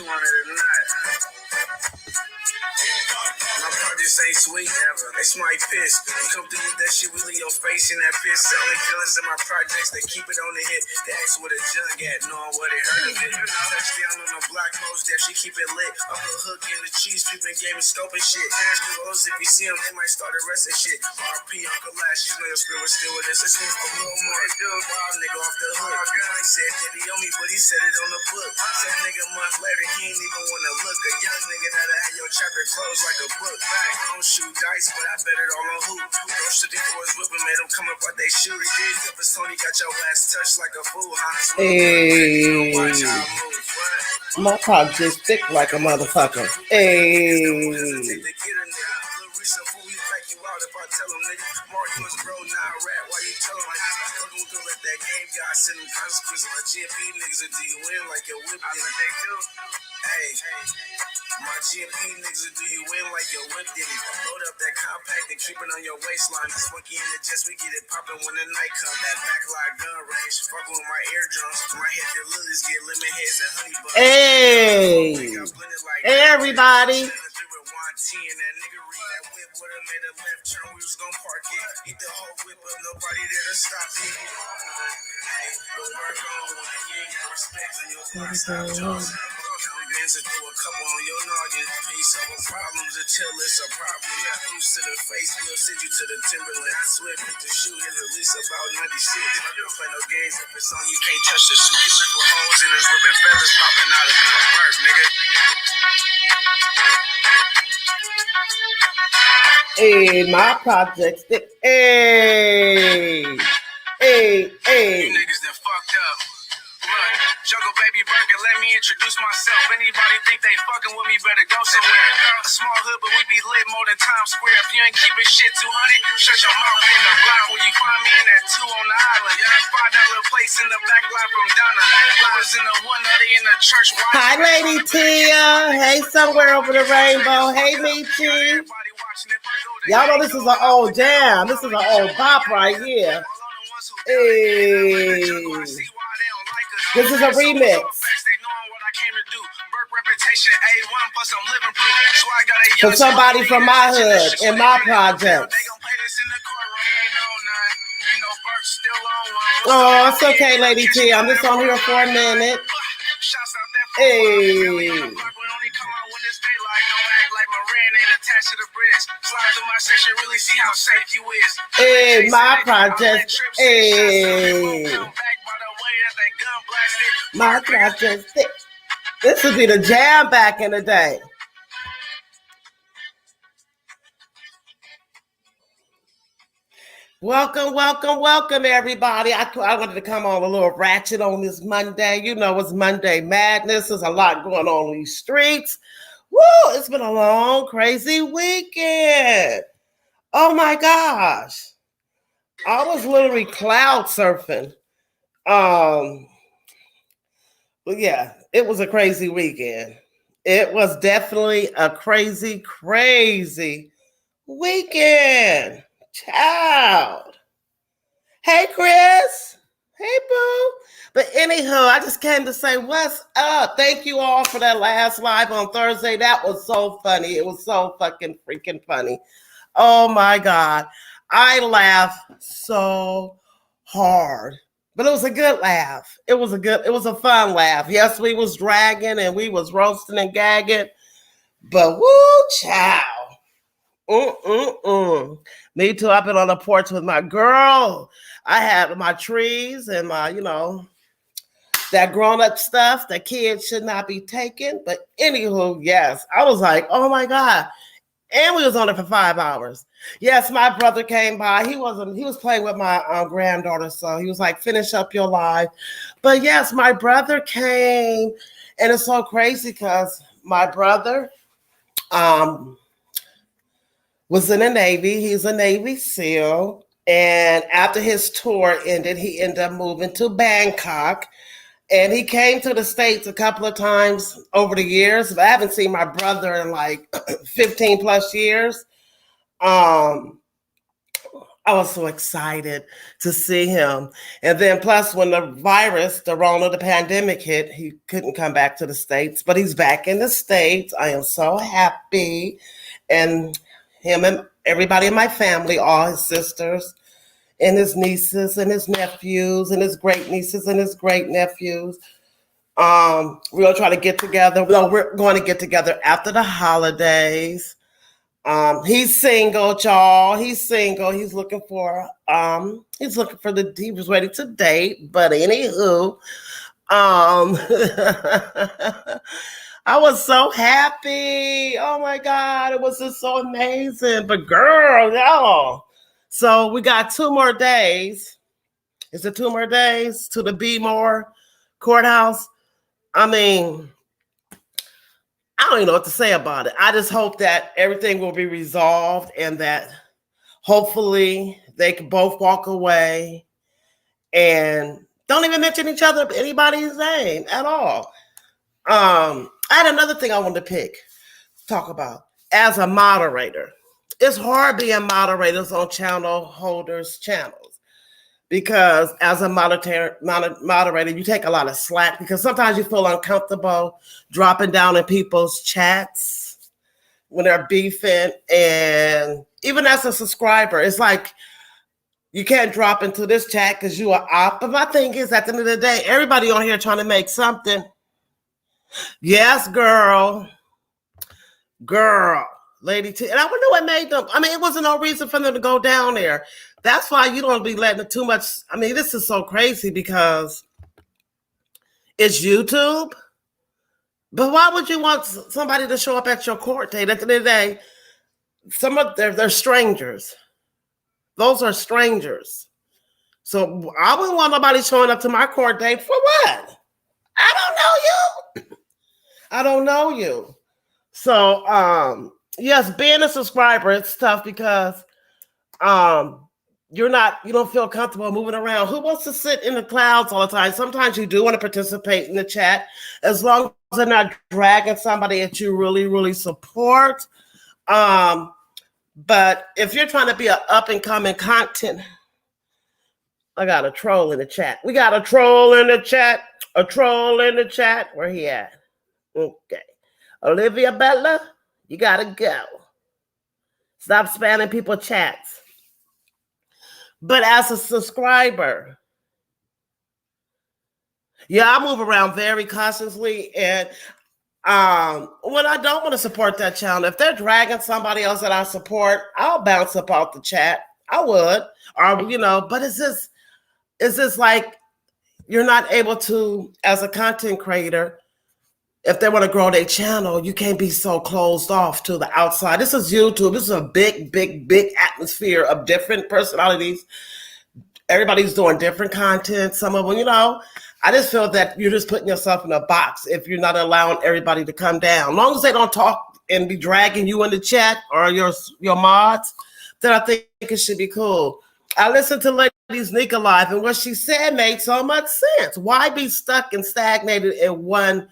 200 a night. My projects ain't sweet ever. They smite piss. You come through with that shit, we leave your face in that piss. Selling killers in my projects, they keep it on the hit. They ask where the jug at, knowing what it hurt of it. Touchdown on the block post, that she keep it lit. Up a hook in the cheese, peeping game and scope and shit. If you see them, they might start the rest of shit. RP Uncle Lash, you know your spirit still with us. It's a little more wild nigga off the hook. I said that he on me, but he said it on the book. Said nigga month later, he ain't even wanna look. A young nigga that'll have your chapter closed like a book. I don't shoot dice, but I bet it all on hoop. Those shitty boys whipping, made them come up like they shoot. If it's Tony, got your ass touched like a fool, huh? Hey. My cock just thick like a motherfucker. Hey. If I tell him, nigga, Mario is bro, now I rap. Why you tell him? I'm gonna let that game guy send him consequences. My GMP niggas will do you in like your whip did it. Hey, my GMP niggas will do you in like your whip did it. Load up that compact and keep it on your waistline. It's funky in the jets, we get it poppin' when the night comes. That backline gun range, fuckin' with my eardrums. My head, the lilies get lemon heads and honey buns. Hey, hey everybody. Made a left turn, we was gonna park it. Eat the whole whip, but nobody there to stop it. Hey, but work on when you ain't got respect on your stop jaws. Dancing through a couple on your noggin. Piece of a problems until it's a problem. Boost to the face, we'll send you to the Timberland. I swear, put the shoe in at least about 96. I don't play no games if it's on, you can't touch the switch. Left with holes in his whip and feathers popping out of the bird, nigga. Hey, my projects. Hey. You niggas done fucked up. Look, Jungle Baby Burger, let me introduce myself. Anybody think they fucking with me, better go somewhere. A small hood, but we be lit more than Times Square. If you ain't keeping shit 200, shut your mouth in the block. When you find me in that 2 on the island, $5 place in the back lot from Donna. I was in the 180 in the church. Hi, Lady Tia. Hey, somewhere over the rainbow. Hey, Michi. Y'all know this is an old jam. This is an old pop right here. Hey. This is a remix. For somebody from my hood in my project. Oh, it's okay, Lady T. I'm just on here for a minute. Hey. Hey, my project. Hey. My project. This would be the jam back in the day. Welcome, everybody. I wanted to come on a little ratchet on this Monday. You know, it's Monday Madness. There's a lot going on in these streets. Woo, it's been a long, crazy weekend. Oh, my gosh. I was literally cloud surfing. But yeah, it was a crazy weekend. It was definitely a crazy weekend. Child. Hey, Chris. Hey, boo. But anywho, I just came to say what's up. Thank you all for that last live on Thursday. That was so funny. It was so fucking freaking funny. Oh, my God. I laughed so hard. But it was a good laugh. It was a fun laugh. Yes, we was dragging and we was roasting and gagging. But woo, child. Me too. I've been on the porch with my girl. I had my trees and my, that grown-up stuff that kids should not be taking. But anywho, yes, I was like, oh my God. And we was on it for 5 hours. Yes, my brother came by. He was playing with my granddaughter. So he was like, finish up your live. But yes, my brother came. And it's so crazy because my brother was in the Navy. He's a Navy SEAL. And after his tour ended, he ended up moving to Bangkok. And he came to the States a couple of times over the years. But I haven't seen my brother in like 15 plus years. I was so excited to see him. And then plus when the Rona, the pandemic hit, he couldn't come back to the States, but he's back in the States. I am so happy. And him and everybody in my family, all his sisters and his nieces and his nephews and his great nieces and his great nephews. We're gonna try to get together. No, we're going to get together after the holidays. He's single, y'all. He's single. He was looking for he was ready to date, but anywho, I was so happy. Oh my God, it was just so amazing. But girl, y'all. So we got 2 more days. Is it 2 more days to the B-More courthouse? I mean, I don't even know what to say about it. I just hope that everything will be resolved and that hopefully they can both walk away and don't even mention each other, anybody's name at all. I had another thing I wanted to talk about as a moderator. It's hard being moderators on channel holders' channels because as a moderator, you take a lot of slack because sometimes you feel uncomfortable dropping down in people's chats when they're beefing. And even as a subscriber, it's like you can't drop into this chat because you are up. But my thing is, at the end of the day, everybody on here trying to make something. Yes, girl, Lady T. And I wonder what made them. I mean, it wasn't no reason for them to go down there. That's why you don't be letting it too much. I mean, this is so crazy because it's YouTube. But why would you want somebody to show up at your court date? At the end of the day, they're strangers. Those are strangers. So I wouldn't want nobody showing up to my court date for what? I don't know you. I don't know you. So yes, being a subscriber, it's tough because you don't feel comfortable moving around. Who wants to sit in the clouds all the time? Sometimes you do want to participate in the chat as long as they're not dragging somebody that you really, really support. But if you're trying to be an up and coming content, I got a troll in the chat. We got a troll in the chat. A troll in the chat. Where he at? Okay. Olivia Butler, you gotta go. Stop spamming people's chats. But as a subscriber, yeah, I move around very cautiously. And when I don't want to support that channel, if they're dragging somebody else that I support, I'll bounce up out the chat. I would. Or, but it's just like you're not able to, as a content creator, if they want to grow their channel, you can't be so closed off to the outside. This is YouTube. This is a big, big, big atmosphere of different personalities. Everybody's doing different content. Some of them, I just feel that you're just putting yourself in a box if you're not allowing everybody to come down. As long as they don't talk and be dragging you in the chat or your mods, then I think it should be cool. I listened to Ladies Nika live, and what she said made so much sense. Why be stuck and stagnated in one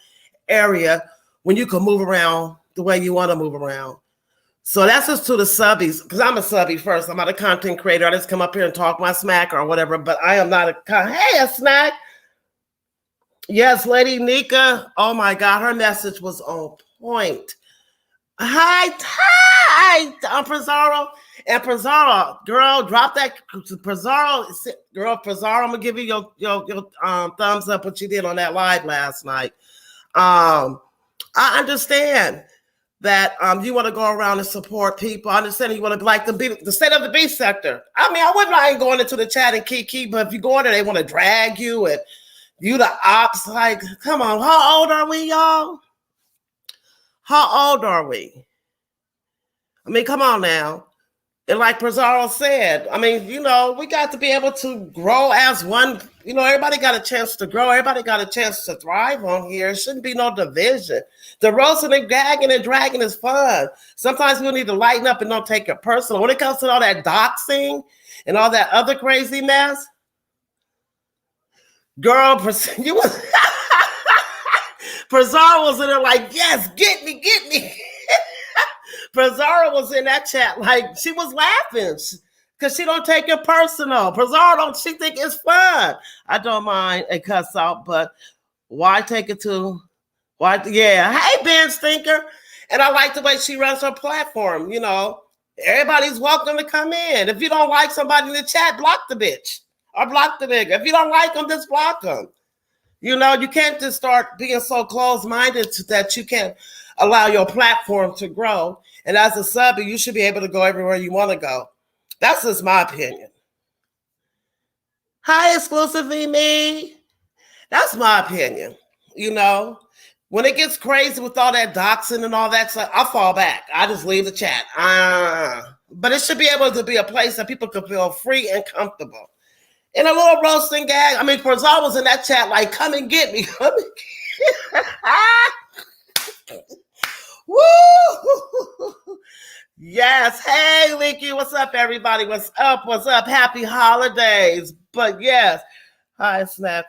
area when you can move around the way you want to move around? So that's just to the subbies, because I'm a subby first. I'm not a content creator. I just come up here and talk my smack or whatever, but I am not a snack. Yes, Lady Nika. Oh my God, her message was on point. Hi, Pizarro. And Pizarro, girl, drop that. Pizarro, I'm gonna give you your thumbs up what you did on that live last night. I understand that you want to go around and support people. I understand you want to be like the state of the beef sector. I mean, I wouldn't mind going into the chat and kiki, but if you go in there, they want to drag you and you the ops. Like, come on, how old are we, y'all? How old are we? I mean, come on now. And like Pizarro said, I mean, we got to be able to grow as one. Everybody got a chance to grow. Everybody got a chance to thrive on here. It shouldn't be no division. The roasting and gagging and dragging is fun. Sometimes we need to lighten up and don't take it personal. When it comes to all that doxing and all that other crazy mess, girl, you was Pizarro was in there like, yes, get me. Pizarro was in that chat like she was laughing because she don't take it personal. Pizarro don't. She think it's fun. I don't mind a cuss out, but why take it to? Why? Yeah. Hey, Ben Stinker, and I like the way she runs her platform. You know, everybody's welcome to come in. If you don't like somebody in the chat, block the bitch or block the nigga. If you don't like them, just block them. You know, you can't just start being so closed-minded that you can't allow your platform to grow. And as a sub, you should be able to go everywhere you want to go. That's just my opinion. Hi, exclusively me. That's my opinion. You know, when it gets crazy with all that doxing and all that stuff, I fall back. I just leave the chat. But it should be able to be a place that people can feel free and comfortable. In a little roasting gag. I mean, Prizal was in that chat like, come and get me. Come and get me. Woo! Yes. Hey, Leaky. What's up, everybody? What's up? What's up? Happy holidays. But yes. Hi, Snack.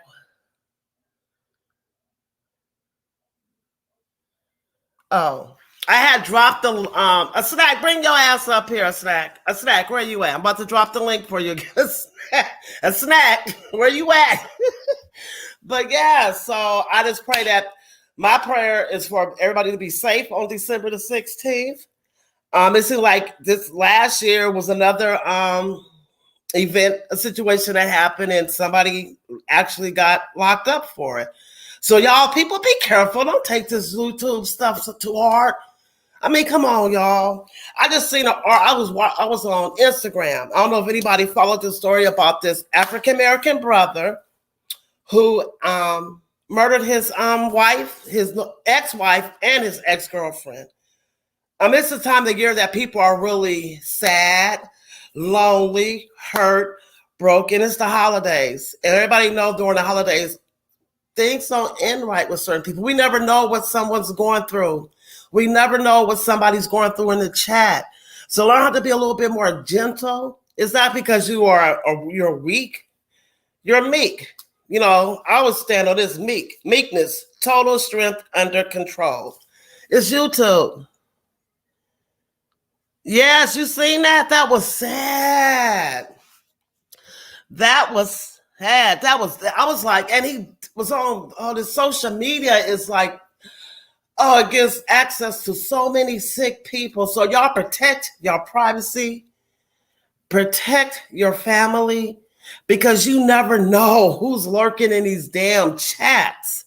Oh, I had dropped a snack. Bring your ass up here, a snack. A snack, where you at? I'm about to drop the link for you. A snack, where you at? But yeah, so I just pray that my prayer is for everybody to be safe on December the 16th. It seemed like this last year was another event, a situation that happened, and somebody actually got locked up for it. So y'all, people, be careful. Don't take this YouTube stuff too hard. I mean, come on, y'all. I just seen I was on Instagram. I don't know if anybody followed the story about this African-American brother who murdered his wife, his ex-wife, and his ex-girlfriend. It's the time of the year that people are really sad, lonely, hurt, broken. It's the holidays. And everybody knows during the holidays, things don't end right with certain people. We never know what someone's going through. We never know what somebody's going through in the chat. So learn how to be a little bit more gentle. It's not because you're weak. You're meek. You know, I always stand on this meekness, total strength under control. It's YouTube. Yes, you seen that? That was sad. That was sad. I was like, and he was on all this social media is like, oh, it gives access to so many sick people. So y'all protect your privacy, protect your family, because you never know who's lurking in these damn chats.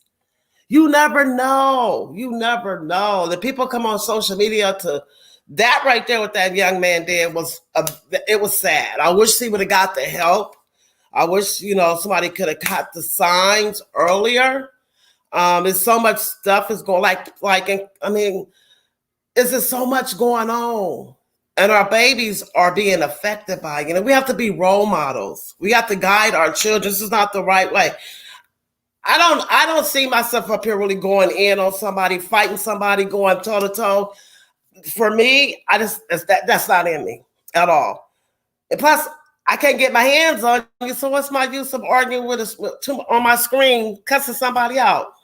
You never know. You never know. The people come on social media to that right there. What that young man did it was sad. I wish he would have got the help. I wish, somebody could have caught the signs earlier. There's so much stuff is going is there so much going on? And our babies are being affected by it. We have to be role models. We have to guide our children. This is not the right way. I don't see myself up here really going in on somebody, fighting somebody, going toe to toe. For me, that's not in me at all. And plus, I can't get my hands on you, so what's my use of arguing on my screen, cussing somebody out?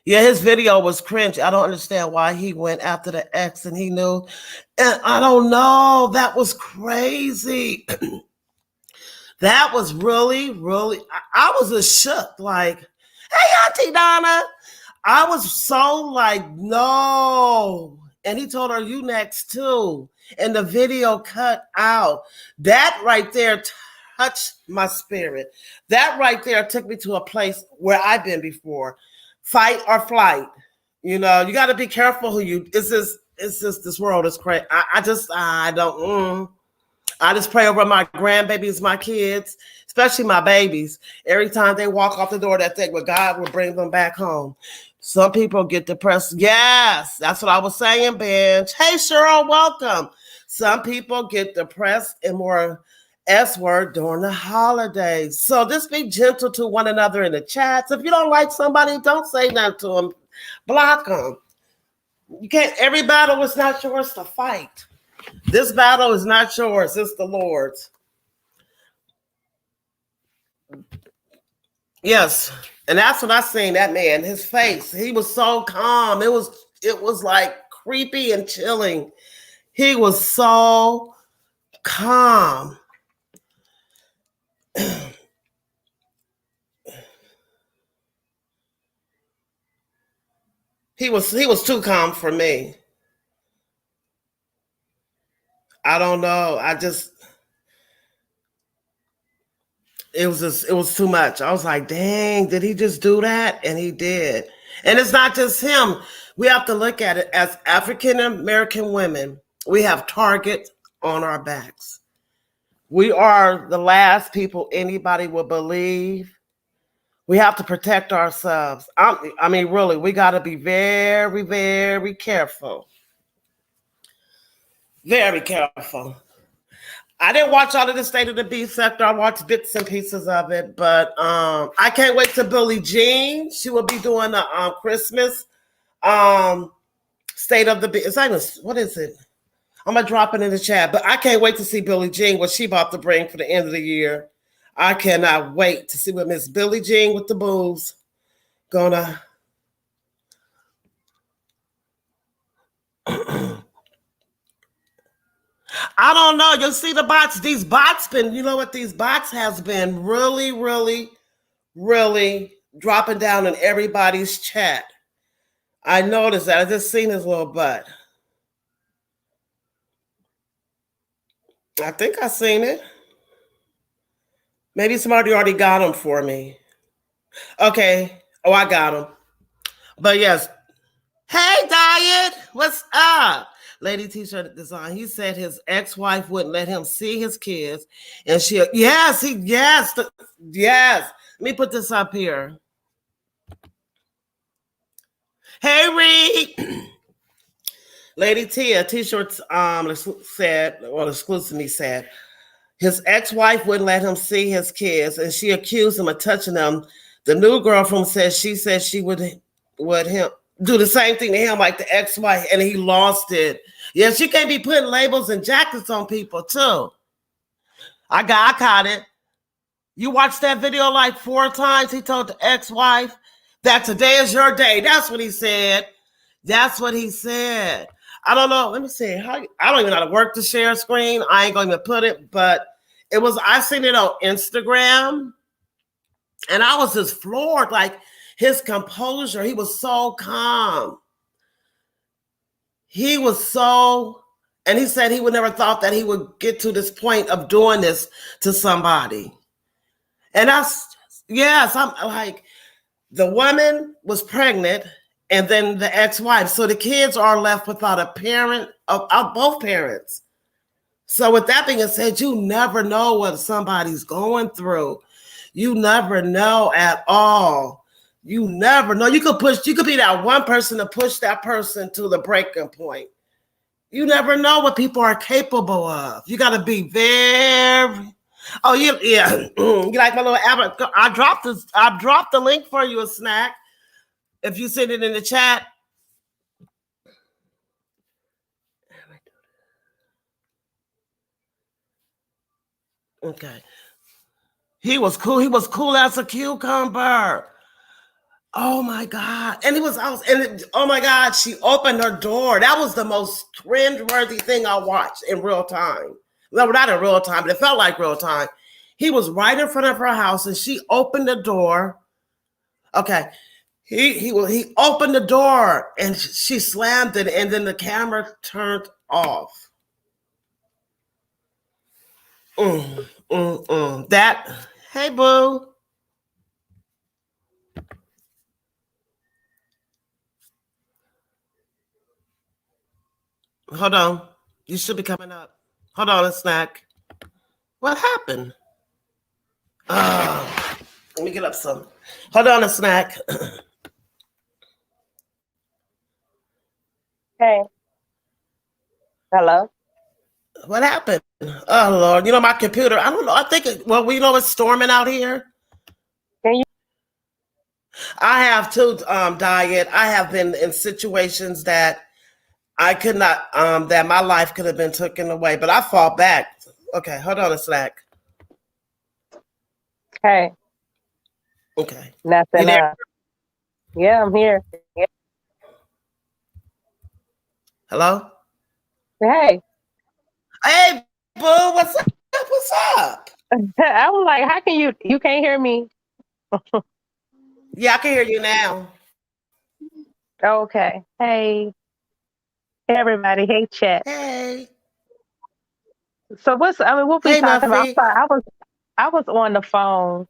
Yeah, his video was cringe. I don't understand why he went after the ex and he knew. And I don't know. That was crazy. That was really, really, I was just shook. Like, hey, Auntie Donna. I was so like, no. And he told her, you next too. And the video cut out. That right there touched my spirit. That right there took me to a place where I've been before. Fight or flight. You got to be careful who you. It's just this world is crazy. I just pray over my grandbabies, my kids, especially my babies. Every time they walk off the door, that thing with God will bring them back home. Some people get depressed. Yes, that's what I was saying, Benj. Hey, Cheryl, welcome. Some people get depressed and more S word during the holidays. So just be gentle to one another in the chats. If you don't like somebody, don't say nothing to them. Block them. You can't. Every battle is not yours to fight. This battle is not yours. It's the Lord's. Yes. And that's what I seen that man, his face. He was so calm. It was like creepy and chilling. He was so calm. He was too calm for me. I don't know. It was too much. I was like, dang, did he just do that? And he did. And it's not just him. We have to look at it as African American women. We have targets on our backs. We are the last people anybody will believe. We have to protect ourselves. I mean, really, we got to be very, very careful. Very careful. I didn't watch all of the State of the Beef sector. I watched bits and pieces of it, but I can't wait to Billie Jean. She will be doing the Christmas State of the Beef. It's not even, what is it? I'm gonna drop it in the chat, but I can't wait to see Billie Jean, what she about to bring for the end of the year. I cannot wait to see what Miss Billie Jean with the boobs gonna. I don't know. You'll see the bots. These bots been, you know what? These bots has been really, really, really dropping down in everybody's chat. I noticed that. I just seen his little butt. I think I seen it. Maybe somebody already got him for me. Okay. Oh, I got him. But yes. Hey, Diet. What's up? Lady T-shirt design. He said his ex-wife wouldn't let him see his kids, and yes. Let me put this up here. Hey, Reed. Lady Tia T-shirts said, well, exclusively said, his ex-wife wouldn't let him see his kids, and she accused him of touching them. The new girlfriend says she would him do the same thing to him like the ex-wife, and he lost it. Yeah, she can't be putting labels and jackets on people too. I caught it. You watched that video like 4 times. He told the ex-wife that today is your day. That's what he said. That's what he said. I don't know. Let me see. I don't even know how to work the share screen. I ain't going to put it, but I seen it on Instagram, and I was just floored. Like, his composure, he was so calm. And he said he would never thought that he would get to this point of doing this to somebody. And I'm like, the woman was pregnant and then the ex-wife. So the kids are left without a parent, of both parents. So with that being said, you never know what somebody's going through. You never know at all. You never know. You could be that one person to push that person to the breaking point. You never know what people are capable of. You got to be very. Oh, yeah. You like my little avatar? I dropped the link for you, a snack. If you send it in the chat. Okay. He was cool. He was cool as a cucumber. Oh my God. And oh my God, she opened her door. That was the most cringe-worthy thing I watched in real time. No, not in real time, but it felt like real time. He was right in front of her house and she opened the door. Okay. He opened the door and she slammed it, and then the camera turned off. Hey, boo. Hold on. You should be coming up. Hold on, a snack. What happened? Let me get up some. Hold on, a snack. Hey. Hello? What happened? Oh, Lord. You know, my computer, I don't know. I think, we know it's storming out here. Can you? I have too, Diet. I have been in situations that I could not, that my life could have been taken away, but I fought back. Okay, hold on a sec. Hey. Okay. Nothing. Yeah, I'm here. Yeah. Hello? Hey. Hey, boo, what's up? What's up? I was like, how can you can't hear me? Yeah, I can hear you now. Okay. Hey, everybody. Hey, chat. Hey. So what we Hey, talking about? Muffy. I'm sorry, I was on the phone,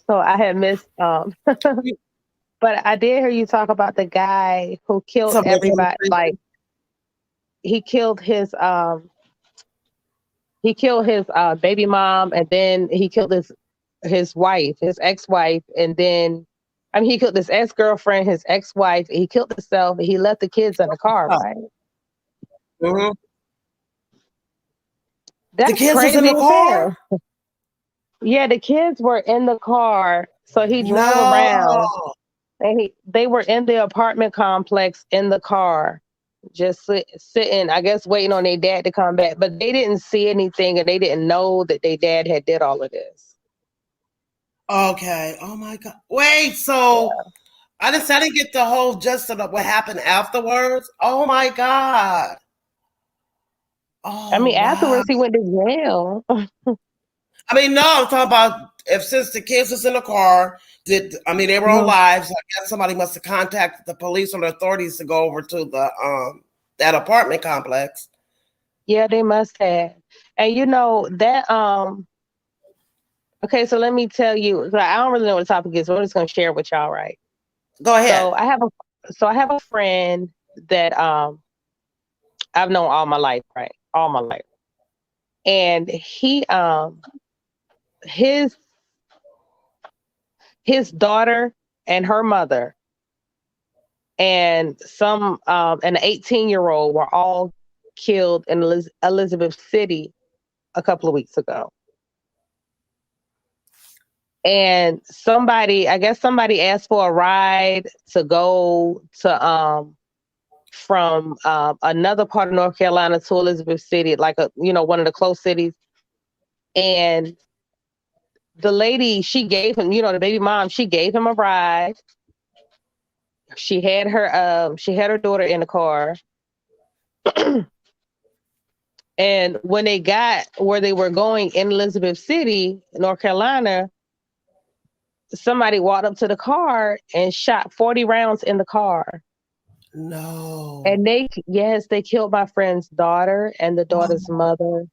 so I had missed but I did hear you talk about the guy who killed Some everybody. Like he killed his baby mom, and then he killed his wife, his ex-wife, and then he killed his ex-girlfriend, his ex-wife, he killed himself, and he left the kids in the car, right? Mm-hmm. The That's kids was in crazy the as car? hell. Yeah, the kids were in the car, so he drove No. around, and they were in the apartment complex in the car, just sitting, I guess, waiting on their dad to come back. But they didn't see anything, and they didn't know that their dad had did all of this. Okay. Oh my God. Wait, so I didn't get the whole gist of what happened afterwards. Oh my God. I Oh mean, wow. afterwards he went to jail. I mean, no, I'm talking about if since the kids was in the car, they were on Mhm. live, so I guess somebody must have contacted the police or the authorities to go over to the that apartment complex. Yeah, they must have. And you know that okay, so let me tell you, I don't really know what the topic is, but I'm just gonna share it with y'all, right? Go ahead. So I have a friend that I've known all my life, right? All my life. And he his his daughter and her mother and an 18-year-old were all killed in Elizabeth City a couple of weeks ago. And I guess somebody asked for a ride to go to from another part of North Carolina to Elizabeth City, like one of the close cities. And the lady, she gave him, the baby mom, she gave him a ride. She had her daughter in the car. And when they got where they were going in Elizabeth City, North Carolina, somebody walked up to the car and shot 40 rounds in the car. No. And they killed my friend's daughter and the daughter's mother.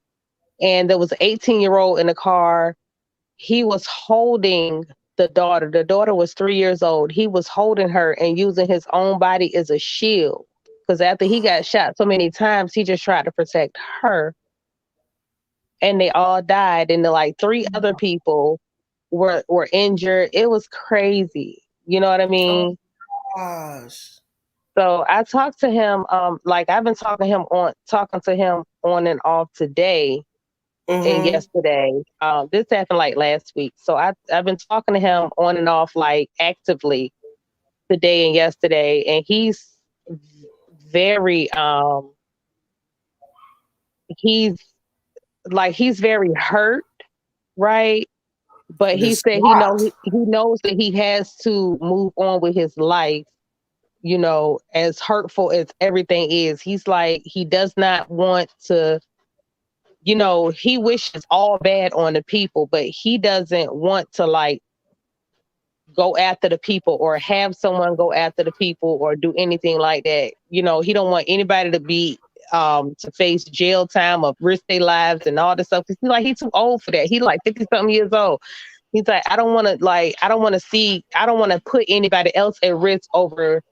And there was an 18-year-old in the car. He was holding the daughter. The daughter was 3 years old. He was holding her and using his own body as a shield. Because after he got shot so many times, he just tried to protect her. And they all died. And like 3 other people were injured. It was crazy. You know what I mean? Gosh. So I talked to him, like I've been talking to him on and off today and Mm-hmm. yesterday. This happened like last week. So I've been talking to him on and off, like actively today and yesterday, and he's very he's he's very hurt, right? But he said Distraught. he knows that he has to move on with his life, as hurtful as everything is. He's like, he does not want to, he wishes all bad on the people, but he doesn't want to go after the people or have someone go after the people or do anything like that. He don't want anybody to be to face jail time or risk their lives and all this stuff. He's too old for that. He's like 50 something years old. He's like, I don't want to put anybody else at risk over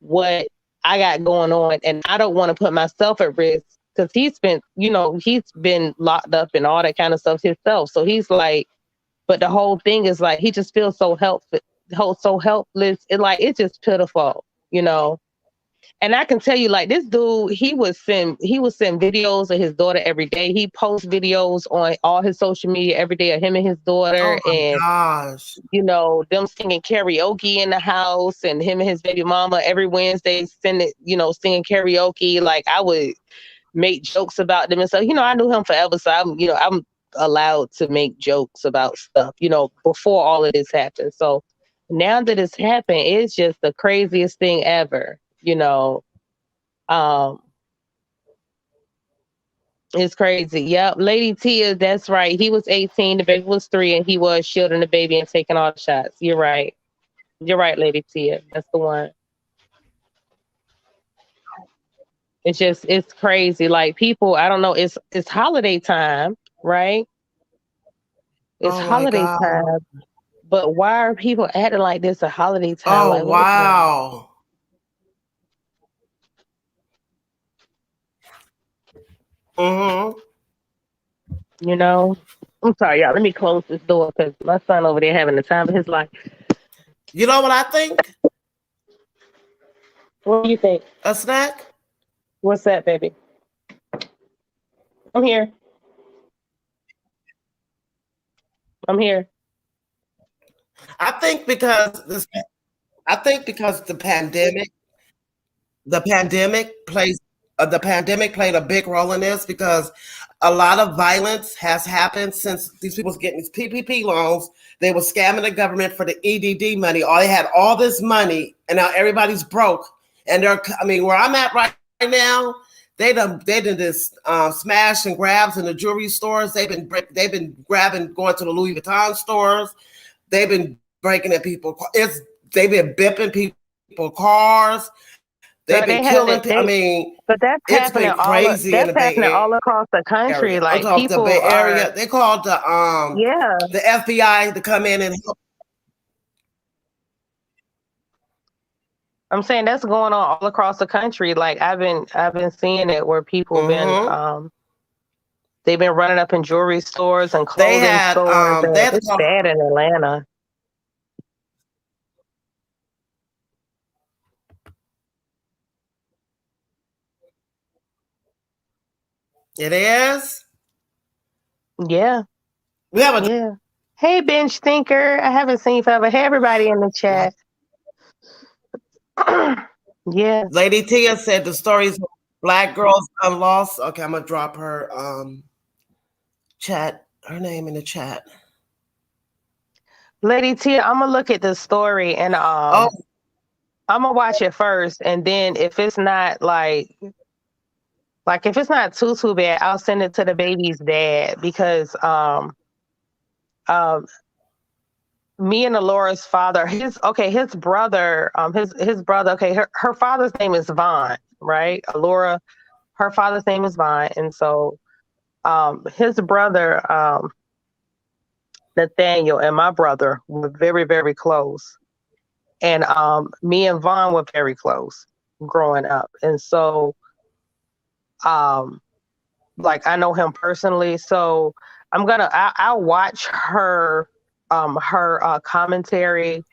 what I got going on, and I don't want to put myself at risk because he's been locked up and all that kind of stuff himself. So he's like, but the whole thing is like he just feels so helpless. It's just pitiful, And I can tell you, like, this dude, he would send videos of his daughter every day. He posts videos on all his social media every day of him and his Oh daughter, my and gosh. them singing karaoke in the house, and him and his baby mama every Wednesday singing karaoke. Like, I would make jokes about them and stuff. I knew him forever, so I'm allowed to make jokes about stuff, before all of this happened. So now that it's happened, it's just the craziest thing ever, Um, It's crazy. Yep. Lady Tia, that's right. He was 18, the baby was 3, and he was shielding the baby and taking all the shots. You're right. You're right, Lady Tia. That's the one. It's crazy. Like people, I don't know, it's holiday time, right? It's Oh my holiday God. time. But why are people acting like this a holiday time? Oh Like what is going on? wow. Mm-hmm. You know? I'm sorry, y'all. Let me close this door because my son over there having the time of his life. You know what I think? What do you think? A snack? What's that, baby? I'm here. I'm here. I think because this I think because the pandemic played a big role in this because a lot of violence has happened since these people was getting these PPP loans. They were scamming the government for the EDD money. Or they had all this money, and now everybody's broke. And they're, I mean, where I'm at right now, they done this smash and grabs in the jewelry stores. They've been grabbing, going to the Louis Vuitton stores. They've been breaking at people. They've been bipping people cars. They've So been they have killing it. people. I mean, But that's it's happening been crazy in that's the happening Bay all across the country. Area. I'm Like talking about the Bay people are, Area. They called yeah. the FBI to come in and help. I'm saying that's going on all across the country. Like I've been seeing it where people been Mm-hmm. they've been running up in jewelry stores and They clothing had stores. And that's it's called, bad in Atlanta. it is. Yeah, We have a yeah. Hey, Bench Thinker. I haven't seen you forever. Hey, everybody in the chat. Yes. Lady Tia said the stories of black girls unlost. Okay, I'm gonna drop her her name in the chat. Lady Tia, I'm gonna look at the story and Oh, I'm gonna watch it first, and then if it's not like if it's not too bad, I'll send it to the baby's dad because um me and Alora's father, his brother, his brother, okay, her father's name is Vaughn, right? Alora, her father's name is Vaughn, and so his brother, Nathaniel, and my brother were very, very close. And me and Vaughn were very close growing up. And so um like I know him personally. So I'll watch her commentary,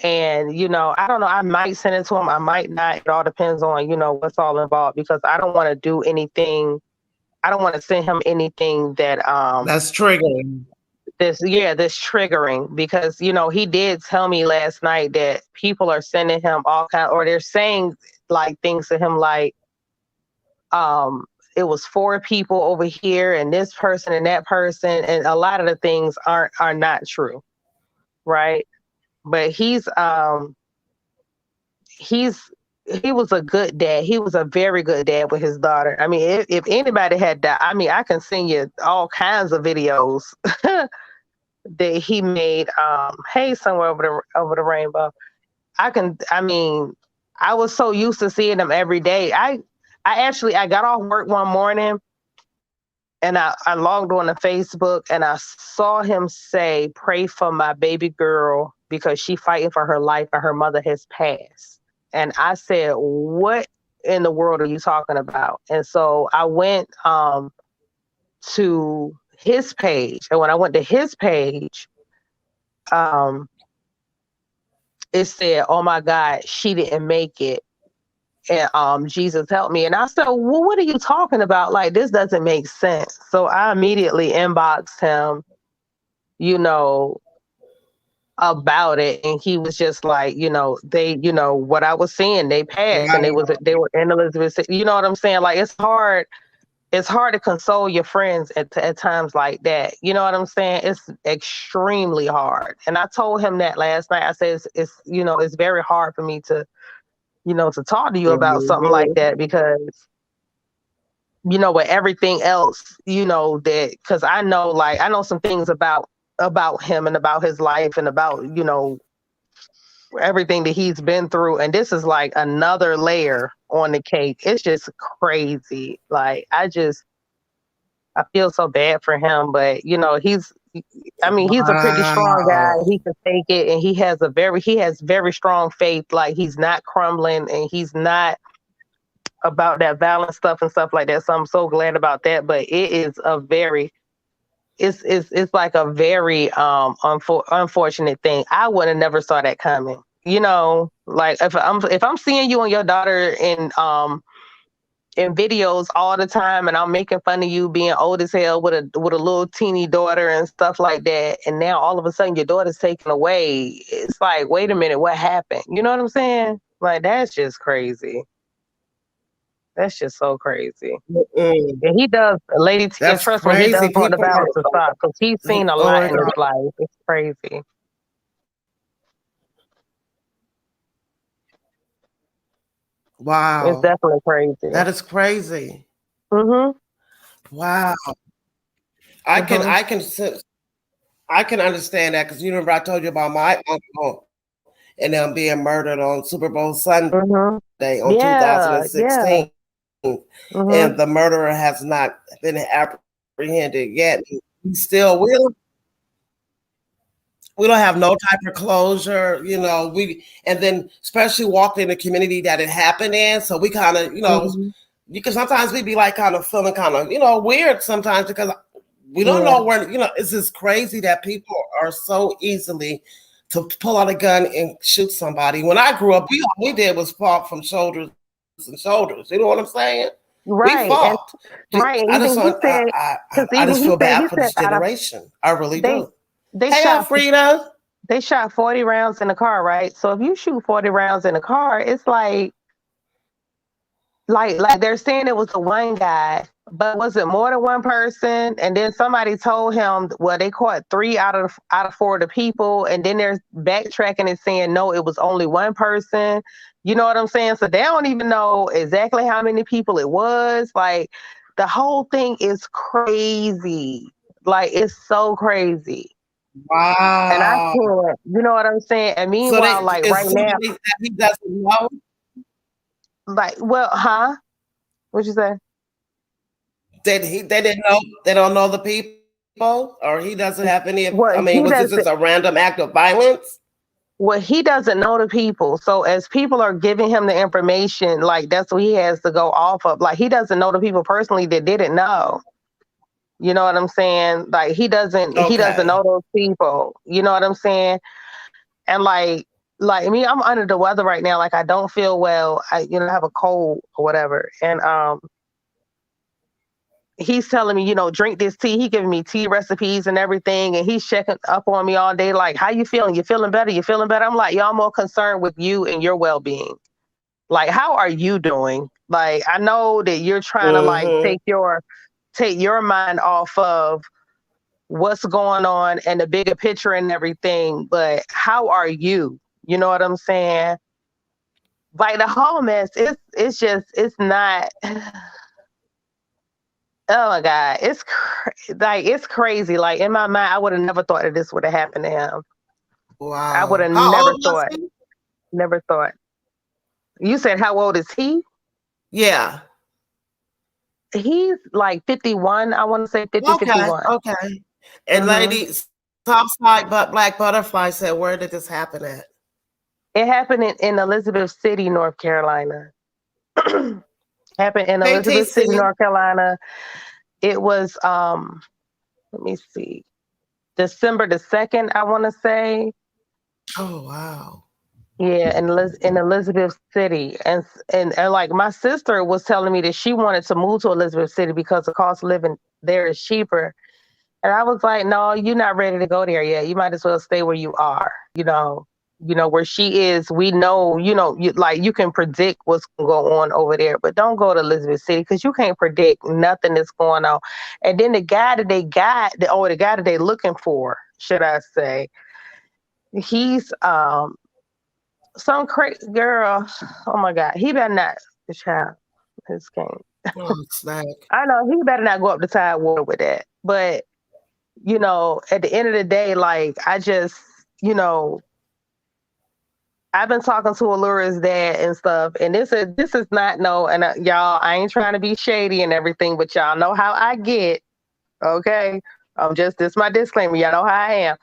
and I don't know, I might send it to him, I might not. It all depends on what's all involved, because I don't want to do anything. I don't want to send him anything that that's triggering. this triggering, because he did tell me last night that people are sending him all kind, or they're saying like things to him like it was 4 people over here and this person and that person, and a lot of the things are not true, right? But he was a good dad. He was a very good dad with his daughter. I mean, if anybody had that, I mean, I can send you all kinds of videos that he made. Hey, somewhere over the rainbow. I mean, I was so used to seeing him every day. I got off work one morning and I logged on to Facebook and I saw him say, "Pray for my baby girl because she's fighting for her life and her mother has passed." And I said, "What in the world are you talking about?" And so I went to his page. And when I went to his page, it said, "Oh my God, she didn't make it. And Jesus help me." And I said, "Well, what are you talking about? Like, this doesn't make sense." So I immediately inboxed him, about it, and he was just like, they, what I was saying, they passed, and Wow. they were in Elizabeth. You know what I'm saying? Like, it's hard. It's hard to console your friends at times like that. You know what I'm saying? It's extremely hard. And I told him that last night. I said, it's very hard for me to to talk to you about something like Mhm. that, because you know, with everything else, you know, that because I know some things about him and about his life and about, you know, everything that he's been through. And this is like another layer on the cake. It's just crazy. Like I feel so bad for him, but you know, he's a pretty strong guy. Wow. He can take it and he has very strong faith. Like he's not crumbling and he's not about that violent stuff and stuff like that. So I'm so glad about that. But it is a very it's like a very unfortunate thing. I would have never saw that coming. You know, like if I'm seeing you and your daughter in videos all the time and I'm making fun of you being old as hell with a little teeny daughter and stuff like that, and now all of a sudden your daughter's taken away, it's like, wait a minute, what happened? You know what I'm saying? Like that's just crazy. That's just so crazy. Mm-mm. And he does, Lady T, and That's trust me, he crazy. does want the People are balance to stop because he's seen a lot going in his through. life. It's crazy. It's Wow. definitely crazy. That is crazy. Mhm. Wow. I can Mhm. I can sense- I can understand that because you remember I told you about my uncle and them being murdered on Super Bowl Sunday Mhm. on Yeah. Yeah. 2016. Mhm. And the murderer has not been apprehended yet. We still will. We don't have no type of closure, you know. We and then especially walking in the community that it happened in, so we kind of, you know, Mhm. because sometimes we be like kind of feeling kind of, you know, weird sometimes because we don't Yeah. know where, you know, it's just crazy that people are so easily to pull out a gun and shoot somebody. When I grew up, all we did was fought from shoulders and shoulders. You know what I'm saying? We Right. And fought. right. And I just even he don't. said, because I even just feel he bad for said this out of generation. I really they do. they Hey, shot Alfreda. they shot 40 rounds in the car, right? So if you shoot 40 rounds in a car, it's like they're saying it was the one guy, but was it more than one person? And then somebody told him, well, they caught three out of four of the people, and then they're backtracking and saying no, it was only one person. You know what I'm saying? So they don't even know exactly how many people it was. Like the whole thing is crazy. Like it's so crazy. And I Wow. can't, you know what I'm saying? And So meanwhile, they like is right now, somebody that he doesn't know. like, well, huh? What you say? That they didn't know. They don't know the people, or he doesn't have any. Well, I mean, he was this doesn't. just a random act of violence? Well, he doesn't know the people. So as people are giving him the information, like that's what he has to go off of. Like he doesn't know the people personally that didn't know. You know what I'm saying? Like he doesn't Okay. know those people. You know what I'm saying? And like me, I'm under the weather right now. Like I don't feel well. I have a cold or whatever. And he's telling me, drink this tea. He giving me tea recipes and everything, and he's checking up on me all day. Like, how you feeling? You feeling better? You feeling better? I'm like, y'all more concerned with you and your well being. Like, how are you doing? Like, I know that you're trying to like Mm-hmm. take your mind off of what's going on and the bigger picture and everything, but how are you? You know what I'm saying? Like the whole mess, it's not. Oh my God, it's crazy. Like in my mind, I would have never thought that this would have happened to him. I would Wow. have How old was he? never thought. You said how old is he? Yeah. He's like 51. I want to say 50, Okay. 51. Okay. And Mm-hmm. lady, Topside but Black Butterfly said, where did this happen at? It happened in Elizabeth City, North Carolina. Happened in Hey, Elizabeth TC. City, North Carolina. It was let me see, December the 2nd, I want to say. Oh, wow. Yeah, in Elizabeth City, and like my sister was telling me that she wanted to move to Elizabeth City because the cost of living there is cheaper, and I was like, no, you're not ready to go there yet. You might as well stay where you are. Where she is. We know, you can predict what's going to go on over there, but don't go to Elizabeth City because you can't predict nothing that's going on. And then the guy that they got, the guy that they looking for, should I say, he's some crazy girl. Oh my God, he better not. The child, his game. Oh, snack. I know he better not go up the Tidewater with that. But, you know, at the end of the day, like, I just, you know, I've been talking to Allura's dad and stuff, and this is not no, and y'all, I ain't trying to be shady and everything, but y'all know how I get, okay? This my disclaimer. Y'all know how I am.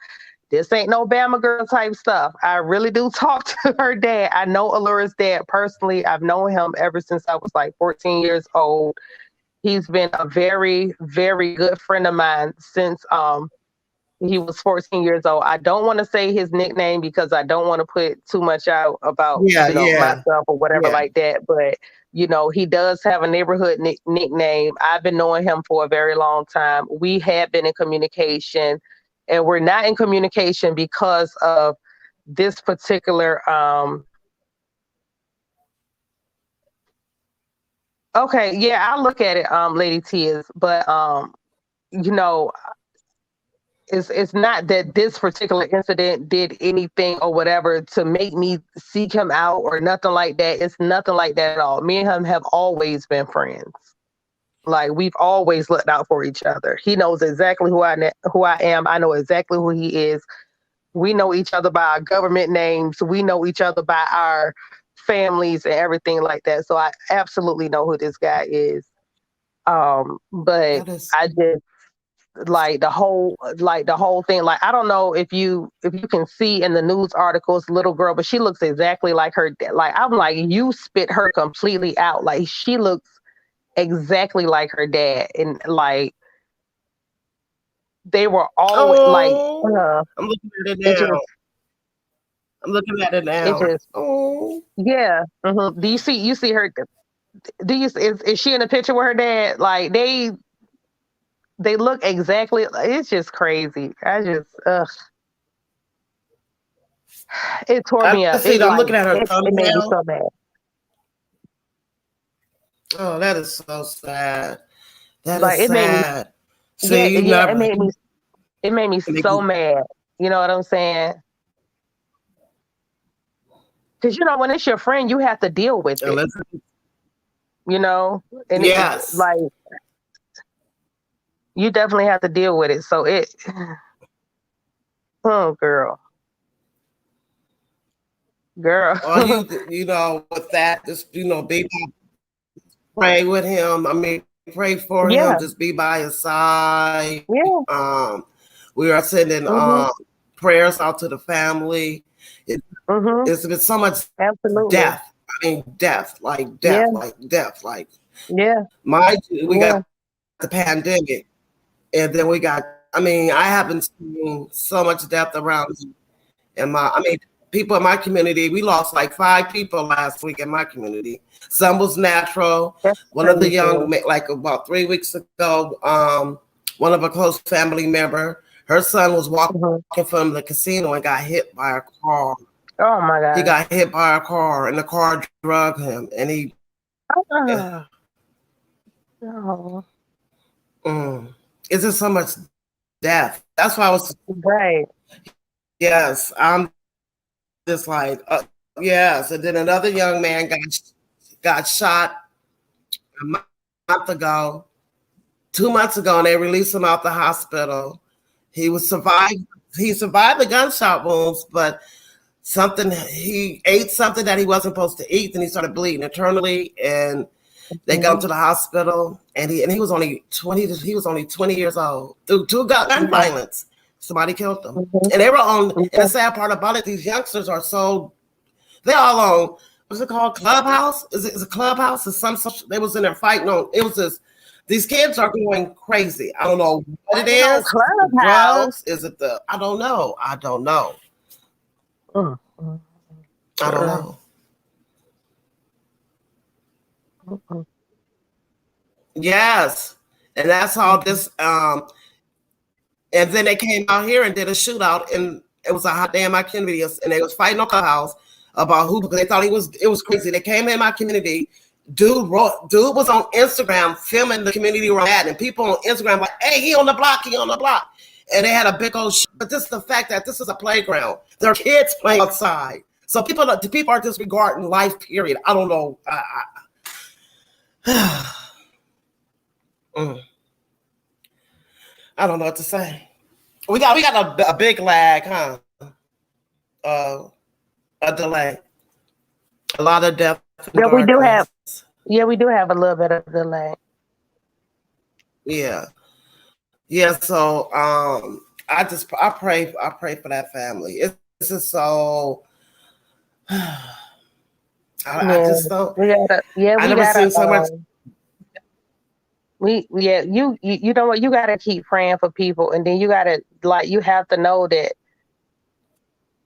This ain't no Bama girl type stuff. I really do talk to her dad. I know Allura's dad personally. I've known him ever since I was like 14 years old. He's been a very, very good friend of mine since he was 14 years old. I don't want to say his nickname because I don't want to put too much out about myself or whatever like that. But you know, he does have a neighborhood nickname. I've been knowing him for a very long time. We have been in communication, and we're not in communication because of this particular. Okay, yeah, I look at it, Lady T, but you know, it's not that this particular incident did anything or whatever to make me seek him out or nothing like that. It's nothing like that at all. Me and him have always been friends. Like, we've always looked out for each other. He knows exactly who I am. I know exactly who he is. We know each other by our government names. We know each other by our families and everything like that. So I absolutely know who this guy is. But I just like the whole thing. Like, I don't know if you can see in the news articles, little girl, but she looks exactly like her. Like, I'm like, you spit her completely out. Like, she looks exactly like her dad, and like they were always I'm looking at it now. I'm looking at it now. Yeah. Mm-hmm. Do you see her? Do you is she in a picture with her dad? Like, they look exactly. It's just crazy. I just it tore me up. I'm looking at her. It made me so mad. Oh, that is so sad. That like, is sad. It made me so mad. You know what I'm saying? Because, you know, when it's your friend, you have to deal with it. You know? And yes. Like, you definitely have to deal with it. So oh, girl. Well, you know, with that, just, you know, pray with him. I mean, pray for him. Just be by his side. Yeah. We are sending prayers out to the family. It's been so much death. I mean, death. Like, yeah. We got the pandemic, and then we got. I mean, I haven't seen so much death around. People in my community, we lost like 5 people last week in my community. Some was natural. One of the young, like about 3 weeks ago, one of a close family member, her son was walking from the casino and got hit by a car. Oh my God. He got hit by a car and the car drugged him, and he. It's just so much death. That's why I was. Right. Yes, I'm just like, yes. And then another young man got shot a month ago, 2 months ago, and they released him out the hospital. He survived the gunshot wounds, but he ate something that he wasn't supposed to eat, and he started bleeding internally, and they got him to the hospital, and he was only 20. He was only 20 years old. Through gun violence, somebody killed him, and they were on. And the sad part about it, these youngsters are they're all on. What's it called? Clubhouse? Is it Clubhouse? Is they was in there fighting on. It was just. These kids are going crazy. I don't know what it is. Drugs? Is it I don't know. I don't know. Yes. And that's how this and then they came out here and did a shootout, and it was a hot day in my community, and they was fighting on Clubhouse about who, because they thought it was crazy. They came in my community. Dude was on Instagram filming the community we're at, and people on Instagram like, hey, he on the block. And they had a big old but this is the fact that this is a playground. There are kids playing outside. So people are disregarding life, period. I don't know. Mm. I don't know what to say. We got a big lag, huh? A delay. A lot of death. Yeah, we do have. Yeah, we do have a little bit of delay. Yeah. Yeah. So I pray for that family. It's just so. I just don't. We gotta. Yeah, I we never gotta. seen so much. You know what? You gotta keep praying for people, and then you gotta you have to know that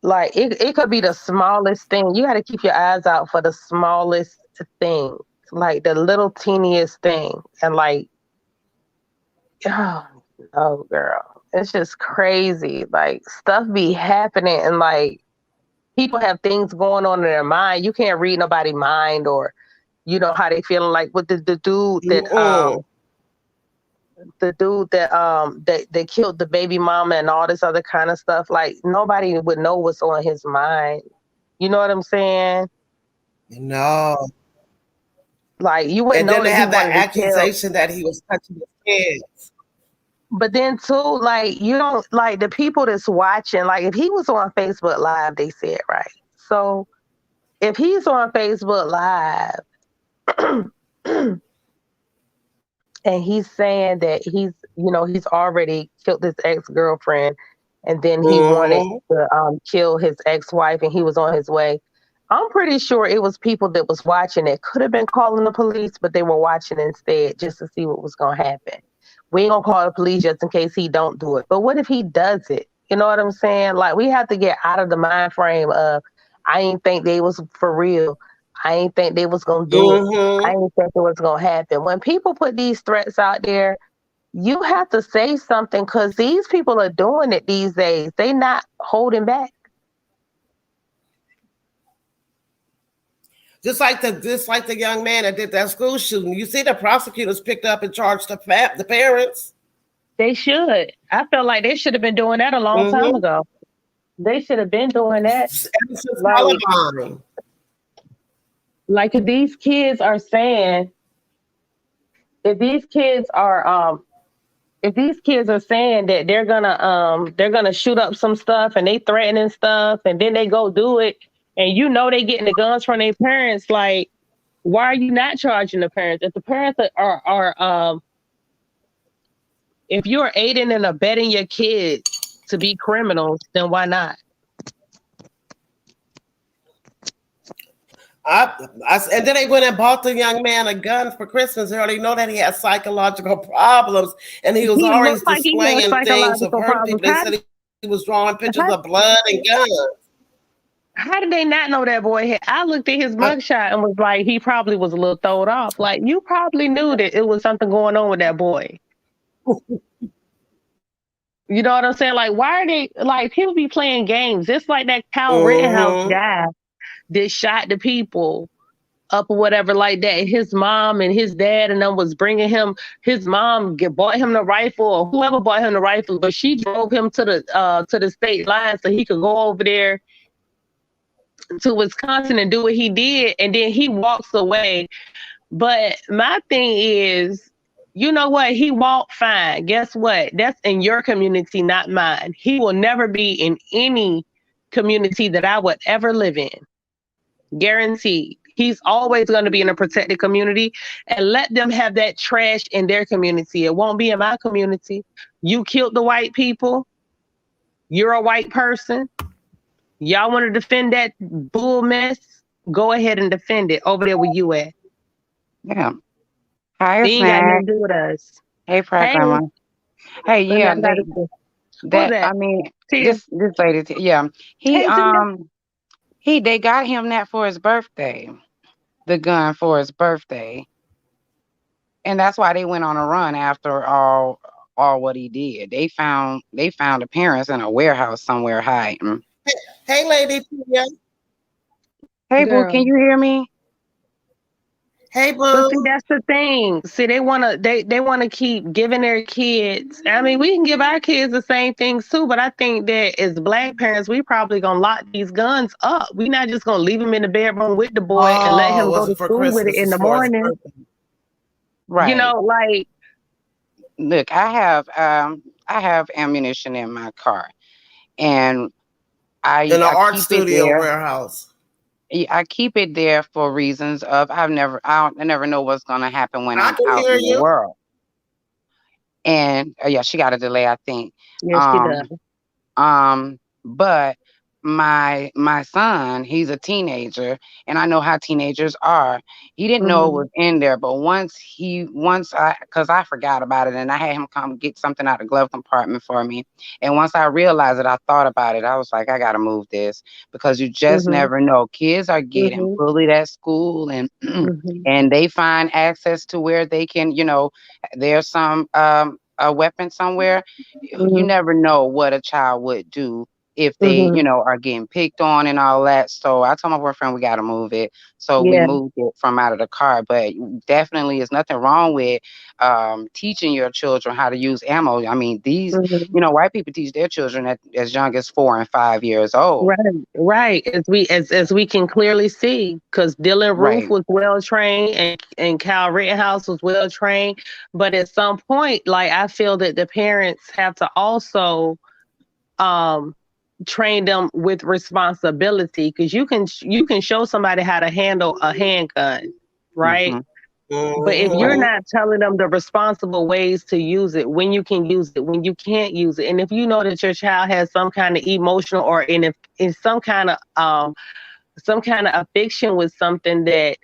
it could be the smallest thing. You gotta keep your eyes out for the smallest thing, like the little teeniest thing, and oh girl, it's just crazy. Like stuff be happening, and people have things going on in their mind. You can't read nobody's mind, or how they feeling. Like with the dude that killed the baby mama and all this other kind of stuff. Like nobody would know what's on his mind. You know what I'm saying? No. Like you wouldn't know. And then they have that accusation that he was touching his kids. But then too, you don't the people that's watching. Like if he was on Facebook Live, they said right. So if he's on Facebook Live and he's saying that he's already killed his ex-girlfriend, and then he wanted to kill his ex-wife, and he was on his way. I'm pretty sure it was people that was watching that could have been calling the police, but they were watching instead just to see what was going to happen. We ain't going to call the police just in case he don't do it. But what if he does it? You know what I'm saying? Like, we have to get out of the mind frame of, I ain't think they was for real. I ain't think they was going to do it. I ain't think it was going to happen. When people put these threats out there, you have to say something, because these people are doing it these days. They not holding back. Just like the young man that did that school shooting. You see, the prosecutors picked up and charged the parents. They should. I feel like they should have been doing that a long time ago. They should have been doing that. Like if these kids are saying, if these kids are saying that they're gonna shoot up some stuff, and they threatening stuff, and then they go do it, and they getting the guns from their parents, like, why are you not charging the parents? If the parents are if you're aiding and abetting your kids to be criminals, then why not? And then they went and bought the young man a gun for Christmas. They already know that he has psychological problems, and he was always displaying things of hurt people. They said he was drawing pictures of blood and guns. How did they not know that boy? I looked at his mugshot and was like, he probably was a little throwed off. Like, you probably knew that it was something going on with that boy. You know what I'm saying? Like, why are they, like, people be playing games. Just like that Kyle Rittenhouse guy that shot the people up or whatever like that. His mom and his dad and them was bringing him, his mom bought him the rifle, or whoever bought him the rifle, but she drove him to the state line so he could go over there to Wisconsin and do what he did, and then he walks away. But my thing is, you know what? He walked fine. Guess what? That's in your community, not mine. He will never be in any community that I would ever live in. Guaranteed. He's always going to be in a protected community, and let them have that trash in their community. It won't be in my community. You killed the white people. You're a white person. Y'all want to defend that bull mess? Go ahead and defend it over there where you at. Yeah. Hi, they ain't got nothing to do with us. Hey, Grandma. Hey, yeah. I mean, this lady. Yeah. They got him that for his birthday. The gun for his birthday. And that's why they went on a run after all what he did. They found the parents in a warehouse somewhere hiding. Hey, lady. Hey, boo, can you hear me? Hey, boo. But see, that's the thing. See, they wanna keep giving their kids. I mean, we can give our kids the same things too, but I think that as Black parents, we probably gonna lock these guns up. We're not just gonna leave him in the bedroom with the boy and let him go to school with it in the morning. Right. You know, like, look, I have ammunition in my car, and In an I art keep it studio there. warehouse. I keep it there for reasons of I never know what's gonna happen when I I'm can out hear in the you. world. And yeah, she got a delay, I think. Yes, she does. Um, but my son, he's a teenager, and I know how teenagers are. He didn't know it Hmm. was in there, but once I, because I forgot about it, and I had him come get something out of the glove compartment for me. And once I realized it, I thought about it. I was like, I gotta move this, because you just Hmm. never know. Kids are getting Hmm. bullied at school, and Hmm. and they find access to where they can, there's some a weapon somewhere. You Hmm. never know what a child would do if they, Hmm. are getting picked on and all that. So I told my boyfriend we got to move it. So we Yeah. moved it from out of the car. But definitely, there's nothing wrong with teaching your children how to use ammo. I mean, Hmm. white people teach their children at as young as 4 and 5 years old. Right, right. As we can clearly see, because Dylan Roof Right. was well trained and Kyle Rittenhouse was well trained, but at some point, like I feel that the parents have to also um train them with responsibility, because you can show somebody how to handle a handgun, right? Mm-hmm. But if Hmm. you're Right. not telling them the responsible ways to use it, when you can use it, when you can't use it, and if you know that your child has some kind of emotional or in some kind of affliction with something that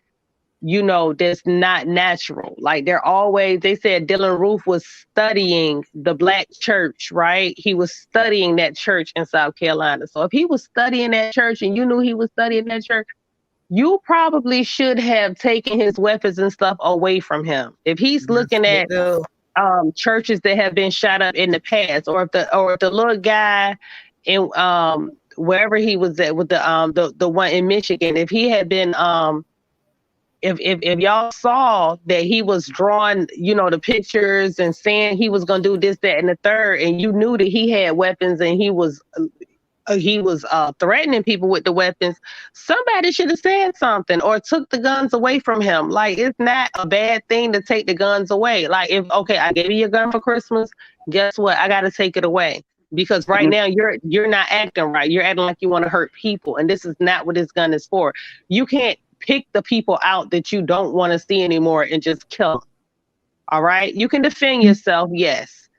that's not natural. Like they said Dylan Roof was studying the black church, right? He was studying that church in South Carolina. So if he was studying that church and you knew he was studying that church, you probably should have taken his weapons and stuff away from him. If he's Yes, looking you at do. churches that have been shot up in the past, or if the little guy in wherever he was at with the one in Michigan, if he had been if y'all saw that he was drawing, the pictures and saying he was gonna do this, that, and the third, and you knew that he had weapons and he was threatening people with the weapons, somebody should have said something or took the guns away from him. Like, it's not a bad thing to take the guns away. Like, if okay, I gave you your gun for Christmas, guess what? I got to take it away because right now you're not acting right. You're acting like you want to hurt people, and this is not what this gun is for. You can't pick the people out that you don't want to see anymore and just kill them. All right, you can defend yourself, yes.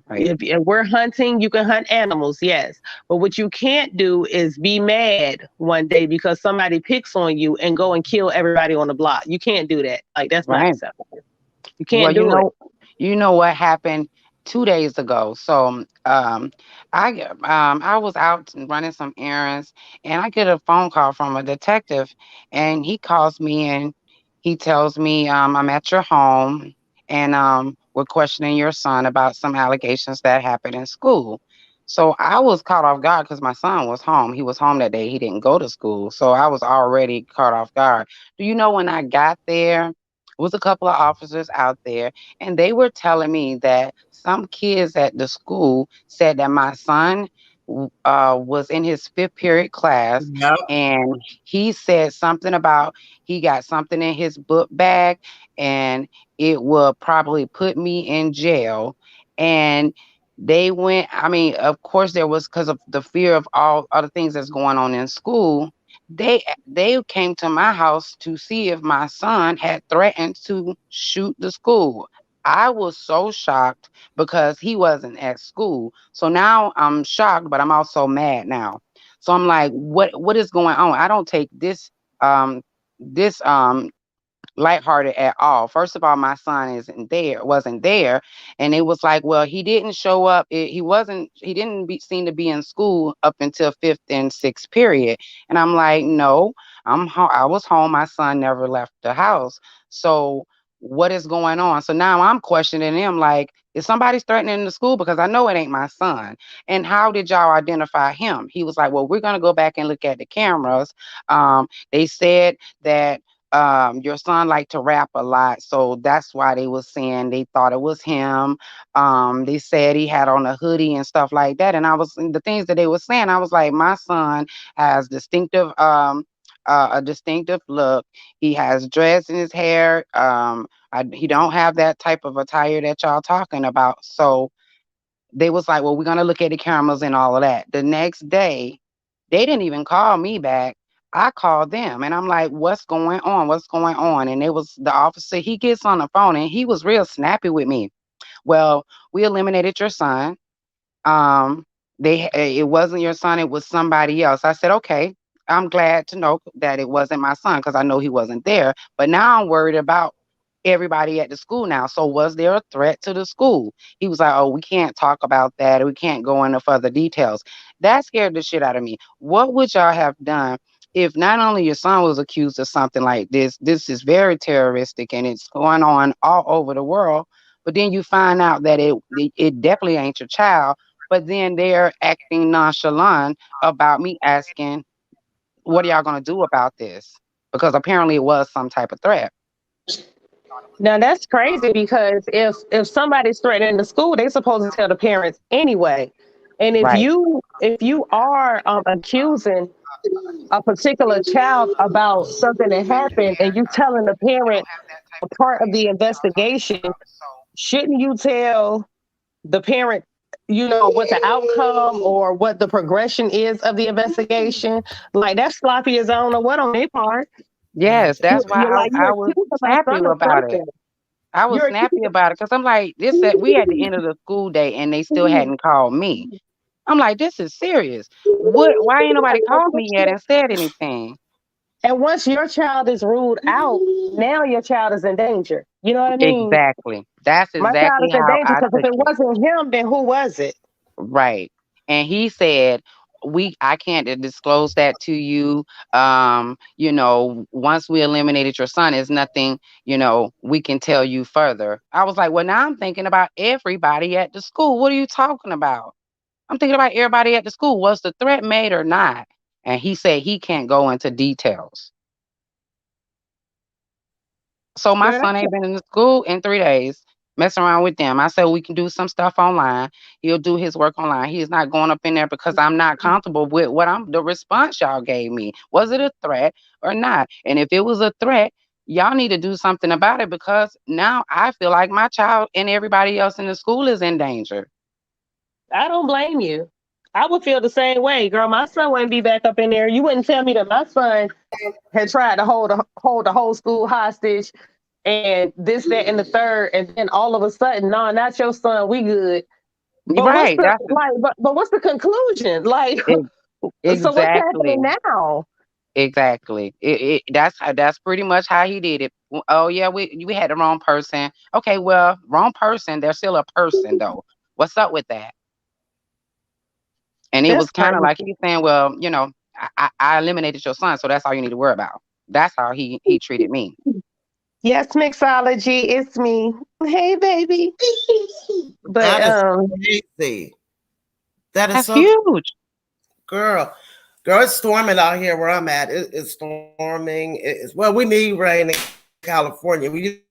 Right. If we're hunting, you can hunt animals, yes. But what you can't do is be mad one day because somebody picks on you and go and kill everybody on the block. You can't do that. Like, that's not Right. acceptable. You Well, can't do it. you know what happened 2 days ago. So, I was out running some errands, and I get a phone call from a detective, and he calls me and he tells me, I'm at your home, and we're questioning your son about some allegations that happened in school. So I was caught off guard because my son was home. He was home that day. He didn't go to school, so I was already caught off guard. Do you know when I got there? Was a couple of officers out there, and they were telling me that some kids at the school said that my son was in his fifth period class, Yep. and he said something about he got something in his book bag, and it will probably put me in jail. And they went, I mean, of course, there was because of the fear of all other things that's going on in school. They came to my house to see if my son had threatened to shoot the school. I was so shocked because he wasn't at school. So now I'm shocked, but I'm also mad now. So I'm like, what is going on? I don't take this lighthearted at all. First of all, my son wasn't there, and it was like, well, he didn't show up. He didn't seem to be in school up until fifth and sixth period. And I'm like, no, I was home. My son never left the house. So what is going on? So now I'm questioning him, like, is somebody threatening the school? Because I know it ain't my son. And how did y'all identify him? He was like, well, we're gonna go back and look at the cameras. They said that your son liked to rap a lot, so that's why they was saying they thought it was him. They said he had on a hoodie and stuff like that, and the things that they were saying, I was like, my son has distinctive a distinctive look. He has dreads in his hair. He don't have that type of attire that y'all talking about. So they was like, well, we're gonna look at the cameras and all of that. The next day, they didn't even call me back. I called them and I'm like, what's going on? What's going on? And it was the officer. He gets on the phone and he was real snappy with me. Well, we eliminated your son. Um, it wasn't your son, it was somebody else. I said, okay, I'm glad to know that it wasn't my son because I know he wasn't there. But now I'm worried about everybody at the school now. So was there a threat to the school? He was like, oh, we can't talk about that. We can't go into further details. That scared the shit out of me. What would y'all have done if not only your son was accused of something like this is very terroristic and it's going on all over the world, but then you find out that it definitely ain't your child, but then they're acting nonchalant about me asking, what are y'all going to do about this? Because apparently it was some type of threat. Now that's crazy because if somebody's threatening the school, they're supposed to tell the parents anyway. And Right. if you are accusing a particular child about something that happened and you telling the parent a part of the investigation, shouldn't you tell the parent, what the outcome or what the progression is of the investigation? Like that's sloppy as I don't know what on their part. Yes, You, that's why you're like you're I was accusing my snappy son of about it. something. I was You're snappy accusing. about it because I'm like, this that we at the end of the school day and they still hadn't called me. I'm like, this is serious. Why ain't nobody called me yet and said anything? And once your child is ruled out, now your child is in danger. You know what I mean? Exactly. That's My child exactly is in how danger I because if took it it. wasn't him, then who was it? Right. And he said, I can't disclose that to you. Once we eliminated your son, is nothing, we can tell you further. I was like, well, now I'm thinking about everybody at the school. What are you talking about? I'm thinking about everybody at the school. Was the threat made or not? And he said he can't go into details. So my Girl, son ain't been in the school in 3 days, messing around with them. I said we can do some stuff online. He'll do his work online. He is not going up in there because I'm not comfortable with the response y'all gave me. Was it a threat or not? And if it was a threat, y'all need to do something about it because now I feel like my child and everybody else in the school is in danger. I don't blame you. I would feel the same way, girl. My son wouldn't be back up in there. You wouldn't tell me that my son had tried to hold the whole school hostage and this, that, and the third, and then all of a sudden, no, not your son. We good. But what's Right. the That's like? But what's the conclusion? Like, it, so what's exactly. happening now? Exactly. That's pretty much how he did it. Oh yeah, we had the wrong person. Okay, well, wrong person. They're still a person though. What's up with that? And it That's was kind of like crazy. he's saying, well, I eliminated your son, so that's all you need to worry about. That's how he treated me. Yes, mixology, it's me. Hey, baby. But That is crazy. That is That's so, huge. girl. Girl, it's storming out here where I'm at. It's storming. Well, we need rain in California. We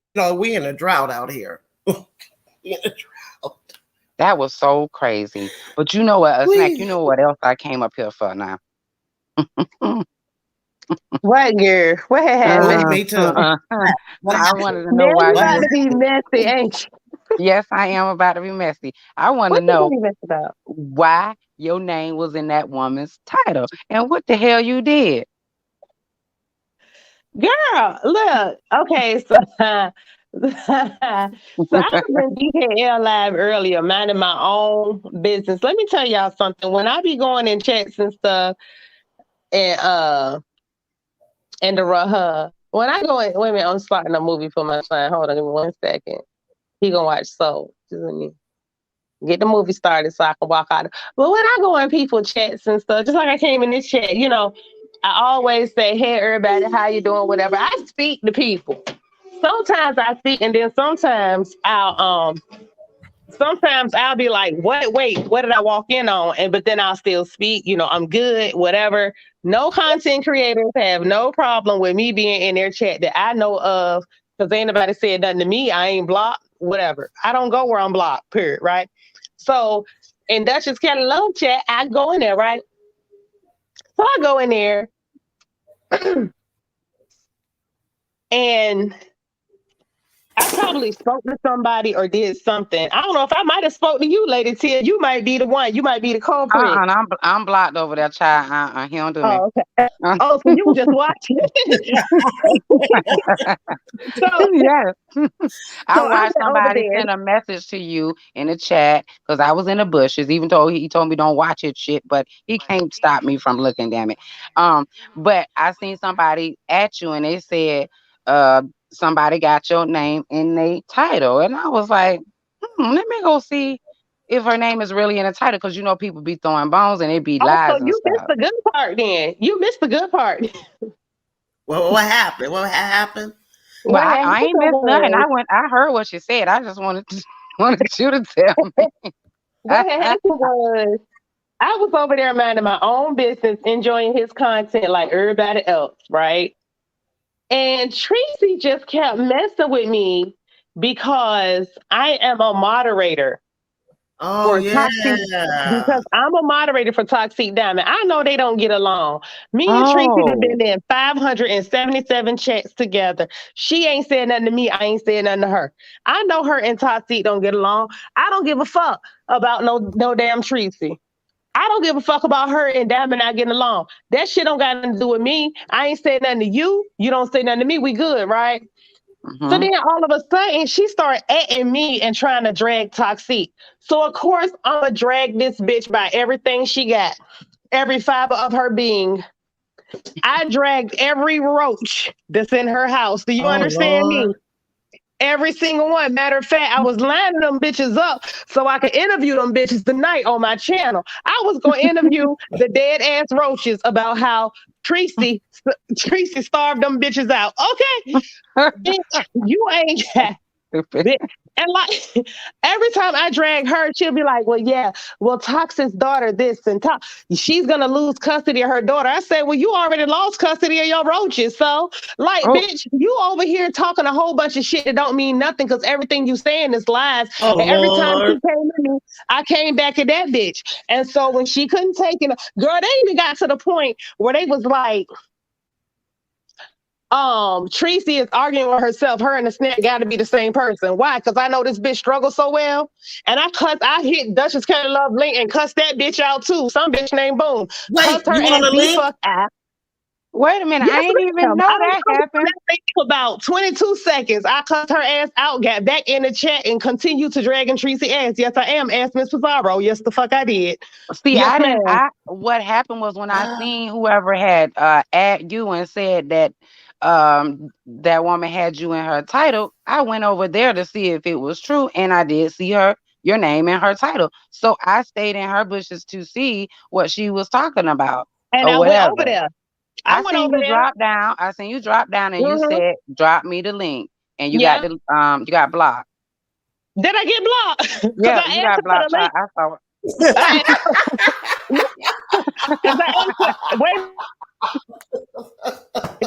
in a drought out here. In a drought. That was so crazy. But you know what, a snack. You We know what else I came up here for now? what, girl? What had happened? me too. What I happened? wanted to Now know why you What about you. to happened? be messy, ain't you? Yes, I am about to be messy. I want to What you gonna know be messy about? why your name was in that woman's title and what the hell you did. Girl, look. Okay, so I was in DKL live earlier, minding my own business. Let me tell y'all something. When I be going in chats and stuff, and when I go in, wait a minute, I'm starting a movie for my son. Hold on, give me 1 second. He gonna watch Soul. Just let me get the movie started so I can walk out. But when I go in people chats and stuff, just like I came in this chat, I always say, "Hey, everybody, how you doing?" Whatever. I speak to people. Sometimes I speak, and then sometimes I'll be like, "What? Wait, what did I walk in on?" And but then I'll still speak. I'm good. Whatever. No content creators have no problem with me being in their chat that I know of because ain't nobody said nothing to me. I ain't blocked. Whatever. I don't go where I'm blocked. Period. Right. So in Duchess Kelly Love chat, I go in there. Right. So I go in there And I probably spoke to somebody or did something. I don't know if I might have spoke to you, Lady Tia. You might be the one. You might be the culprit. I'm blocked over there, child. He don't do me. Oh, okay. Oh, so you were just watching. So, Yes. I so I watched went over somebody there. send a message to you in the chat because I was in the bushes, even though he told me don't watch it shit, but he can't stop me from looking, damn it. But I seen somebody at you and they said somebody got your name in the title. And I was like, let me go see if her name is really in the title, because you know people be throwing bones and it be Oh, lies so and you missed stuff. the good part then. You missed the good part. Well, what happened? What happened? But What I ain't missed nothing. happened I heard what she said. I just wanted you to tell me. what had happened was I was over there minding my own business, enjoying his content like everybody else, right? And Tracy just kept messing with me because I am a moderator Oh for Toxic. yeah. Because I'm a moderator for Toxic Diamond. I know they don't get along. Me and Tracy have Oh. been in 577 chats together. She ain't said nothing to me. I ain't said nothing to her. I know her and Toxic don't get along. I don't give a fuck about no damn Tracy. I don't give a fuck about her and Diamond not getting along. That shit don't got nothing to do with me. I ain't saying nothing to you. You don't say nothing to me. We good, right? So then all of a sudden she started atting me and trying to drag Toxic. So of course I'ma drag this bitch by everything she got, every fiber of her being. I dragged every roach that's in her house. Do you Oh understand me? Lord. Every single one. Matter of fact, I was lining them bitches up so I could interview them bitches tonight on my channel. I was gonna interview the dead ass roaches about how Tracy starved them bitches out. Okay, bitch, you ain't got. Stupid. And like every time I drag her, she'll be like, "Well, yeah, well, Toxic's daughter, this and she's gonna lose custody of her daughter." I said, "Well, you already lost custody of your roaches, so like, Oh, bitch, you over here talking a whole bunch of shit that don't mean nothing because everything you saying is lies." Oh And every time she Lord. came at me, I came back at that bitch. And so when she couldn't take it, girl, they even got to the point where they was like, Tracy is arguing with herself. Her and the snack got to be the same person. Why? Because I know this bitch struggles so well. And I hit Duchess Kelly Love Link and cussed that bitch out too. Some bitch named Boom. Wait, Cussed her you ass want a the link? fuck out. wait a minute. Yes, I ain't even ma'am. know I that was on happened. that thing for about 22 seconds. I cussed her ass out, got back in the chat, and continued to drag and Tracy ass. Yes, I am. Ask Miss Pizarro. Yes, the fuck I did. See, Yes, ma'am. what happened was when I seen whoever had at you and said that that woman had you in her title, I went over there to see if it was true, and I did see your name in her title. So I stayed in her bushes to see what she was talking about And or I went over whatever. there. I I went seen over you there. drop down. I seen you drop down and you Mm-hmm. said drop me the link, and you got Yeah. the you got blocked. Did I get blocked? Because Yeah, I you asked got her for the blocked. link. I saw it. I Because I asked her, wait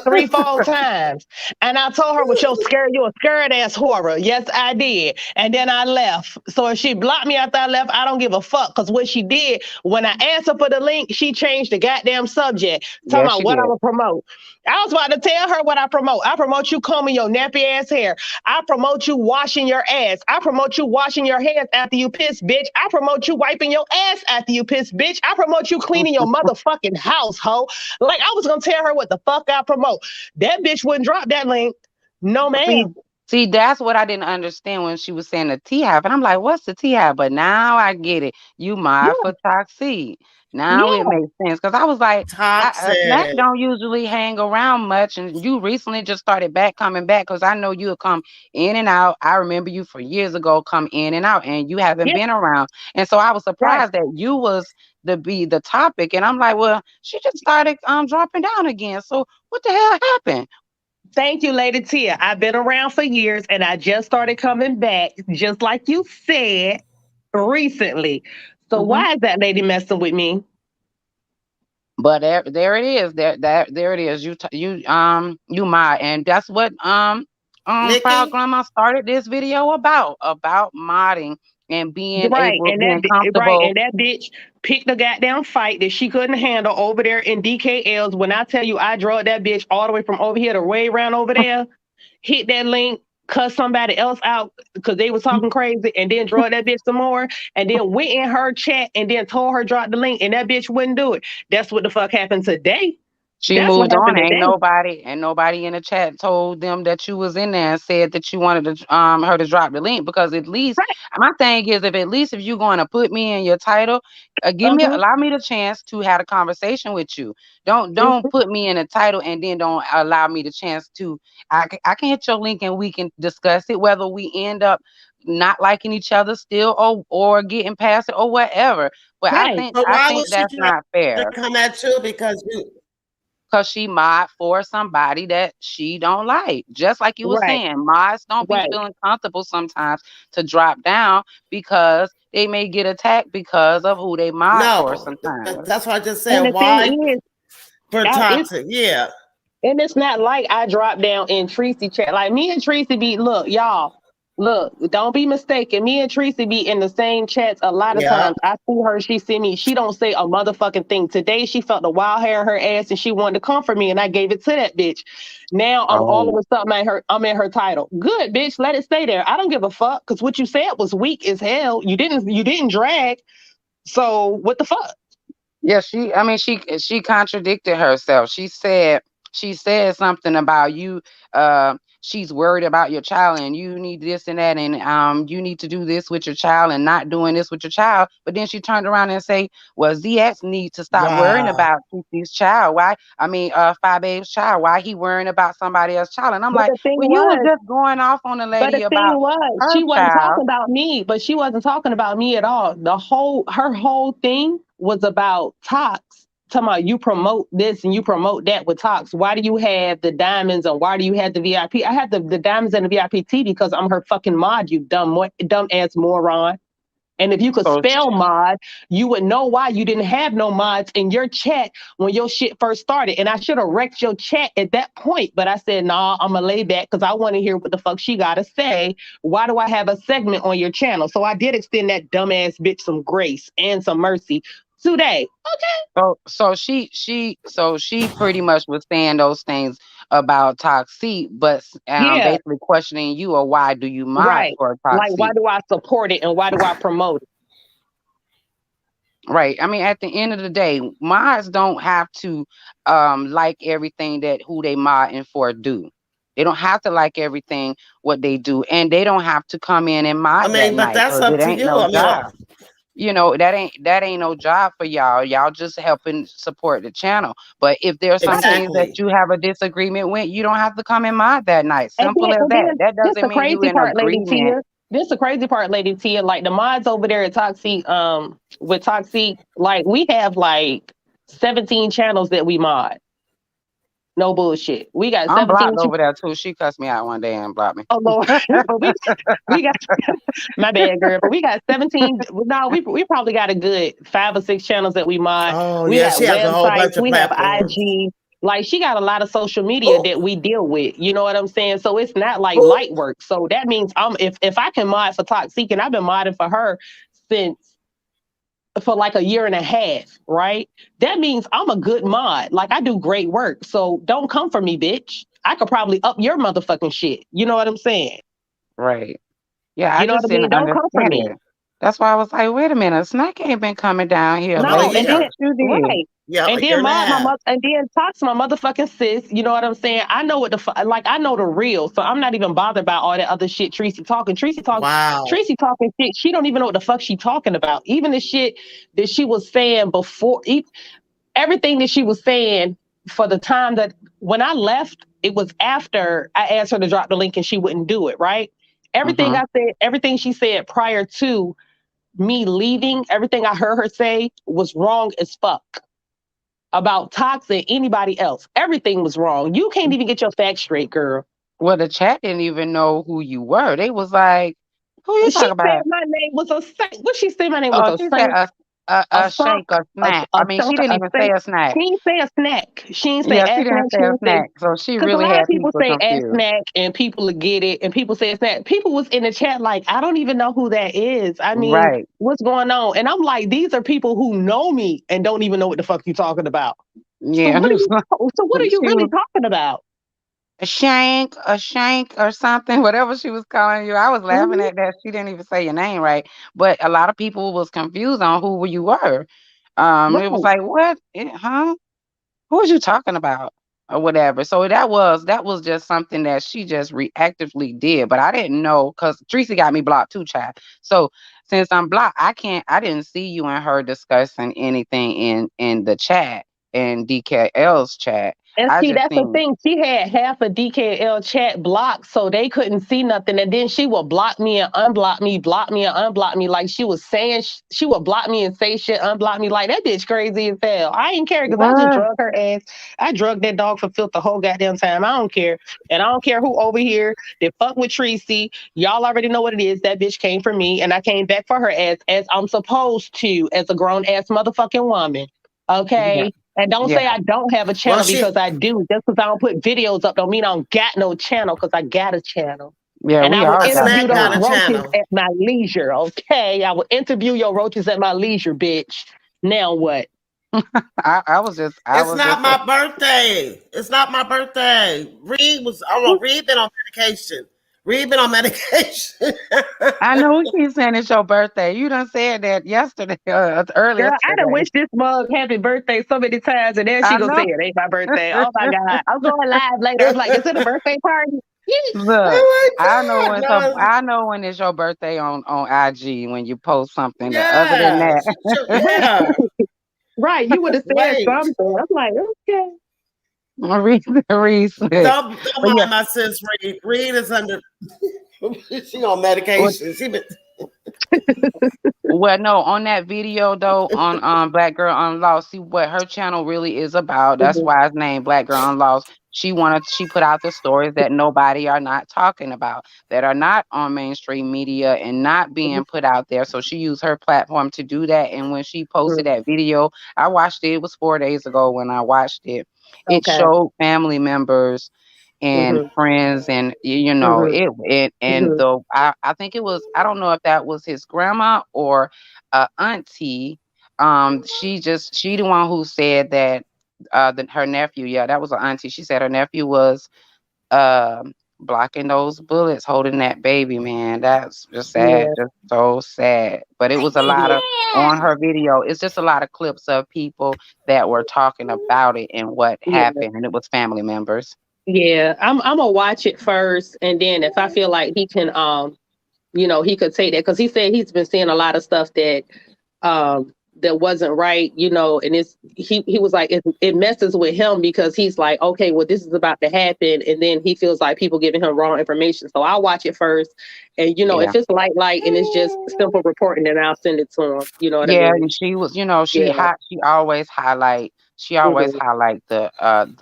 3, 4 times. And I told her, "With your skirt, you a scared ass horror." Yes, I did. And then I left. So if she blocked me after I left, I don't give a fuck. Because what she did, when I asked her for the link, she changed the goddamn subject. Talking Yes, about she what I did. would promote. I was about to tell her what I promote. I promote you combing your nappy ass hair. I promote you washing your ass. I promote you washing your hands after you piss, bitch. I promote you wiping your ass after you piss, bitch. I promote you cleaning your motherfucking house, hoe. Like I was gonna tell her what the fuck I promote. That bitch wouldn't drop that link. No, See, ma'am. see, that's what I didn't understand when she was saying the T hive, and I'm like, "What's the T hive?" But now I get it. You mod Yeah, for Toxic. Now it yeah, makes sense because I was like, Snack Toxic. don't usually hang around much, and you recently just started coming back because I know you would come in and out. I remember you for years ago, come in and out, and you haven't yeah, been around, and so I was right. surprised that you was the topic, and I'm like, well, she just started dropping down again. So what the hell happened? Thank you, Lady Tia. I've been around for years and I just started coming back, just like you said, recently. So Mm-hmm. why is that lady messing with me? But there it is. There it is. You my, and that's what Proud Nikki? Grandma started this video about modding and being Right, able, being comfortable. and that bitch picked the goddamn fight that she couldn't handle over there in DKL's. When I tell you, I drug that bitch all the way from over here to way around over there, hit that link, cuss somebody else out because they was talking crazy, and then drug that bitch some more, and then went in her chat and then told her drop the link, and that bitch wouldn't do it. That's what the fuck happened today. She That's what moved on. happened Ain't today. nobody in the chat told them that you was in there and said that you wanted to her to drop the link, because at least Right. my thing is, if at least if you're going to put me in your title, Uh-huh. allow me the chance to have a conversation with you. Don't Mhm. put me in a title and then don't allow me the chance to. I can hit your link and we can discuss it, whether we end up not liking each other still, or getting past it or whatever. But Right. So I why think would she that's try not to fair. come at you? Because you, Because she mod for somebody that she don't like. Just like you were Right. saying, mods don't be Right. feeling comfortable sometimes to drop down because they may get attacked because of who they mod for no, sometimes. that's what I just And said. the Why thing is, for it's toxic? Yeah. and it's not like I dropped down in Tracy chat. Like me and Tracy be look, y'all. Look, don't be mistaken. Me and Tracy be in the same chats a lot of Yeah. times. I see her, she see me. She don't say a motherfucking thing. Today she felt the wild hair in her ass and she wanted to comfort me, and I gave it to that bitch. Now I'm all of Oh, a sudden I'm in her title. Good bitch, let it stay there. I don't give a fuck because what you said was weak as hell. You didn't drag. So what the fuck? yeah. She contradicted herself. She said something about you. She's worried about your child, and you need this and that, and you need to do this with your child, and not doing this with your child. But then she turned around and say, "Well, ZX needs to stop worrying Wow. about Cece's child. Why? I mean, Five Babe's child. Why he worrying about somebody else's child?" And I'm But like, the thing "Well, you were was, just going off on the But the lady thing about was, her she wasn't child." talking about me, but she wasn't talking about me at all. Her whole thing was about Tox. Talking about you promote this and you promote that with Tox. Why do you have the diamonds and why do you have the VIP? I had the diamonds and the VIP because I'm her fucking mod, you dumb ass moron. And if you could So spell mod, you would know why you didn't have no mods in your chat when your shit first started. And I should have wrecked your chat at that point. But I said, nah, I'm going to lay back because I want to hear what the fuck she got to say. Why do I have a segment on your channel? So I did extend that dumbass bitch some grace and some mercy today. So she pretty much was saying those things about Toxic, but Yeah, basically questioning you, or why do you mod right. for Like, why Toxic? do I support it and why do I promote it? Right. I mean, at the end of the day, mods don't have to like everything that who they modding for do. They don't have to like everything what they do, and they don't have to come in and I mod that mean, but night, that's because up it to ain't you. no I mean, job. You know, that ain't no job for y'all. Y'all just helping support the channel. But if there's some things that exactly. you have a disagreement with, you don't have to come in mod that night. And Simple as and that. then That this doesn't the mean you crazy in part, Lady agreement. Tia. This the crazy part, Lady Tia. Like the mods over there at Toxic, with Toxic, like we have like 17 channels that we mod. No bullshit. We got I'm 17. blocked over there too. She cussed me out one day and blocked me. Oh Lord, but we got my bad girl, but we got 17. No, we probably got a good 5 or 6 channels that we mod. Oh We yeah, got she has a whole websites, bunch of we have platforms. IG. Like she got a lot of social media Who? that we deal with. You know what I'm saying? So it's not like Who? light work. So that means if I can mod for Toxic, and I've been modding for her since for like a year and a half, right? That means I'm a good mod. Like I do great work. So don't come for me, bitch. I could probably up your motherfucking shit. You know what I'm saying? Right. Yeah, I You know what just I mean? didn't Don't come for understand me. it. That's why I was like, wait a minute, Snack ain't been coming down here About a No, lately. and then year. What you did? right. Yeah, And a year then and a mod my half. mother, and then talk to my motherfucking sis. You know what I'm saying? I know what like. I know the real, so I'm not even bothered about all that other shit. Wow. Tracy talking shit. She don't even know what the fuck she talking about. Even the shit that she was saying before, everything that she was saying for the time that when I left, it was after I asked her to drop the link and she wouldn't do it. Right? Everything Mm-hmm. I said, everything she said prior to me leaving, everything I heard her say was wrong as fuck about Toxic, anybody else. Everything was wrong. You can't even get your facts straight, girl. Well, the chat didn't even know who you were. They was like, who you She talking said about? my name was a saint. What she say? My name was Oh, a she said saint. A shake fuck, or snack. I mean, she didn't even say a snack. She didn't say a snack. She didn't say Yeah, she ass snack. didn't say She a didn't say, snack. So she because a really lot of had people people say ass confused. snack and people will get it and people say snack. People was in the chat like, I don't even know who that is. I mean, Right. what's going on? And I'm like, these are people who know me and don't even know what the fuck you talking about. So Yeah. what are you? So what are you She really was talking about? a shank or something, whatever she was calling you. I was laughing Mhm. at that. She didn't even say your name right. But a lot of people was confused on who you were. It was Right. like, what? Huh? Who was you talking about? Or whatever. So that was just something that she just reactively did. But I didn't know because Tracy got me blocked too, child. So since I'm blocked, I didn't see you and her discussing anything in the chat, in DKL's chat. And I see, just that's the seen thing. She had half a DKL chat blocked, so they couldn't see nothing. And then she would block me and unblock me, block me and unblock me. Like she was saying, she would block me and say shit, unblock me. Like that bitch crazy as hell. I ain't care because I just what? drug her ass. I drugged that dog for filth the whole goddamn time. I don't care. And I don't care who over here that fuck with Tracy. Y'all already know what it is. That bitch came for me and I came back for her ass as I'm supposed to as a grown ass motherfucking woman. Yeah. Okay. And don't Yeah. say I don't have a Well, channel she because I do. Just because I don't put videos up don't mean I don't got no channel because I got a channel. Yeah, And I we will all a got a interview snack those got a channel. roaches channel. at my leisure, okay? I will interview your roaches at my leisure, bitch. Now what? I was just I It's was not just my birthday. It's not my birthday. I don't know, Reed been on medication. Reed been on medication. I know she's saying it's your birthday. You done said that yesterday, earlier Girl, I done today. wish this mug happy birthday so many times, and then she I gonna say know. it ain't my birthday. Oh my God. I'm going live later. I'm like, is it a birthday party? Look, Oh I know my when God. No, I know when it's your birthday on IG when you post something. Other than yeah. that, Right, Yeah. right. You would have said Wait. something. I'm like, okay. Reese, Reese. Don't But yeah, mind my sis Reed. Reed is under she on medication. She been well, no, on that video though, on Black Girl Unlost, see what her channel really is about. That's Mhm. why it's named Black Girl Unlost. She put out the stories that nobody are not talking about, that are not on mainstream media and not being put out there. So she used her platform to do that. And when she posted Mhm. that video, I watched it. It was 4 days ago when I watched it. It Okay. showed family members and Mhm. friends and Mhm. it and Mhm. I think it was, I don't know if that was his grandma or auntie. She the one who said that her nephew, yeah, that was an auntie. She said her nephew was blocking those bullets, holding that baby, man. That's just sad, Yeah. just so sad. But it was a lot Yeah. of, on her video, it's just a lot of clips of people that were talking about it and what Yeah. happened, and it was family members. Yeah. I'm gonna watch it first, and then if I feel like he can, he could take that because he said he's been seeing a lot of stuff that wasn't right, and he was like it messes with him because he's like, okay, well, this is about to happen, and then he feels like people giving him wrong information. So I'll watch it first, and Yeah. if it's light and it's just simple reporting, then I'll send it to him. You know what I Yeah, mean? and she was, Yeah. she always Hmm. highlight the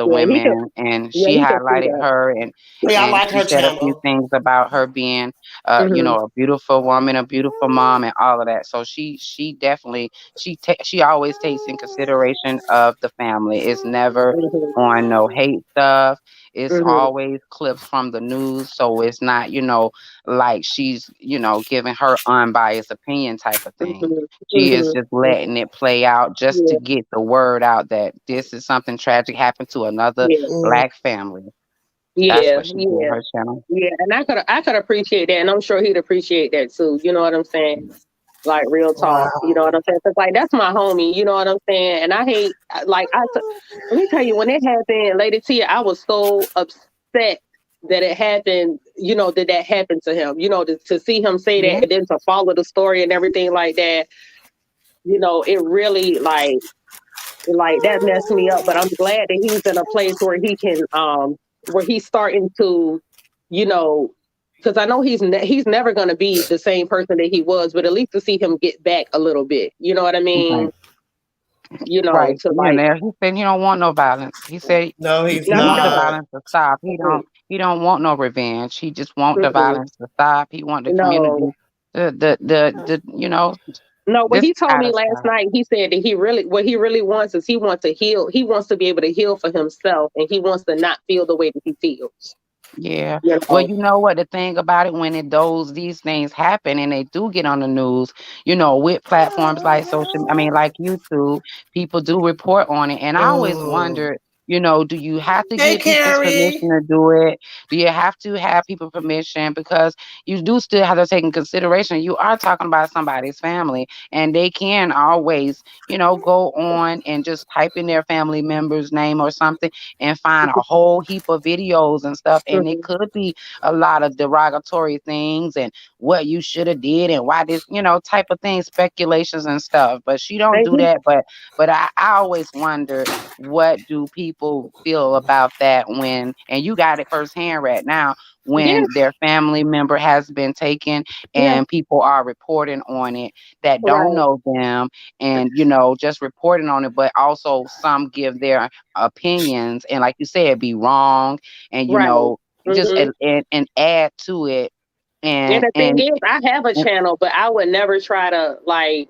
Yeah, he could. women, and Yeah, she he could see highlighted that. her, and yeah, I and like she her said a few channel. things about her being Hmm. a beautiful woman, a beautiful mom, and all of that. So she definitely, she always takes in consideration of the family. It's never Hmm. on no hate stuff. It's Hmm. always clips from the news, so it's not, like she's, giving her unbiased opinion type of thing. Hmm. She is Hmm. just letting it play out just to Yeah. get the word out that this is something tragic happened to another Yeah. Mm. Black family. That's Yeah. what she did, Yeah. her channel. Yeah. And I could appreciate that, and I'm sure he'd appreciate that too. You know what I'm saying? Like real talk. You know Wow. what I'm saying? 'Cause, like that's my homie. You know what I'm saying? And I hate let me tell you when it happened, Lady Tia, I was so upset that it happened. That happened to him. To see him say that Yeah. and then to follow the story and everything like that. It really like that messed me up. But I'm glad that he's in a place where he can where he's starting to, you know, because I know he's never going to be the same person that he was, but at least to see him get back a little bit, you know what I Right. mean? Right. To Yeah, like, there. He said he don't want no violence. He said No, he's he no, he want the don't. not. violence to stop. Mm-mm, He don't want no revenge. He just want the mm-mm, violence to stop. He want the no. community, the No, what This he told me gotta last stop. night, he said that what he really wants is he wants to heal. He wants to be able to heal for himself, and he wants to not feel the way that he feels. Yeah. You Well, know, you know what? The thing about it, when these things happen and they do get on the news, with platforms like like YouTube, people do report on it. And I always Mm. wondered, do you have to Hey, get people's permission Carrie. to do it? Do you have to have people permission? Because you do still have to take in consideration you are talking about somebody's family, and they can always, go on and just type in their family member's name or something and find a whole heap of videos and stuff, and it mhm. could be a lot of derogatory things and what you should have did and why this, type of things, speculations and stuff. But she don't And do that. But I always wonder, what do people feel about that when, and you got it firsthand right now, yeah, when their family member has been taken yeah, and people are reporting on it that don't right, know them, and just reporting on it, but also some give their opinions, and like you said, be wrong, and right. just Hmm. and add to it, And and the thing and, is, I have a and channel, but I would never try to like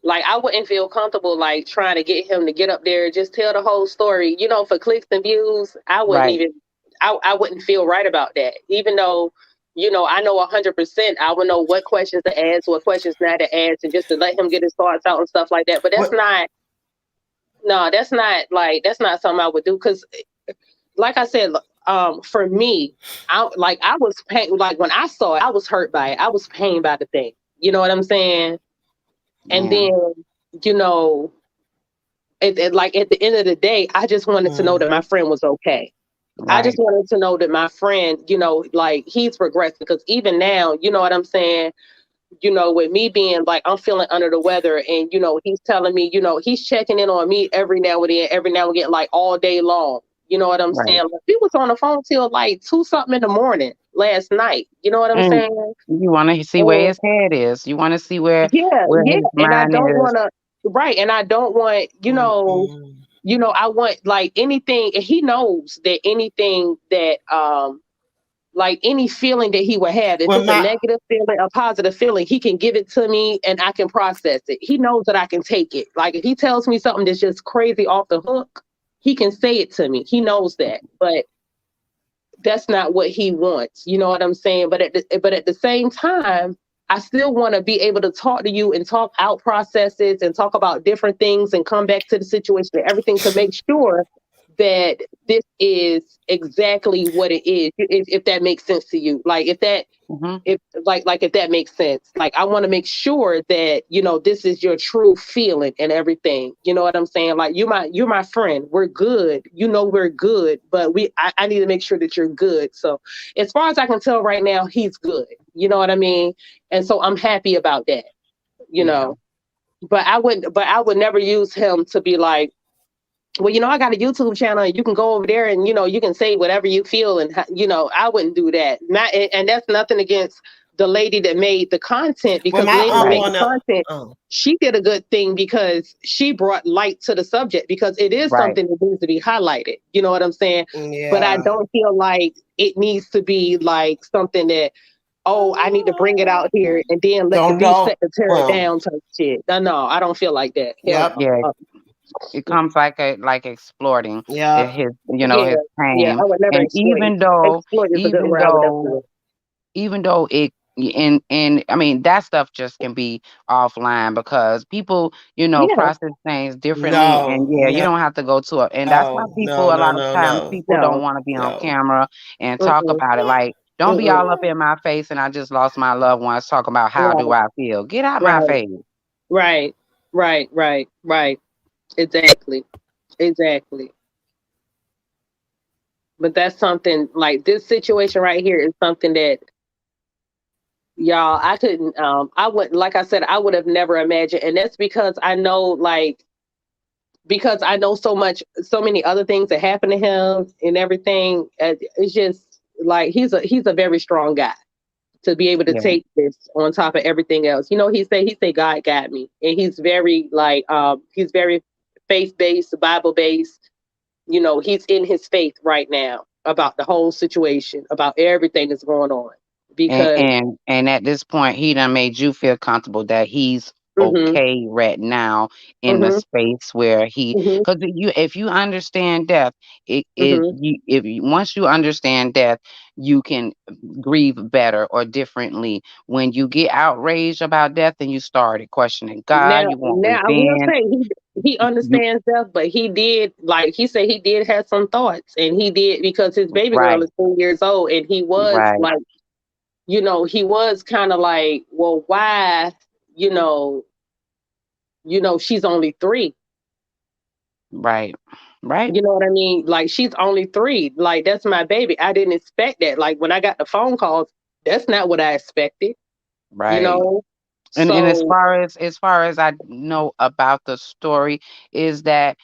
I wouldn't feel comfortable like trying to get him to get up there and just tell the whole story, for clicks and views. I wouldn't right, even I wouldn't feel right about that. Even though, I know 100%, I would know what questions to ask, what questions not to ask, and just to let him get his thoughts out and stuff like that. But What? that's not something I would do, because like I said, for me, I was pain, like when I saw it, I was hurt by it. I was pained by the thing. You know what I'm saying? And yeah, then, you know, like at the end of the day, I just wanted to know that Mm. my friend was okay. I just right, wanted to know that my friend, like he's progressed, because even now, you know what I'm saying? With me being like, I'm feeling under the weather, and, he's telling me, he's checking in on me every now and again, like all day long. You know what I'm saying? right. Like, he was on the phone till like 2 something in the morning last night. You know what I'm And saying? you want to see where And his head is. You want to see where yeah, yeah. his And I mind don't is. want to, right. And I don't want, Mm-mm. I want like anything, and he knows that anything that, like any feeling that he would have, if Well, it's a my negative feeling, a positive feeling, he can give it to me and I can process it. He knows that I can take it. Like if he tells me something that's just crazy off the hook, he can say it to me. He knows that. But that's not what he wants. You know what I'm saying? But at the same time, I still want to be able to talk to you and talk out processes and talk about different things and come back to the situation and everything to make sure that this is exactly what it is. If that makes sense to you, like Hmm. if that makes sense, like I want to make sure that this is your true feeling and everything. You know what I'm saying? Like you're my friend, we're good, we're good, but I need to make sure that you're good. So as far as I can tell right now, he's good. You know what I mean? And so I'm happy about that. you Yeah, know but I would never use him to be like, well, I got a YouTube channel and you can go over there and, you can say whatever you feel. And, I wouldn't do that. And that's nothing against the lady that made the content, well, because the my lady that aunt made right. the wanna. content, Oh, she did a good thing because she brought light to the subject, because it is Right. something that needs to be highlighted. You know what I'm saying? But I yeah. don't feel like it needs to be like something that, oh, I need to bring it out here and then let the beef Don't. set to tear it Well, down type shit. No, I don't feel like that. Hell yep, Yeah. no. It comes like exploiting yep. his, Yeah, his yeah, pain. I would never And exploit. Exploit is a good even word. I would never though do it. even though it, and I mean, that stuff just can be offline, because people, Yeah, process things differently, and No, yeah, you no, don't have to go to it. And that's why no, people, no, a no, lot of no, times, no, people don't no. want to be on no. camera and talk Mm-mm, about it. Like, don't be mm-mm. all up in my face and I just lost my loved ones talking about how do Right, I feel. Get out my right, face. right, right. Exactly, exactly. But that's something like this situation right here is something that, y'all, I couldn't. I would, like I said, I would have never imagined, and that's because I know, like, because I know so many other things that happen to him and everything. It's just like he's a very strong guy to be able to Yeah. take this on top of everything else. He say God got me, and he's very like he's very faith based, Bible based. He's in his faith right now about the whole situation, about everything that's going on. And Because and and at this point, he done made you feel comfortable that he's okay right now in the space where because if you understand death, once you understand death, you can grieve better or differently. When you get outraged about death and you started questioning God, Now, you want I will revenge. say he You understands death, but he did, like he said, he did have some thoughts, and he did, because his baby girl right, is 4 years old, and he was right, like, he was kind of like, well, why, you know, she's only 3. right, right, You know what I mean? Like, she's only 3. Like, that's my baby. I didn't expect that. Like, when I got the phone calls, that's not what I expected. You right. know. And So as far as I know about the story, is that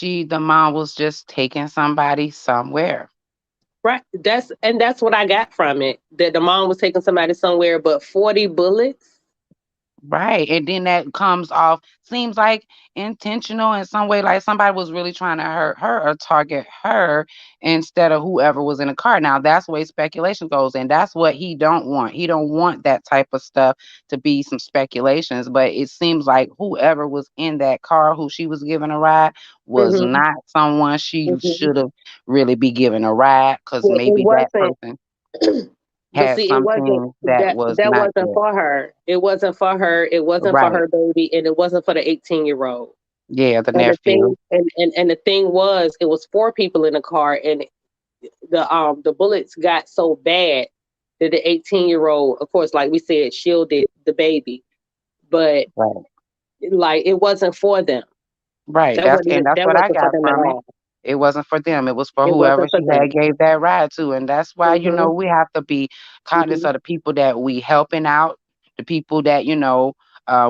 the mom was just taking somebody somewhere. right, that's what I got from it. That the mom was taking somebody somewhere, but 40 bullets. Right. And then that comes off, seems like intentional in some way, like somebody was really trying to hurt her or target her instead of whoever was in the car. Now that's the way speculation goes, and that's what he don't want. He don't want that type of stuff to be some speculations. But it seems like whoever was in that car who she was giving a ride was Mm-hmm. not someone she Mm-hmm. should have really be giving a ride, because It maybe that wasn't. person But had see, it wasn't something that was that not wasn't good. for her. It wasn't for her. It wasn't for Right. her baby, and it wasn't for the 18-year-old. Yeah, the And the nephew. thing, and the thing was, it was 4 people in the car, and the bullets got so bad that the 18-year-old, of course, like we said, shielded the baby, but Right. like it wasn't for them. Right. That wasn't That's that what I wasn't for got them at from it. all. It wasn't for them. It was for It whoever wasn't for she them. had gave that ride to. And that's why, Mm-hmm. we have to be Mm-hmm. cognizant of the people that we helping out, the people that,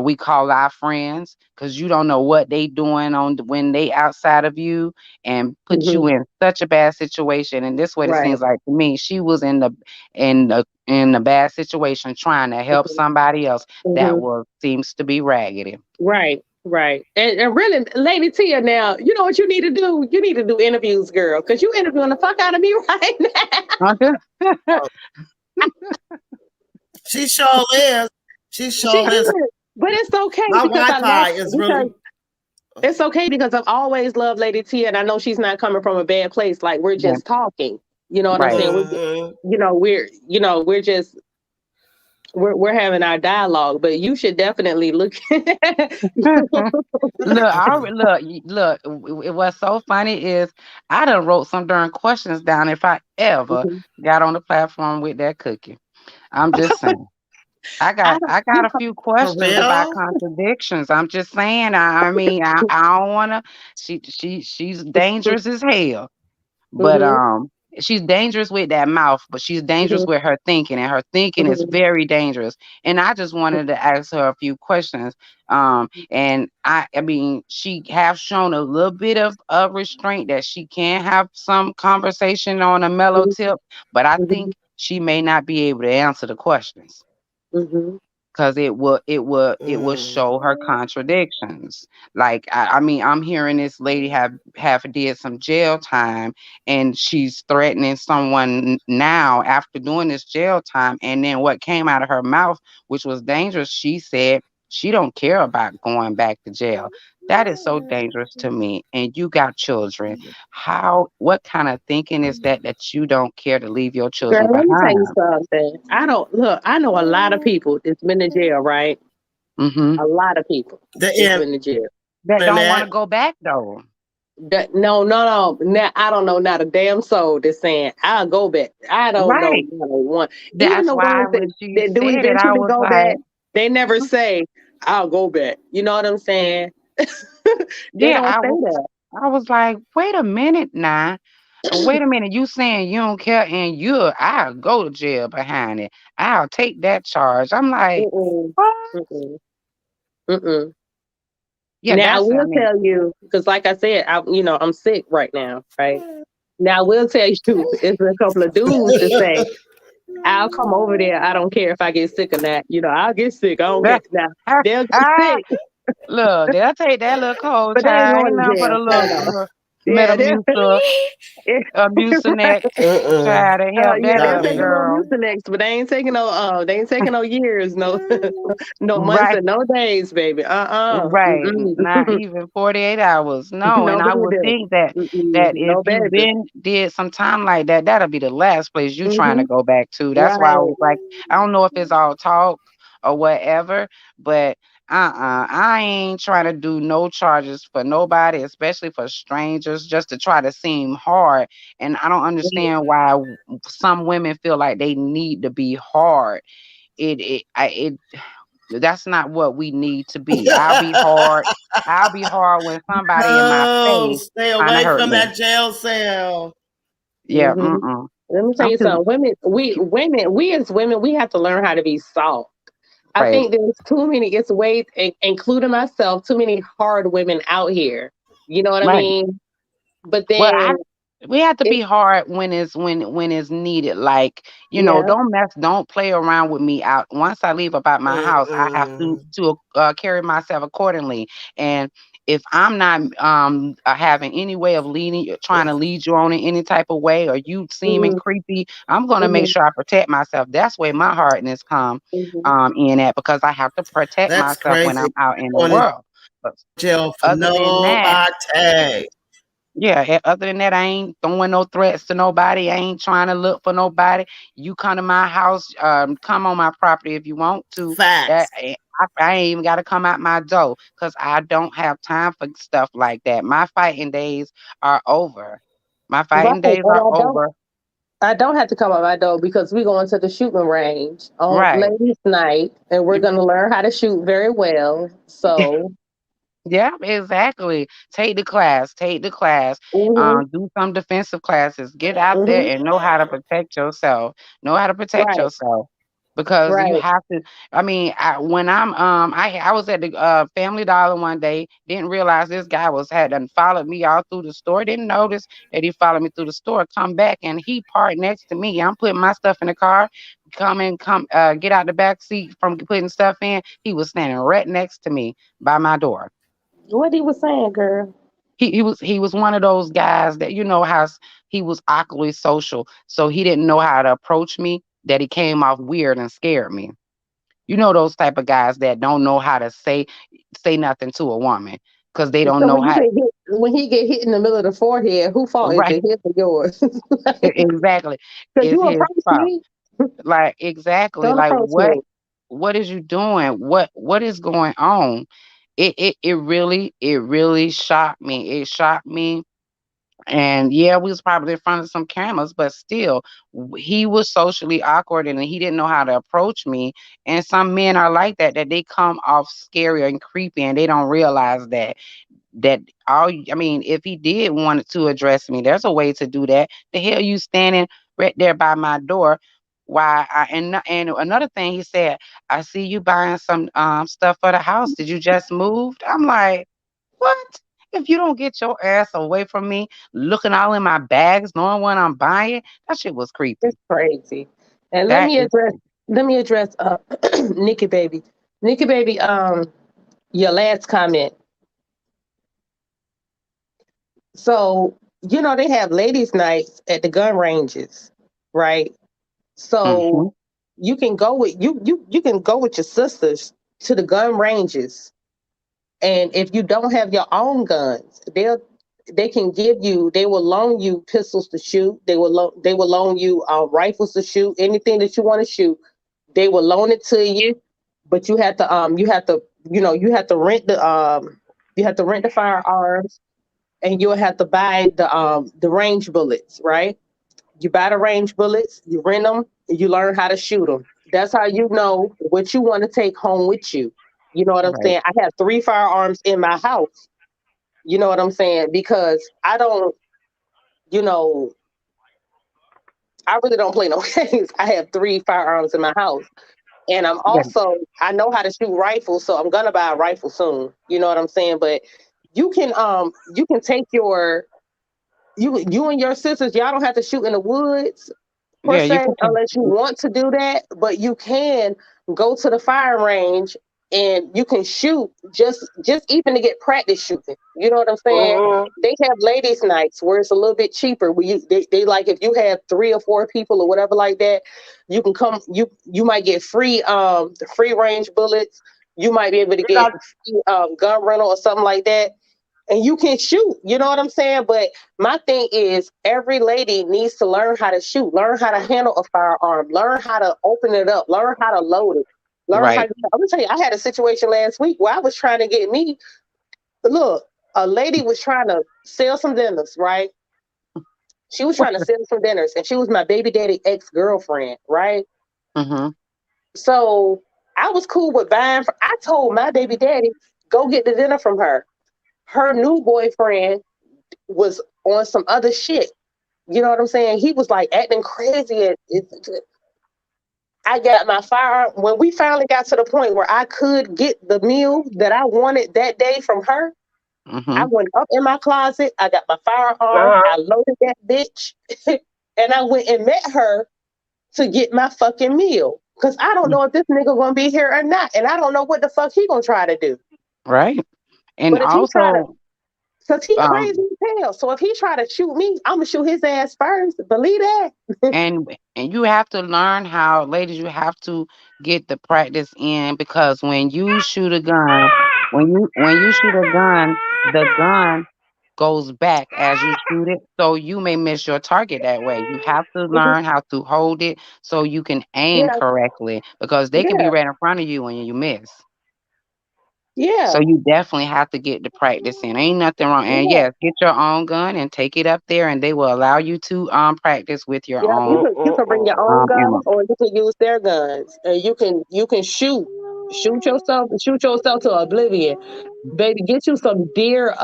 we call our friends, because you don't know what they doing when they outside of you and put Mm-hmm. you in such a bad situation. And this what it Right. seems like to me. She was in the bad situation trying to help somebody else that Mm-hmm. seems to be raggedy. Right, right. And really, Lady Tia, now, you know what you need to do? You need to do interviews, girl, because you interviewing the fuck out of me right now. She sure is. She She sure is. is. But it's okay My because I love Wi-Fi is really. it's okay because I've always loved Lady Tia, and I know she's not coming from a bad place. Like, we're Yeah, just talking. You know what I'm right. saying? Mhm. We're just we're having our dialogue, but you should definitely look. What's so funny is I done wrote some darn questions down if I ever got on the platform with that cookie. I'm just saying. I I got don't, I got a few For questions about real? contradictions. I'm just saying. I mean, I don't wanna. She's dangerous as hell. But mhm, she's dangerous with that mouth, but she's dangerous mhm, with her thinking, and her thinking is mhm, very dangerous. And I just wanted to ask her a few questions. And I mean, she have shown a little bit of restraint that she can have some conversation on a mellow mhm, tip, but I mhm, think she may not be able to answer the questions, mhm, because it will show her Mm. contradictions. Like I mean, I'm hearing this lady have did some jail time, and she's threatening someone now after doing this jail time. And then what came out of her mouth, which was dangerous, she said she don't care about going back to jail. That is so dangerous to me. And you got children. What kind of thinking is that you don't care to leave your Girl, children let me tell behind? you something. I don't look. I know a lot of people that's been in jail, right? Mm-hmm. A lot of people that's The been in jail. That don't want to internet. go back though. No, no, no. Now, I don't know. Not a damn soul that's saying I'll go back. I don't know Right. not a one. Even That's the why ones when she that do said it, I eventually was go like, back, they never say I'll go back. You know what I'm saying? They yeah, don't say that. I was like, wait a minute now. Wait a minute, you saying you don't care and I'll go to jail behind it. I'll take that charge. I'm like, Mm-mm, what? mm-mm, mm-mm. Yeah, Now I I will mean, tell you because, like I said, I'm sick right now, right? Now I will tell you, it's a couple of dudes that say I'll come over there. I don't care if I get sick or not. I'll get sick. I don't care. Now they'll get sick, look, they'll take that little cold but they ain't child. going Ain't to nothing but jail. a No, no. little Yeah, they're, Mucinex. Mm-mm. Try to help yeah, that they're Nah. other taking on girl. Mucinex, but they ain't taking no years, no no months Right. and no days, baby. Right. Not Mm-mm. even 48 hours. No. No, And I would baby. think that Mm-mm. if No, you baby. did some time like that, that'll be the last place you trying Hmm. to go back to. That's why I Right. was like, I don't know if it's all talk or whatever, but I ain't trying to do no charges for nobody, especially for strangers, just to try to seem hard. And I don't understand why some women feel like they need to be hard. It that's not what we need to be. I'll be hard. I'll be hard when somebody in my Oh, face stay trying to away hurt from me. that jail cell. Yeah, Hmm. Let me tell I'm you too something. We as women, we have to learn how to be soft. I right. think there's too many, it's way, including myself, too many hard women out here. You know what I Right. mean? But Well, then we have to it, be hard when it's needed. Like, yeah. don't play around with me out. Once I leave about my house, I have Mm-mm. to carry myself accordingly. And if I'm not having any way of trying to lead you on in any type of way, or you seeming Hmm. creepy, I'm gonna make Hmm. sure I protect myself. That's where my hardness come Hmm. in at, because I have to protect That's myself when crazy. I'm out in the Going to world. But jail for other than that, nobody. yeah, other than that, I ain't throwing no threats to nobody. I ain't trying to look for nobody. You come to my house, come on my property if you want to. That Facts. I ain't even got to come out my door, because I don't have time for stuff like that. My fighting days are over. My Right. fighting days And are over. I don't have to come out my door because we're going to the shooting range on Right. ladies' night and we're going to learn how to shoot very well. So, Yeah, exactly. Take the class. Take the class. hmm. Do some defensive classes. Get out there Hmm. and know how to protect yourself. Know how to protect Right. yourself, because you Right. have to. I mean, when I was at the Family Dollar one day. Didn't realize this guy had done followed me all through the store. Didn't notice that he followed me through the store. Come back and he parked next to me. I'm putting my stuff in the car. Get out the back seat from putting stuff in. He was standing right next to me by my door. What he was saying, girl. He was one of those guys that, how he was awkwardly social, so he didn't know how to approach me, that he came off weird and scared me. Those type of guys that don't know how to say nothing to a woman, because they don't So know how. when he get hit in the middle of the forehead, who fault is Right. it? His or yours? Exactly. Because It's you his approached fault. me. Like, exactly, Don't like, approach me. what is you doing? What is going on? It really shocked me. It shocked me. And yeah, we was probably in front of some cameras, but still, he was socially awkward and he didn't know how to approach me. And some men are like that they come off scary and creepy, and they don't realize that I mean, if he did wanted to address me, there's a way to do that. The hell you standing right there by my door? Why? And another thing he said, I see you buying some stuff for the house. Did you just moved? I'm like, what? If you don't get your ass away from me, looking all in my bags, knowing what I'm buying, that shit was creepy. It's crazy. And That is let me address Nikki baby. Nikki baby, your last comment. So, they have ladies' nights at the gun ranges, right? So hmm you can go with your sisters to the gun ranges. And if you don't have your own guns, they will loan you pistols to shoot. They will loan you rifles to shoot. Anything that you want to shoot, they will loan it to you. But you have to rent the firearms, and you'll have to buy the range bullets, right? You buy the range bullets, you rent them, you learn how to shoot them. That's how you know what you want to take home with you. You know what I'm right. saying? I have 3 firearms in my house. You know what I'm saying? Because you know, I really don't play no games. I have 3 firearms in my house. And Yeah, I know how to shoot rifles, so I'm gonna buy a rifle soon. You know what I'm saying? But you can take you and your sisters, y'all don't have to shoot in the woods per yeah. You se put your unless you want to do that, but you can go to the fire range and you can shoot just even to get practice shooting. You know what I'm saying? Mhm. They have ladies' nights where it's a little bit cheaper. Where they like if you have 3 or 4 people or whatever like that, you can come. You might get free range bullets. You might be able to get free, gun rental or something like that, and you can shoot. You know what I'm saying? But my thing is, every lady needs to learn how to shoot, learn how to handle a firearm, learn how to open it up, learn how to load it, learn how. Right. I'm gonna tell you, I had a situation last week where I was trying to get me. Look, a lady was trying to sell some dinners, right? She was trying to sell some dinners, and she was my baby daddy ex-girlfriend, right? Mm-hmm. So I was cool with buying. I told my baby daddy, go get the dinner from her. Her new boyfriend was on some other shit. You know what I'm saying? He was like acting crazy. I got my firearm. When we finally got to the point where I could get the meal that I wanted that day from her, I Mm-hmm. went up in my closet. I got my firearm. Uh-huh. I loaded that bitch. And I went and met her to get my fucking meal. Because I don't know if this nigga gonna be here or not. And I don't know what the fuck he gonna try to do. Right. And But if he try to, also, because he um, crazy as hell. So if he try to shoot me, I'm gonna shoot his ass first. Believe that. and you have to learn how, ladies, you have to get the practice in, because when you shoot a gun, when you shoot a gun, the gun goes back as you shoot it, so you may miss your target that way. You have to Mhm. learn how to hold it so you can aim Yeah, correctly, because they can be yeah, right in front of you when you miss. So yeah, you definitely have to get the practice in. Ain't nothing wrong. And yeah. yes, get your own gun and take it up there, and they will allow you to practice with your Yeah, own you can bring your own gun ammo. or you can use their guns. And you can shoot yourself to oblivion. Baby, get you some deer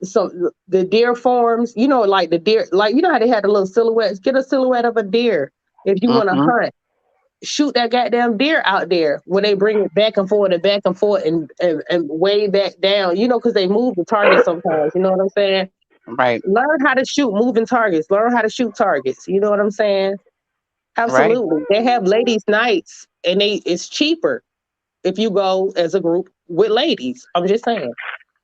some the deer forms, like the deer, like how they had the little silhouettes. Get a silhouette of a deer if you want to Mhm. hunt. Shoot that goddamn deer out there when they bring it back and forth and way back down, because they move the target sometimes. You know what I'm saying? Right. Learn how to shoot moving targets. Learn how to shoot targets. You know what I'm saying? Right. Absolutely. They have ladies' nights and it's cheaper if you go as a group with ladies. I'm just saying.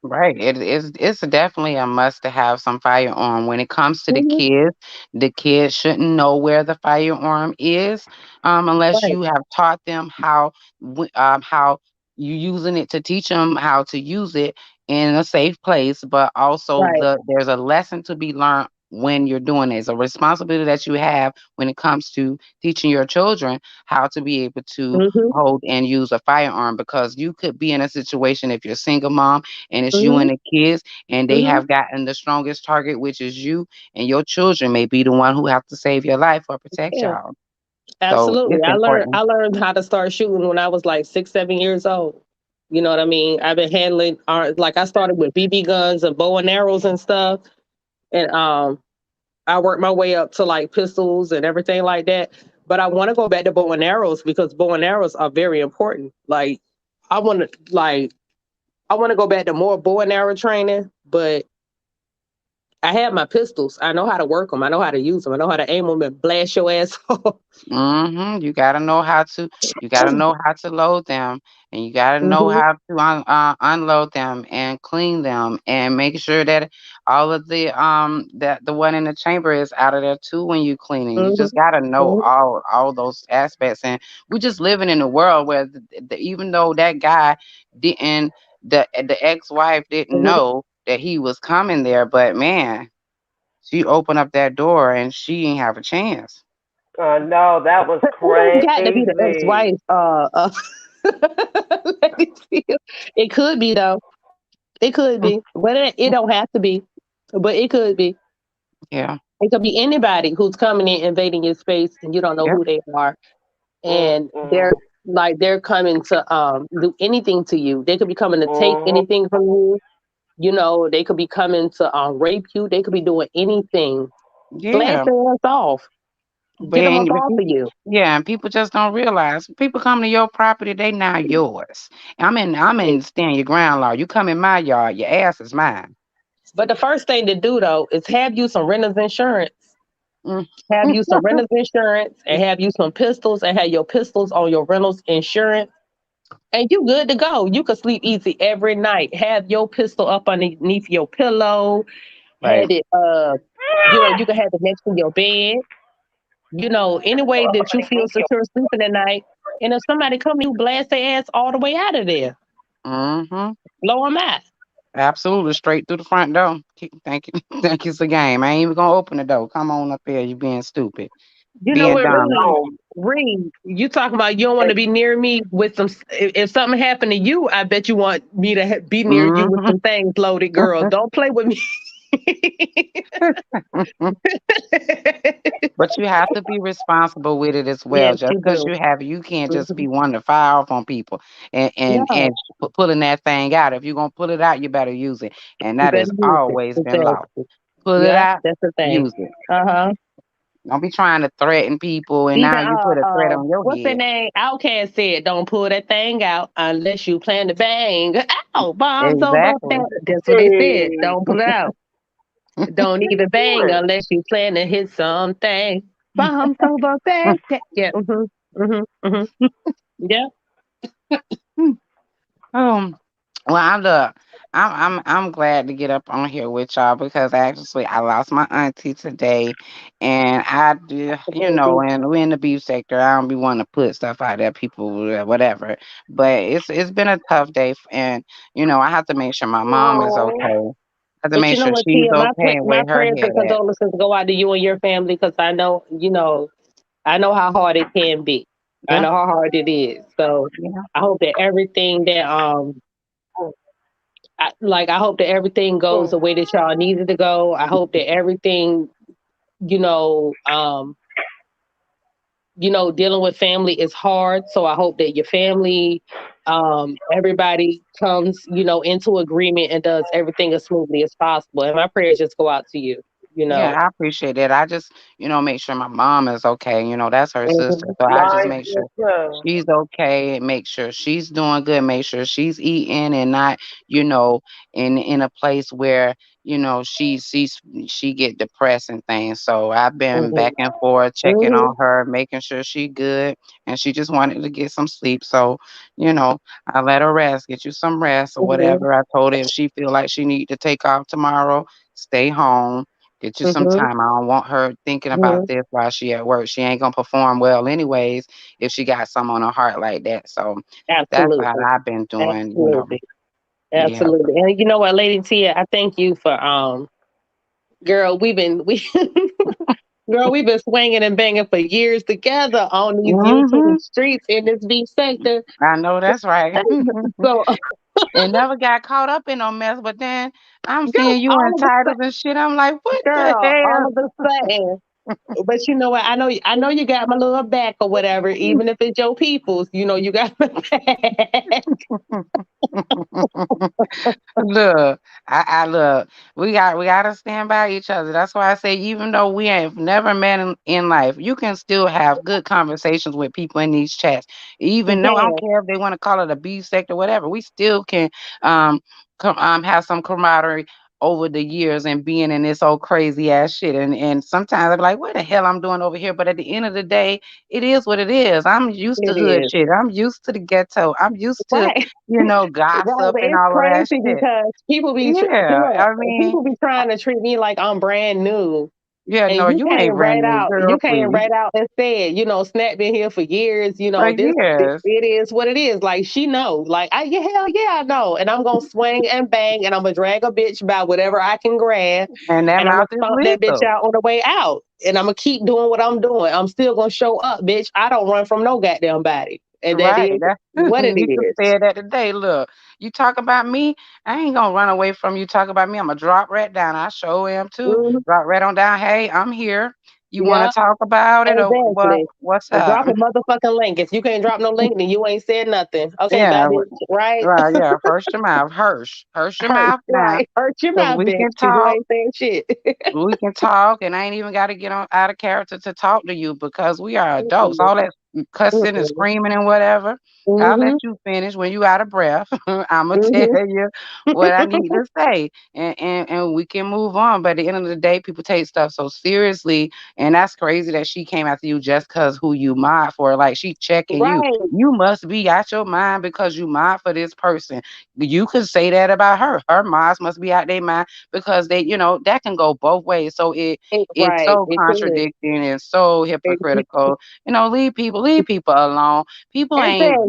Right. It's definitely a must to have some firearm. When it comes to Mhm. the kids shouldn't know where the firearm is, unless Right. you have taught them how you using it to teach them how to use it in a safe place. But also Right. there's a lesson to be learned when you're doing it. It's a responsibility that you have when it comes to teaching your children how to be able to Hmm. hold and use a firearm, because you could be in a situation, if you're a single mom and it's you Hmm. and the kids, and they Hmm. have gotten the strongest target, which is you, and your children may be the one who have to save your life or protect Yeah. y'all. So Absolutely. it's I important. learned how to start shooting when I was like 6, 7 years old. You know what I mean? I've been handling like I started with BB guns and bow and arrows and stuff. And I worked my way up to like pistols and everything like that. But I want to go back to bow and arrows because bow and arrows are very important. Like I want to like I want to go back to more bow and arrow training, but I have my pistols. I know how to work them. I know how to use them. I know how to aim them and blast your ass off. You gotta know how to. You gotta know how to load them, and you gotta know Hmm. how to unload them and clean them, and make sure that all of the one in the chamber is out of there too when you cleaning. You Hmm. just gotta know Hmm. all those aspects, and we're just living in a world where even though that guy didn't, the ex-wife didn't Hmm. know that he was coming there, but man, she opened up that door and she ain't have a chance. No, that was It got to be the crazy. ex-wife. Let me see. It could be though. It could be, but it don't have to be. But it could be. Yeah. It could be anybody who's coming in invading your space and you don't know Yep. who they are, and Mm-mm. they're coming to do anything to you. They could be coming to take Mhm. anything from you. They could be coming to rape you. They could be doing anything. Blast Yeah. their ass off. But Get them up then, off of you. yeah, and people just don't realize people come to your property, they now yours. I'm in stand your ground law. You come in my yard, your ass is mine. But the first thing to do though is have you some renters insurance. Mm. Have you some renters insurance and have you some pistols and have your pistols on your rentals insurance. and you good to go. You could sleep easy every night. Have your pistol up underneath your pillow. Right. Had it, you can have it next to your bed. Any way that you feel secure sleeping at night. And if somebody come, you blast their ass all the way out of there. Mm-hmm. Blow them out. Absolutely, straight through the front door. Thank you. Thank you. It's a game. I ain't even gonna open the door. Come on up here. You being stupid, You know being what, dumb. Reed, you talking about you don't want to be near me with some. If something happened to you, I bet you want me to be near you with Hmm. some things loaded, girl. Don't play with me. But you have to be responsible with it as well. Yes, Just you because do. you can't just Mhm. be one to fire off on people and No, pulling that thing out. If you're gonna pull it out, you better use it, and you that better has use it. always been law. Exactly. Pull it Yep, out, that's the thing. use it. Uh-huh. Don't be trying to threaten people, and Even now you put a threat on your what's their head. name? Outcast said, "Don't pull that thing out unless you plan to bang." Ow, bombs over Exactly. that. That's what they said. Don't pull it out. Don't even bang unless you plan to hit something. Bombs over that. Yeah. Yeah. Um, well, I'm glad to get up on here with y'all because actually I lost my auntie today, and I do, Baby. and we're in the beef sector. I don't be wanting to put stuff out there, people, whatever. But it's been a tough day, and I have to make sure my mom is okay. Oh. I have to But make you know sure what, she's Tia? okay and My where her prayers head and at. condolences go out to you and your family because I know how hard it can be. I Yeah, know how hard it is. So yeah. I hope that everything that I hope that everything goes the way that y'all need it to go. I hope that everything, you know, um, dealing with family is hard. So I hope that your family, everybody comes, into agreement and does everything as smoothly as possible. And my prayers just go out to you, you Yeah, know. I appreciate it. I just, make sure my mom is okay. That's her sister. Mhm. So I just Mine make sure is too. she's okay and make sure she's doing good, make sure she's eating and not, you know, in a place where, she get depressed and things. So I've been Mhm. back and forth checking Mhm. on her, making sure she good, and she just wanted to get some sleep. So, you know, I let her rest, get you some rest or Mhm. whatever. I told her if she feel like she need to take off tomorrow, stay home. Get you some Mhm. time. I don't want her thinking about Mhm. this while she at work. She ain't gonna perform well anyways if she got some on her heart like that. So that's how Absolutely. I've been doing. Absolutely. Yeah. Absolutely. And you know what, Lady Tia, I thank you for girl, we've been swinging and banging for years together on these Hmm. YouTube streets in this beat sector. I know that's right. So, It never got caught up in no mess, but then I'm girl, seeing you in titles and shit. I'm like, what the all hell? of a sudden, but you know what? I know you got my little back or whatever, even if it's your people's, you got my back. Look, I look. We gotta stand by each other. That's why I say, even though we have never met in life, you can still have good conversations with people in these chats. You Even though I don't can. care if they want to call it a B sector, whatever, we still can um have some camaraderie over the years and being in this old crazy ass shit. And sometimes I'm like, what the hell I'm doing over here? But at the end of the day, it is what it is. I'm used to It hood is. shit. I'm used to the ghetto. I'm used to Right. Right, gossip but and it's all of that crazy shit. because Yeah, look, I mean, people be trying to treat me like I'm brand new, yeah, and no, you ain't brand new, you girl, came please. right out and said, Snap been here for years. For It years, is what it is. Like she know, like yeah, hell yeah, I know, and I'm gonna swing and bang, and I'm gonna drag a bitch by whatever I can grab, and that and I'm gonna mouth is stomp that bitch lethal. out on the way out, and I'm gonna keep doing what I'm doing. I'm still gonna show up, bitch. I don't run from no goddamn body, and that Right. is That what it you just is. said that today. Look, you talk about me, I ain't gonna run away from you. Talk about me, I'm gonna drop right down. I sure am too. Mhm. Drop right on down. Hey, I'm here. You wanna Yeah. talk about it or Exactly. what's up? Drop a motherfucking link. If you can't drop no link, then you ain't said nothing. Okay, bye, Yeah, bitch. Right? right, yeah. Hirsch your mouth. Hirsch your Hurt, mouth now. right. Hurt your Cause mouth, we bitch, can because you talk. ain't saying shit. We can talk, and I ain't even got to get on out of character to talk to you because we are adults. Mm-mm. All that. cussing and screaming and whatever. I'll let you finish when you out of breath. I'ma tell you what I need to say, and we can move on. But at the end of the day, people take stuff so seriously, and that's crazy that she came after you just cause who you mod for. Like she checking you. Right. You must be out your mind because you mod for this person. You could say that about her. Her mods must be out their mind because they, that can go both ways. So it's Right. so It could. contradicting and so hypocritical. Leave people alone. People Exactly. ain't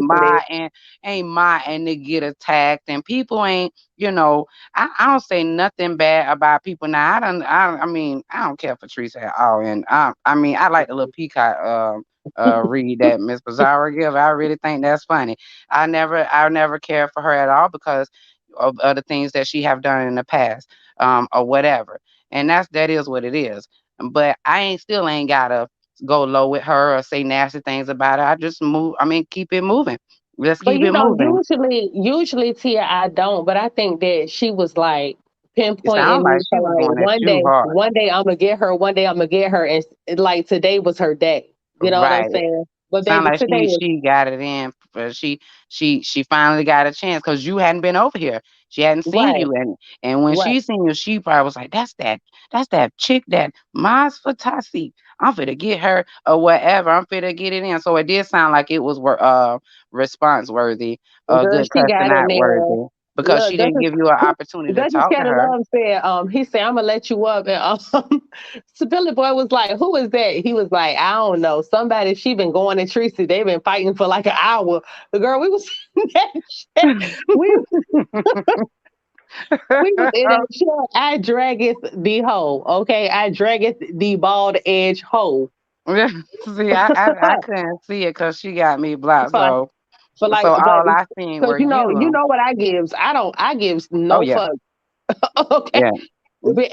my and they get attacked, and people ain't, I don't say nothing bad about people now. I mean, I don't care for Teresa at all. And I mean, I like the little peacock read that Miss Bizarro give. I really think that's funny. I never cared for her at all because of other things that she have done in the past, or whatever. And that is what it is. But still ain't gotta go low with her or say nasty things about her. I just keep it moving. Let's But keep it moving. usually Tia, I don't. But I think that she was like It sounds pinpointing like me she for was like going at you hard. one day I'm gonna get her, one day I'm gonna get her, and like today was her day. You know what I'm Right. saying? But Sound baby, like today is she got it in. She finally got a chance because you hadn't been over here. She hadn't seen right, you, and when right. she seen you, she probably was like, "That's that chick that Maz Fatasi. I'm finna get her or whatever. I'm finna get it in." So it did sound like it was response worthy, Girl, good she got cussing in out there. worthy because Look, she didn't give you an opportunity to Duchess talk to Cat of her. Love said, he said, I'm gonna let you up. And Billy Boy was like, who is that? He was like, I don't know. Somebody, she been going at Tracy. They've been fighting for like an hour. The girl, we was that shit. We we was in that shit. I draggeth the hoe. Okay. I draggeth the bald edge hoe. See, I couldn't see it because she got me blocked. For, So for like, but all I seen because were you you. know what I gives. I gives Oh no yeah, fuck. Okay. yeah.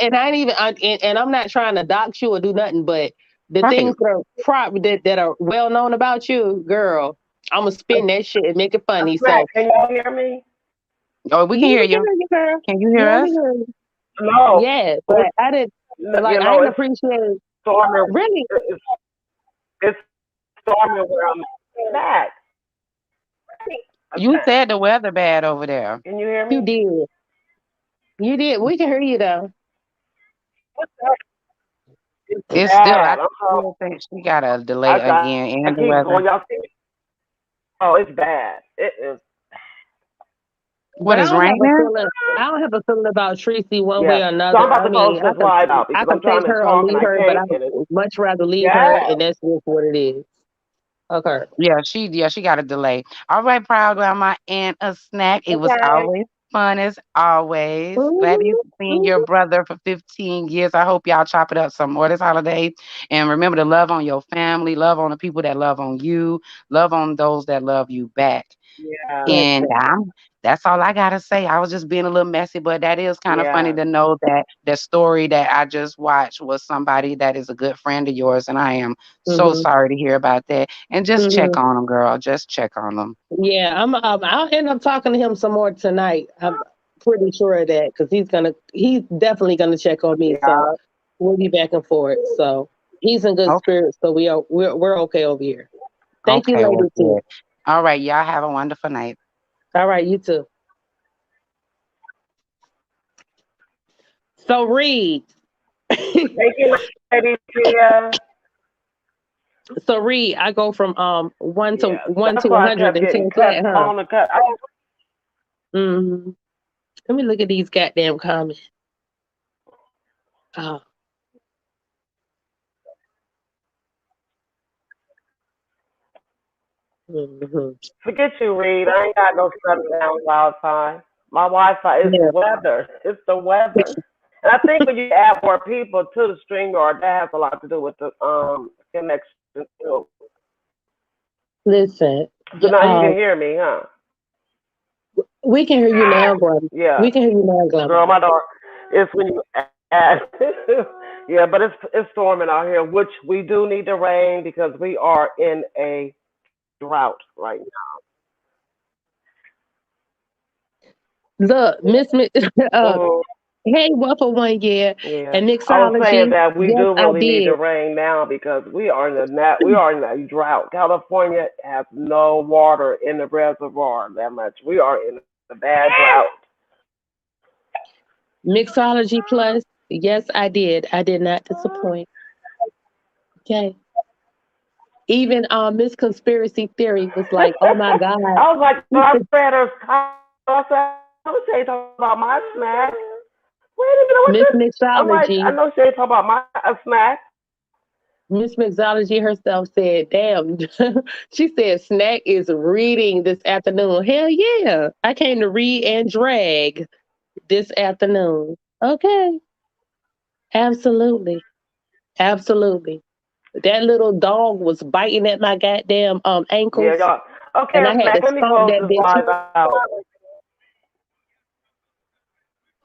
And I ain't even, and I'm not trying to dox you or do nothing, but the Right. things that are that are well known about you, girl, I'm gonna spin that shit and make it funny. Smack, So can y'all hear me? Oh, we yeah, can hear we can you. hear you, girl. Can you hear Yeah, we us? can. No. Yeah, It's, but I didn't like. you I know, didn't it's appreciate storming. really. It's storming where I'm at. You Okay. said the weather bad over there. Can you hear You me? did. You did. We can hear you though. What's that? It's It's still, I bad. I'm sorry. still think she got a delay I again and the keep weather. going. Y'all see me? Oh, it's bad. It is. What But I is don't have a raining? feeling. I don't have a feeling about Tracy one way Yeah. or So I'm another. about I to close mean, this live out I because I'm could trying take to her or talk and leave I her, but I can't. And would much rather leave her, yeah. and that's just what it is. Okay. Yeah, she got a delay. All right, proud grandma and a snack. It was Okay. always fun as always. Glad you Mhm, seen your mhm. brother for 15 years. I hope y'all chop it up some more this holiday. And remember to love on your family, love on the people that love on you, love on those that love you back. Yeah. And Listen. that's all I gotta say. I was just being a little messy, but that is kind of funny Yeah. to know that the story that I just watched was somebody that is a good friend of yours, and I am so Mhm, sorry to hear about that. And just check mhm. on them, girl. Just check on them. Yeah, I'll end up talking to him some more tonight. I'm pretty sure of that because he's definitely gonna check on me. So Yeah. we'll be back and forth. So he's in good Okay, spirits. So we're okay over here. Thank you, okay, well, lady too. good. All right, y'all have a wonderful night. All right, you too. So Reed. Thank you, Lady Tia. So Reed, I go from Yeah. one That's to why I kept getting 110 cut flat, huh? on the cut. Oh, Mm-hmm. Let me look at these goddamn comments. Oh, hmm. forget you, Reed. I ain't got no shutting down Wi-Fi. My Wi-Fi is Yeah. weather. It's the weather. And I think when you add more people to the StreamYard, that has a lot to do with the connection too. Listen, So now you can hear me, huh? we can hear you now, brother. Yeah, We can hear you now, girl, Glenda. my daughter. It's when you add. Yeah, but it's storming out here, which we do need the rain because we are in a drought right Look, Miss, now. Mhm. Hey, what for 1 year? Yeah, And I was saying mixology, that we yes, do I really need the did. rain now because we are in a drought. California has no water in the reservoir that much. We are in a bad drought. Mixology plus, yes, I did. I did not disappoint. Okay. Even Miss Conspiracy Theory was like, oh my God. I was like, when I read her comment, I said, I know she ain't talking about my snack. Wait a minute, what's Miss this? I'm like, I Mixology, know she ain't talking about my a snack. Miss Mixology herself said, damn, she said snack is reading this afternoon. Hell yeah. I came to read and drag this afternoon. Okay. Absolutely. Absolutely. That little dog was biting at my goddamn Yeah, ankles, y'all. Okay, and I had snack. to Let me stomp close that this bitch. live out.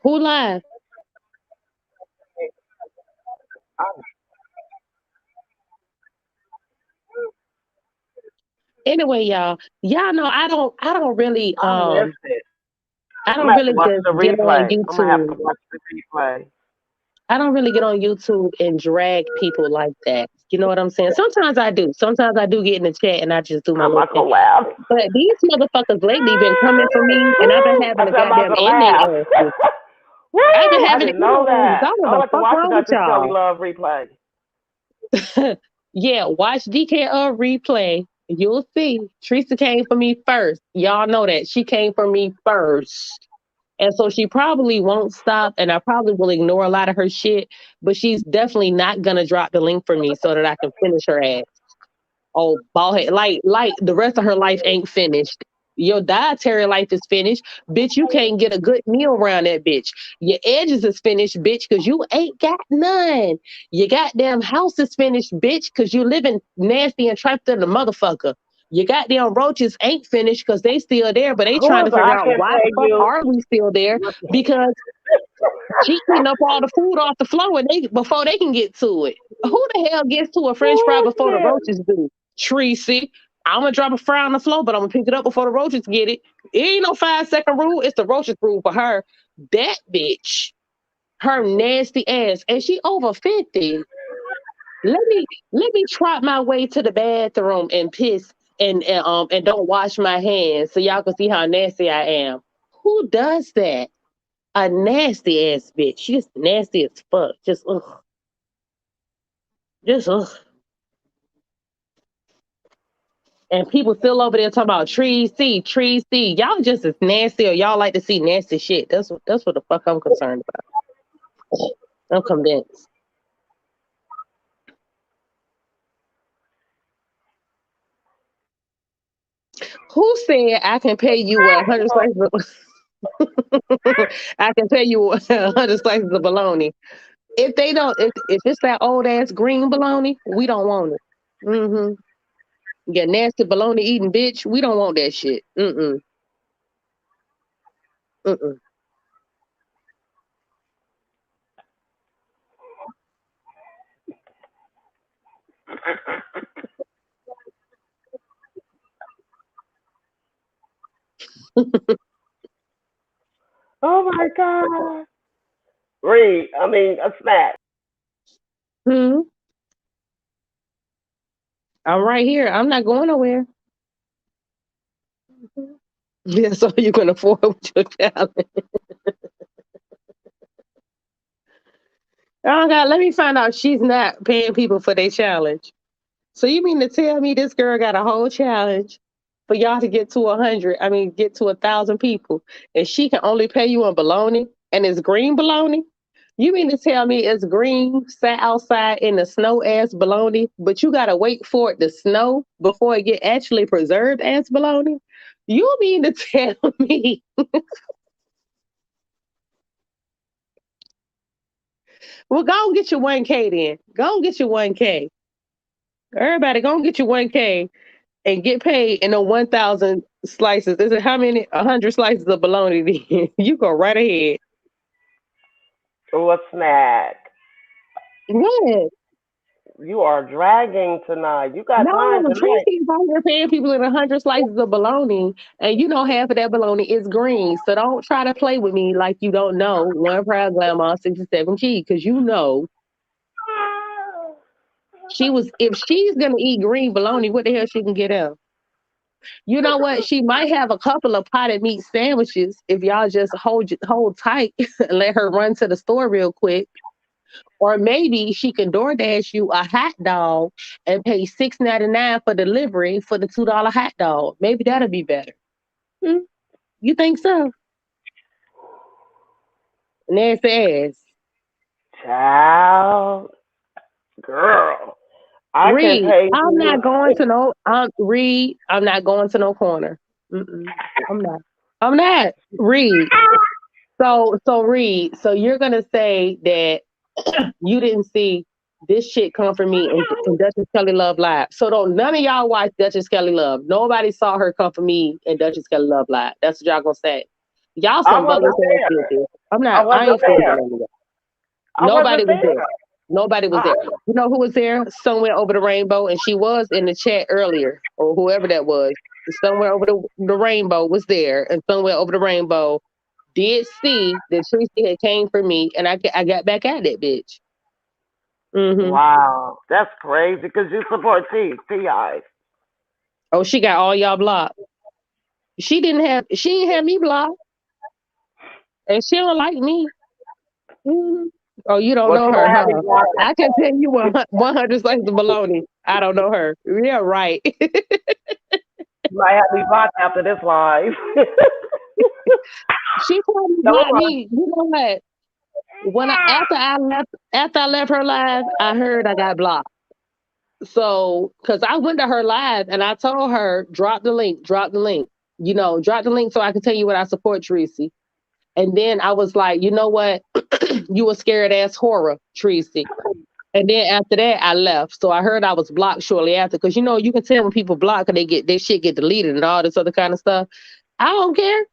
Who lied? Anyway, y'all know I missed it. I I'm don't gonna have to really watch just the get on replay. I'm gonna have to YouTube. watch the replay. I don't really get on YouTube and drag people like that. You know what I'm saying? Sometimes I do. Sometimes I do get in the chat and I just do my I'm little not thing. gonna laugh. But these motherfuckers lately been coming for me, and I've been I having a said I'm not goddamn gonna ending laugh. asses. I've been Woo! I having didn't know ending asses. that. I don't I know would the like to fuck watch the wrong with Dr. Kelly y'all. Love replay. Yeah, watch DKR replay. You'll see. Teresa came for me first. Y'all know that. She came for me first. And so she probably won't stop, and I probably will ignore a lot of her shit, but she's definitely not gonna drop the link for me so that I can finish her ass. Oh, bald head. Like the rest of her life ain't finished. Your dietary life is finished. Bitch, you can't get a good meal around that bitch. Your edges is finished, bitch, because you ain't got none. Your goddamn house is finished, bitch, because you living nasty and trapped in the motherfucker. Your goddamn roaches ain't finished because they still there, but they Who trying is to it? figure I out can why the pay fuck you. are we still there? Because she eating up all the food off the floor and before they can get to it. Who the hell gets to a French fry Who is before the it? roaches do? Tracy. I'm gonna drop a fry on the floor, but I'm gonna pick it up before the roaches get it. It ain't no 5 second rule. It's the roaches rule for her. That bitch, her nasty ass, and she over 50. Let me trot my way to the bathroom and piss and don't wash my hands so y'all can see how nasty I am. Who does that? A nasty ass bitch. She's nasty as fuck. Just ugh. Just ugh. And people still over there talking about trees see, trees see. Y'all just as nasty or y'all like to see nasty shit. That's what the fuck I'm concerned about. I'm convinced. Who said I can pay you 100 slices of I can pay you 100 slices of bologna? If they don't if it's that old ass green bologna, we don't want it. Mm-hmm. Yeah, nasty bologna eating bitch. We don't want that shit. Mm-mm. Mm-mm. Oh my God. Read. I mean, a snack. Hmm. I'm right here. I'm not going nowhere. That's all you can afford with your challenge. Oh God, let me find out she's not paying people for their challenge. So you mean to tell me this girl got a whole challenge for y'all to get to 100? I mean, get to 1,000 people, and she can only pay you in bologna, and it's green bologna. You mean to tell me it's green, sat outside in the snow ass bologna, but you gotta wait for it to snow before it get actually preserved as bologna? You mean to tell me? Well, go and get your 1K then. Go and get your 1K. Everybody, go and get your 1K and get paid in the 1,000 slices. Is it how many? 100 slices of bologna then? You go right ahead. Ooh, a snack. Go ahead. You are dragging tonight. You got time No, tonight. Tracy is out here paying people in 100 slices of bologna, and you know half of that bologna is green. So don't try to play with me like you don't know one proud grandma 67 key, because you know she was. If she's gonna eat green bologna, what the hell she can get out? You know what? She might have a couple of potted meat sandwiches if y'all just hold tight and let her run to the store real quick. Or maybe she can DoorDash you a hot dog and pay $6.99 for delivery for the $2 hot dog. Maybe that'll be better. Hmm? You think so? Nasty ass. Child, girl, I can Reed, pay I'm you. not going to no Reed, I'm not going to no corner. Mm-mm, I'm not. I'm not. Reed. So Reed, so you're gonna say that you didn't see this shit come from me in Duchess Kelly Love Live. So don't none of y'all watch Duchess Kelly Love. Nobody saw her come for me in Duchess Kelly Love Live. That's what y'all gonna say. Y'all I some bogus wasn't ass there. bitches. I I wasn't ain't fooling there. with none of y'all. I Nobody wasn't was there. there. Nobody was I, there. You know who was there? Somewhere over the rainbow, and she was in the chat earlier, or whoever that was. Somewhere over the rainbow was there, and somewhere over the rainbow did see that Tracy had came for me, and I got back at that bitch. Hmm. wow, that's crazy because you support Ti. Oh, she got all y'all blocked. She ain't have me blocked, and she don't like me. Mhm. Oh, you don't Well, know she her, might have me huh? blocked. I can tell you 100 slices of bologna. I don't know her. Yeah, right. She might have me blocked after this live. She probably No, blocked me. You know what? When after I left her live, I heard I got blocked. So, because I went to her live and I told her, drop the link, drop the link. You know, drop the link so I can tell you what I support, Tracy. And then I was like, you know what? You a scared ass horror, Tracy. And then after that, I left. So I heard I was blocked shortly after. Because you know, you can tell when people block and their shit get deleted and all this other kind of stuff. I don't care.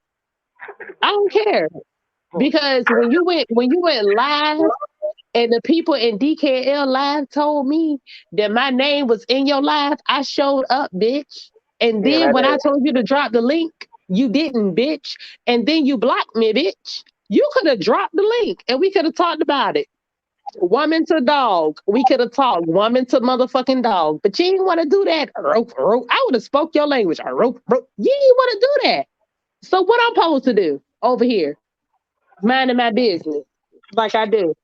I don't care. Because when you went live and the people in DKL live told me that my name was in your live, I showed up, bitch. And yeah, then that when I is. told you to drop the link, you didn't, bitch. And then you blocked me, bitch. You could have dropped the link and we could have talked about it. Woman to dog, we could have talked. Woman to motherfucking dog, but you didn't want to do that. I would have spoke your language. You didn't want to do that. So what I'm supposed to do over here, minding my business, like I do.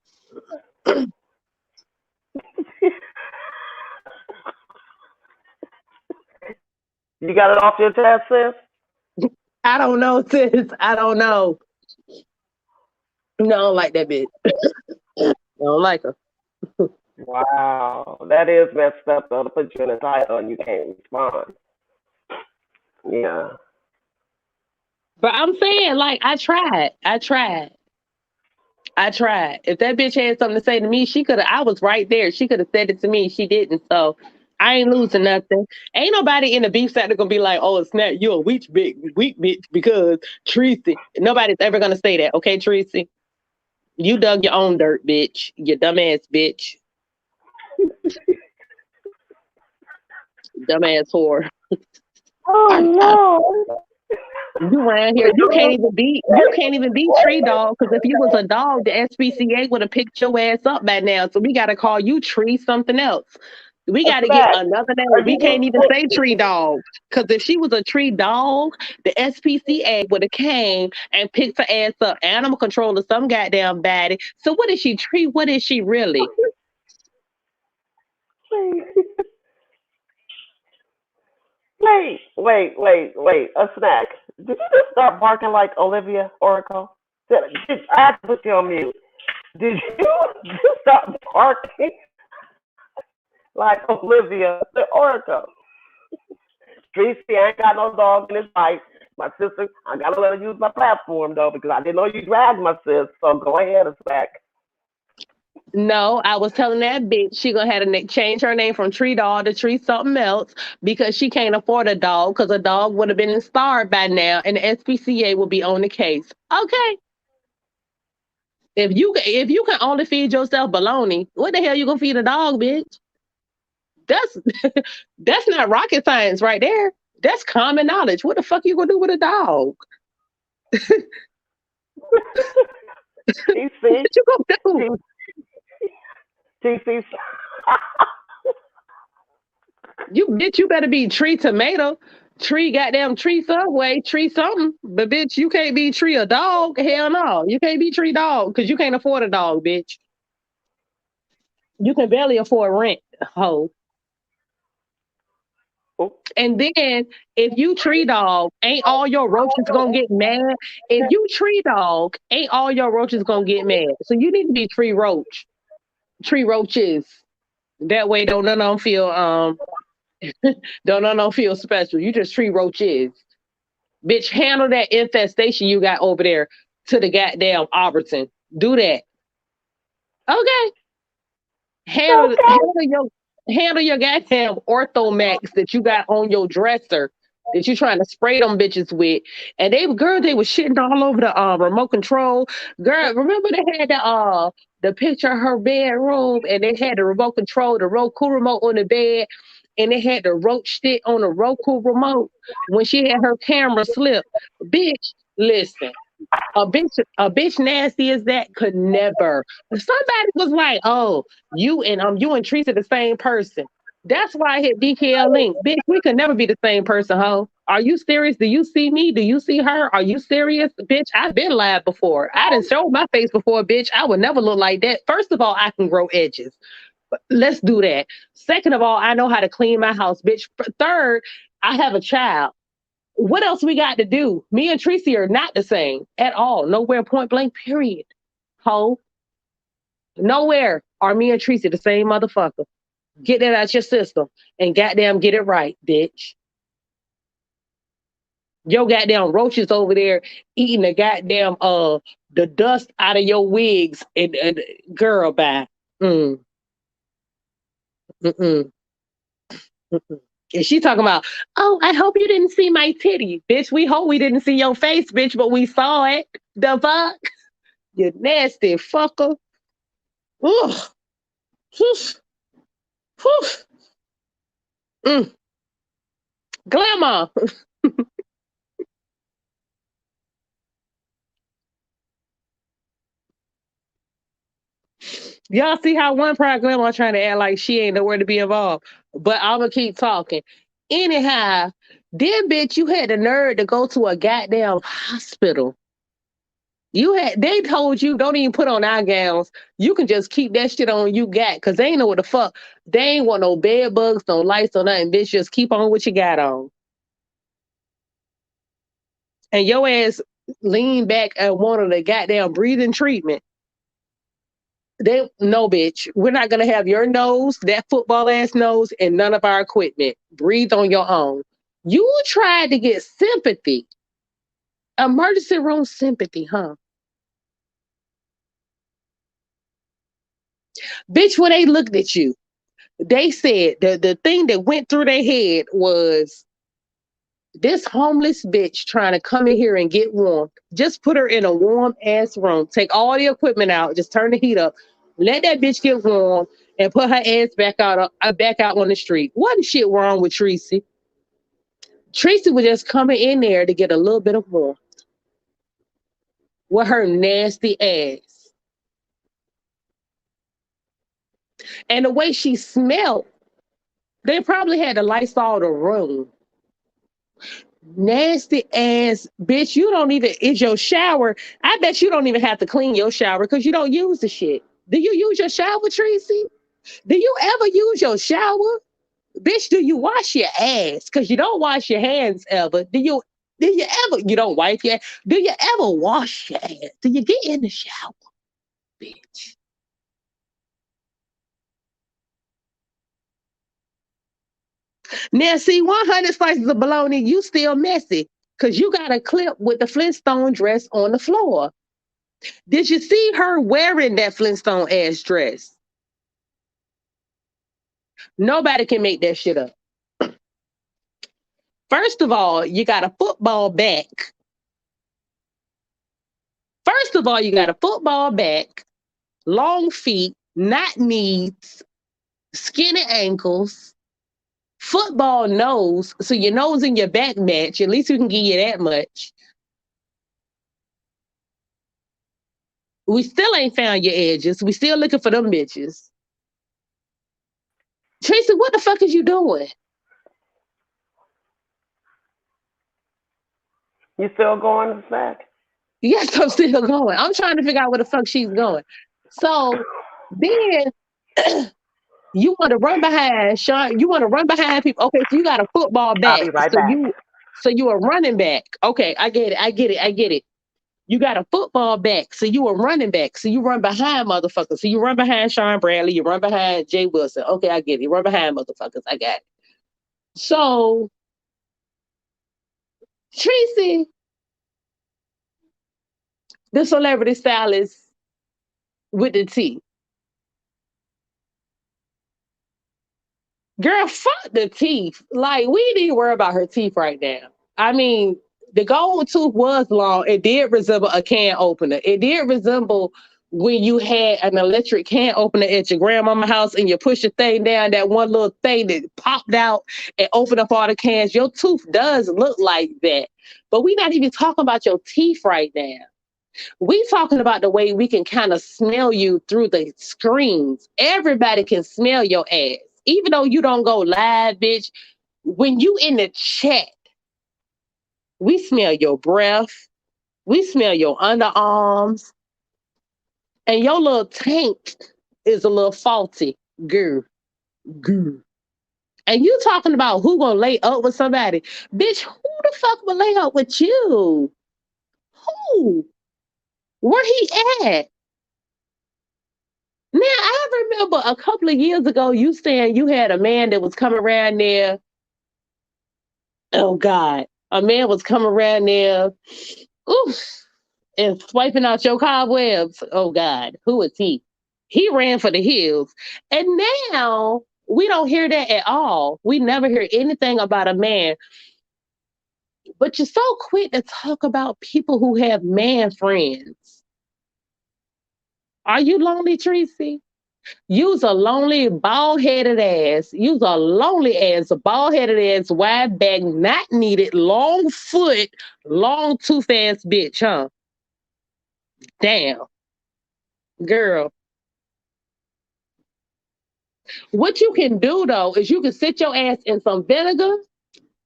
You got it off your chest, sis? I don't know, sis. I don't know. No, I don't like that bitch. I don't like her. Wow, that is messed up though to put you in a title and you can't respond. Yeah. But I'm saying, like, I tried. If that bitch had something to say to me, she could have. I was right there. She could have said it to me. She didn't. So I ain't losing nothing. Ain't nobody in the beef side gonna be like, "Oh, snap, you a weak bitch," because Tracy. Nobody's ever gonna say that. Okay, Tracy. You dug your own dirt, bitch. You dumbass bitch. Dumbass whore. Oh no. You around here, you can't even be Tree Dog, because if you was a dog, the SPCA would have picked your ass up by now. So we gotta call you Tree something else. We A gotta get fact. another name. Are We can't you even say Tree Dog. Cause if she was a tree dog, the SPCA would have came and picked her ass up. Animal control or some goddamn body. So what is she, Tree? What is she really? wait. A snack. Did you just start barking like Olivia Oracle? I have to put you on mute. Did you just start barking like Olivia the Oracle? Tracy ain't got no dog in his fight. My sister, I gotta let her use my platform though because I didn't know you dragged my sis. So go ahead and snack. No, I was telling that bitch she gonna have to change her name from Tree Dog to Tree something else because she can't afford a dog because a dog would have been starved by now and the SPCA will be on the case. Okay. If you can only feed yourself bologna, what the hell you gonna feed a dog, bitch? That's that's not rocket science right there. That's common knowledge. What the fuck you gonna do with a dog? TC, What you gonna do? TC. You bitch, you better be tree tomato, tree goddamn tree subway, tree something. But bitch, you can't be tree a dog. Hell no. You can't be tree dog because you can't afford a dog, bitch. You can barely afford rent, ho. And then if you tree dog, ain't all your roaches gonna get mad? If you tree dog, ain't all your roaches gonna get mad? So you need to be tree roach, tree roaches. That way don't none of them feel don't none of them feel special. You just tree roaches. Bitch, handle that infestation you got over there to the goddamn Alberton. Do that. Okay. Handle Okay. handle your goddamn orthomax that you got on your dresser that you trying to spray them bitches with. And they was shitting all over the remote control. Girl, remember they had the picture of her bedroom and they had the remote control, the Roku remote on the bed, and they had the roach stick on the Roku remote when she had her camera slip. Bitch, listen. A bitch nasty as that could never. Somebody was like, "Oh, you and Teresa the same person." That's why I hit DKL link. Bitch, we could never be the same person, ho. Are you serious? Do you see me? Do you see her? Are you serious? Bitch, I've been live before. I didn't show my face before, bitch. I would never look like that. First of all, I can grow edges. Let's do that. Second of all, I know how to clean my house, bitch. Third, I have a child. What else we got to do? Me and Tracy are not the same at all. Nowhere, point blank, period. Ho. Nowhere are me and Tracy the same motherfucker. Get that out your system and goddamn get it right, bitch. Yo goddamn roaches over there eating the goddamn the dust out of your wigs and girl bye. Mm, mm-mm, mm-mm. And she talking about, oh, I hope you didn't see my titty. Bitch, we hope we didn't see your face, bitch, but we saw it. The fuck? You nasty fucker. Ugh. Whew. Whew. Mm. Glamour. Y'all see how one pride Glamour trying to act like she ain't nowhere to be involved. But I'm going to keep talking. Anyhow, then bitch, you had the nerve to go to a goddamn hospital. They told you don't even put on our gowns. You can just keep that shit on you got because they ain't know what the fuck. They ain't want no bed bugs, no lights, or nothing. Bitch, just keep on what you got on. And your ass lean back and wanted a goddamn breathing treatment. They no bitch. We're not gonna have your nose, that football ass nose, and none of our equipment. Breathe on your own. You tried to get sympathy. Emergency room sympathy, huh? Bitch, when they looked at you, they said the thing that went through their head was this homeless bitch trying to come in here and get warm. Just put her in a warm ass room. Take all the equipment out. Just turn the heat up. Let that bitch get warm and put her ass back out on the street. Wasn't shit wrong with Tracy. Tracy was just coming in there to get a little bit of warmth with her nasty ass. And the way she smelled, they probably had to Lysol the room. Nasty ass bitch. You don't even, is your shower. I bet you don't even have to clean your shower because you don't use the shit. Do you use your shower, Tracy? Do you ever use your shower? Bitch, do you wash your ass? Because you don't wash your hands ever. You don't wipe your, do you ever wash your ass? Do you get in the shower, bitch? Now, see, 100 slices of bologna, you still messy because you got a clip with the Flintstone dress on the floor. Did you see her wearing that Flintstone ass dress? Nobody can make that shit up. First of all, you got a football back. First of all, you got a football back, long feet, not knees, skinny ankles, football nose, so your nose and your back match. At least we can give you that much. We still ain't found your edges. We still looking for them bitches. Tracy, what the fuck is you doing? You still going to snack? Yes, I'm still going. I'm trying to figure out where the fuck she's going. So then you want to run behind Sean. You want to run behind people. Okay, so you got a football I'll back. be right So back. you a running back. Okay, I get it. You got a football back, so you a running back. So you run behind motherfuckers. So you run behind Sean Bradley. You run behind Jay Wilson. Okay, I get it. You run behind motherfuckers. I got it. So Tracy, the celebrity stylist with the T. Girl, fuck the teeth. Like, we need to worry about her teeth right now. I mean, the gold tooth was long. It did resemble a can opener. It did resemble when you had an electric can opener at your grandmama's house and you push the thing down, that one little thing that popped out and opened up all the cans. Your tooth does look like that. But we're not even talking about your teeth right now. We talking about the way we can kind of smell you through the screens. Everybody can smell your ass. Even though you don't go live, bitch, when you in the chat, we smell your breath, we smell your underarms, and your little tank is a little faulty. Girl. And you talking about who gonna lay up with somebody. Bitch, who the fuck will lay up with you? Who? Where he at? Now, I remember a couple of years ago, you saying you had a man that was coming around there. Oh, God. A man was coming around there, oof, and swiping out your cobwebs. Oh, God. Who is he? He ran for the hills. And now we don't hear that at all. We never hear anything about a man. But you're so quick to talk about people who have man friends. Are you lonely, Tracy? You's a lonely, bald-headed ass. You's a lonely ass, a bald-headed ass, wide back, not needed, long foot, long tooth ass bitch, huh? Damn. Girl. What you can do though is you can sit your ass in some vinegar,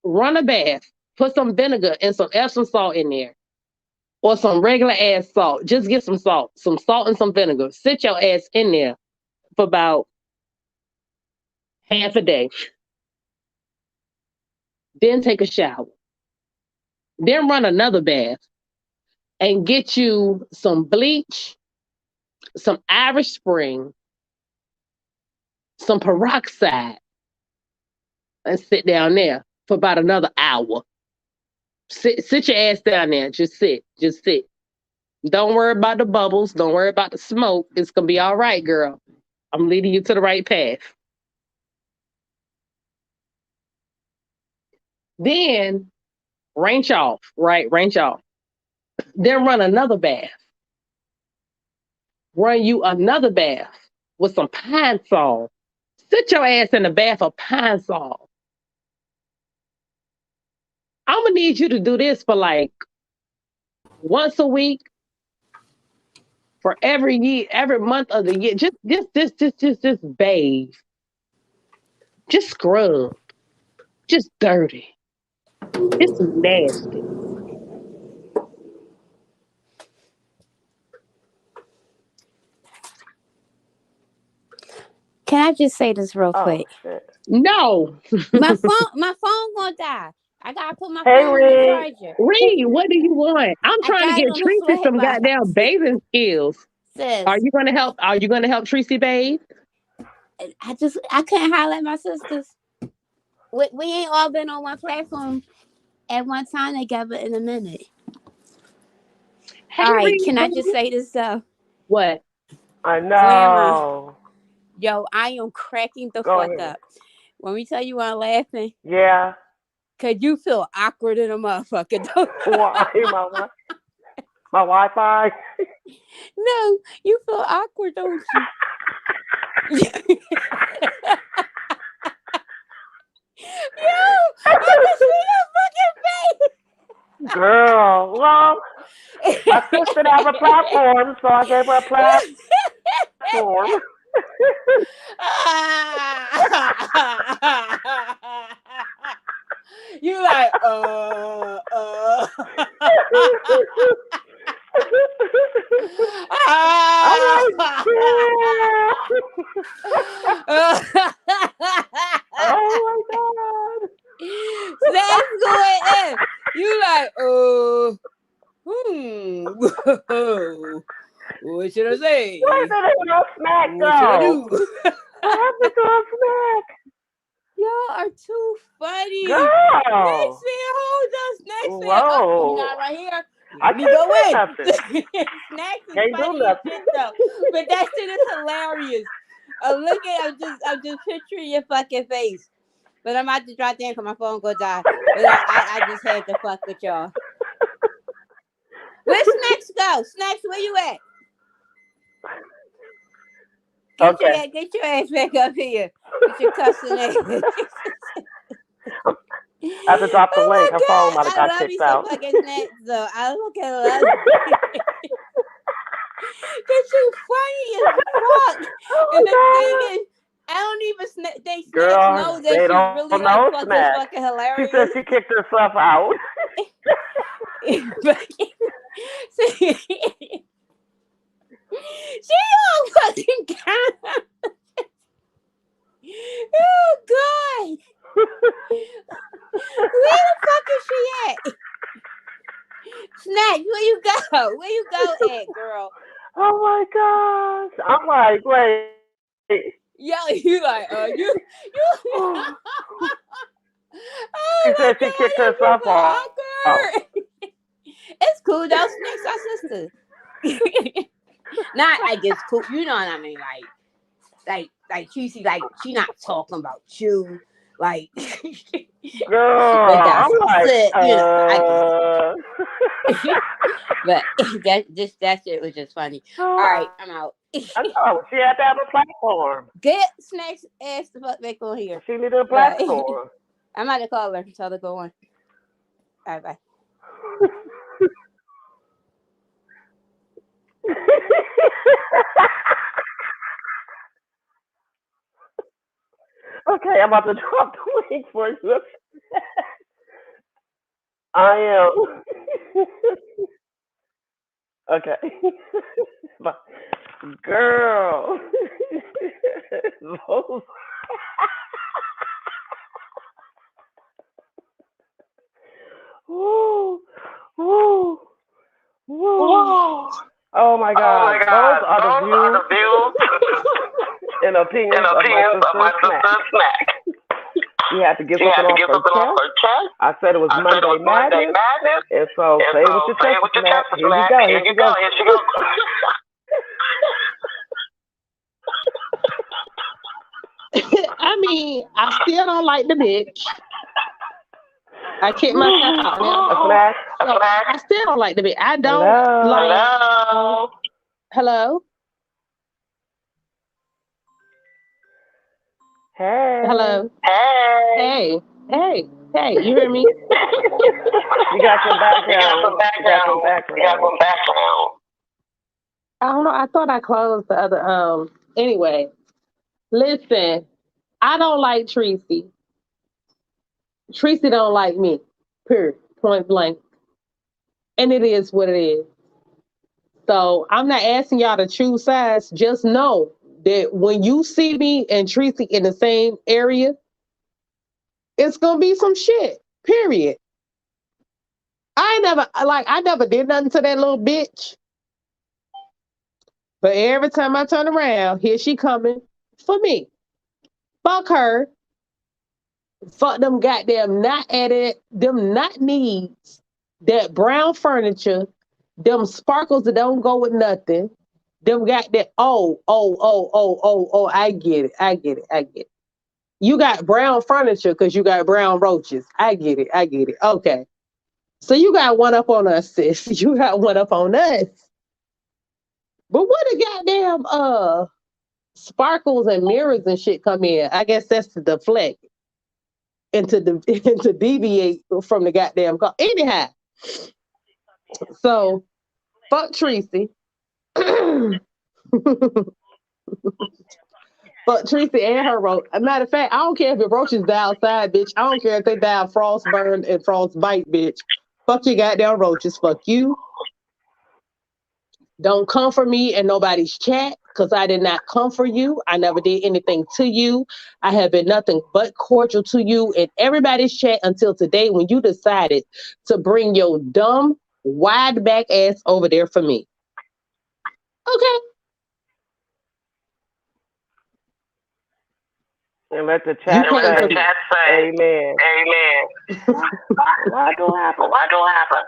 run a bath, put some vinegar and some Epsom salt in there. Or some regular ass salt. Just get some salt and some vinegar. Sit your ass in there for about half a day. Then take a shower. Then run another bath and get you some bleach, some Irish Spring, some peroxide, and sit down there for about another hour. Sit your ass down there. Just sit. Don't worry about the bubbles. Don't worry about the smoke. It's going to be all right, girl. I'm leading you to the right path. Then range off, right? Range off. Then run another bath. Run you another bath with some Pine Sol. Sit your ass in a bath of Pine Sol. I'm gonna need you to do this for like once a week, for every year, every month of the year. Just bathe. Just scrub. Just dirty. It's nasty. Can I just say this real Oh, quick? shit. No. My phone gonna die. I gotta put my Hey, phone on the charger. Reed, what do you want? I'm I trying to got get it on the Tracy some flip goddamn box. bathing skills. Sis, Are you gonna help? Are you gonna help Tracy bathe? I couldn't holler at my sisters. We ain't all been on one platform at one time together in a minute. Hey, All right, Reed, can I just say this though? what? I Grandma, know. yo, I am cracking the Go fuck ahead. up. When we tell you I'm laughing, Yeah. cause you feel awkward in a motherfucker. Why? My Wi-Fi? No, you feel awkward, don't you? Girl, well, my sister didn't have a platform, so I gave her a platform. You like, I'm like, oh my God. Snacks going in. You like, what should I say? Where did it go smack What should I go? do? What happened to a smack? Y'all are too funny. Girl. Next man, hold us. Next man. Oh, Whoa. you not right here. I Let me can't go do in. nothing. Snacks is Can't do funny as nothing. shit though. But that shit is hilarious. Look at, I'm just picturing your fucking face. But I'm about to drop down because my phone go die. But I just had to fuck with y'all. Where Snacks go? Snacks, where you at? Okay. Get your ass back up here with your cussing ass. I have to drop the link. Her phone might have I got love you kicked so out. fucking Snacks though. I look at love you. Cause you funny as fuck. Oh And the God. thing is, I don't even think Girl, Snacks know that they she's don't really know like Smack. fucking She hilarious. said she kicked herself out. She all fucking kind. Oh God. Where the fuck is she at? Snacks, where you go? Where you go at, girl? Oh my gosh. I'm like, wait. Yo, you like, you. Oh She my said she God, kicked that's herself super off. awkward. It's cool though. Snakes our sister. Not like it's cool. You know what I mean? Like Tracy, like she not talking about you. Like, Girl, but that's I'm like, it. You know, I get but that shit was just funny. All right, I'm out. I know. She had to have a platform. Get Snakes ass the fuck back on here. She needed a platform. I'm about to call her and tell her to go on. All right, bye. Okay, I'm about to drop the link for you. I am. Okay. But, girl. Those- Woo, woo, woo. Oh my God. Those are the views and opinions of my sister Smack. She had to get something off her chest. I said it was Monday Madness. And so, say it with your chest, Smack. Here you go. Here you go. I mean, I still don't like the bitch. I kicked myself out now. A smack. So, I still don't like the bitch. I don't Hello. like. Hello. Hey. Hello. Hey. Hey. Hey. You hear me? You got some background. I don't know. I thought I closed the other. Anyway, listen. I don't like Tracy. Tracy don't like me. Period. Point blank. And it is what it is. So I'm not asking y'all to choose sides. Just know that when you see me and Tracy in the same area, it's gonna be some shit. Period. I never did nothing to that little bitch. But every time I turn around, here she coming for me. Fuck her. Fuck them goddamn not at it, them not needs, that brown furniture, them sparkles that don't go with nothing. Them got that, oh, I get it. You got brown furniture because you got brown roaches. I get it. Okay. So you got one up on us, sis. You got one up on us. But what the goddamn sparkles and mirrors and shit come in? I guess that's to deflect and to deviate from the goddamn car. Anyhow, So fuck Tracy. But Tracy and her roach. A matter of fact, I don't care if your roaches die outside, bitch. I don't care if they die of frostburn and frostbite, bitch. Fuck your goddamn roaches. Fuck you. Don't come for me in nobody's chat because I did not come for you. I never did anything to you. I have been nothing but cordial to you in everybody's chat until today when you decided to bring your dumb, wide back ass over there for me. Okay. And let the chat say, amen. Amen. Why do happen? Why do happen?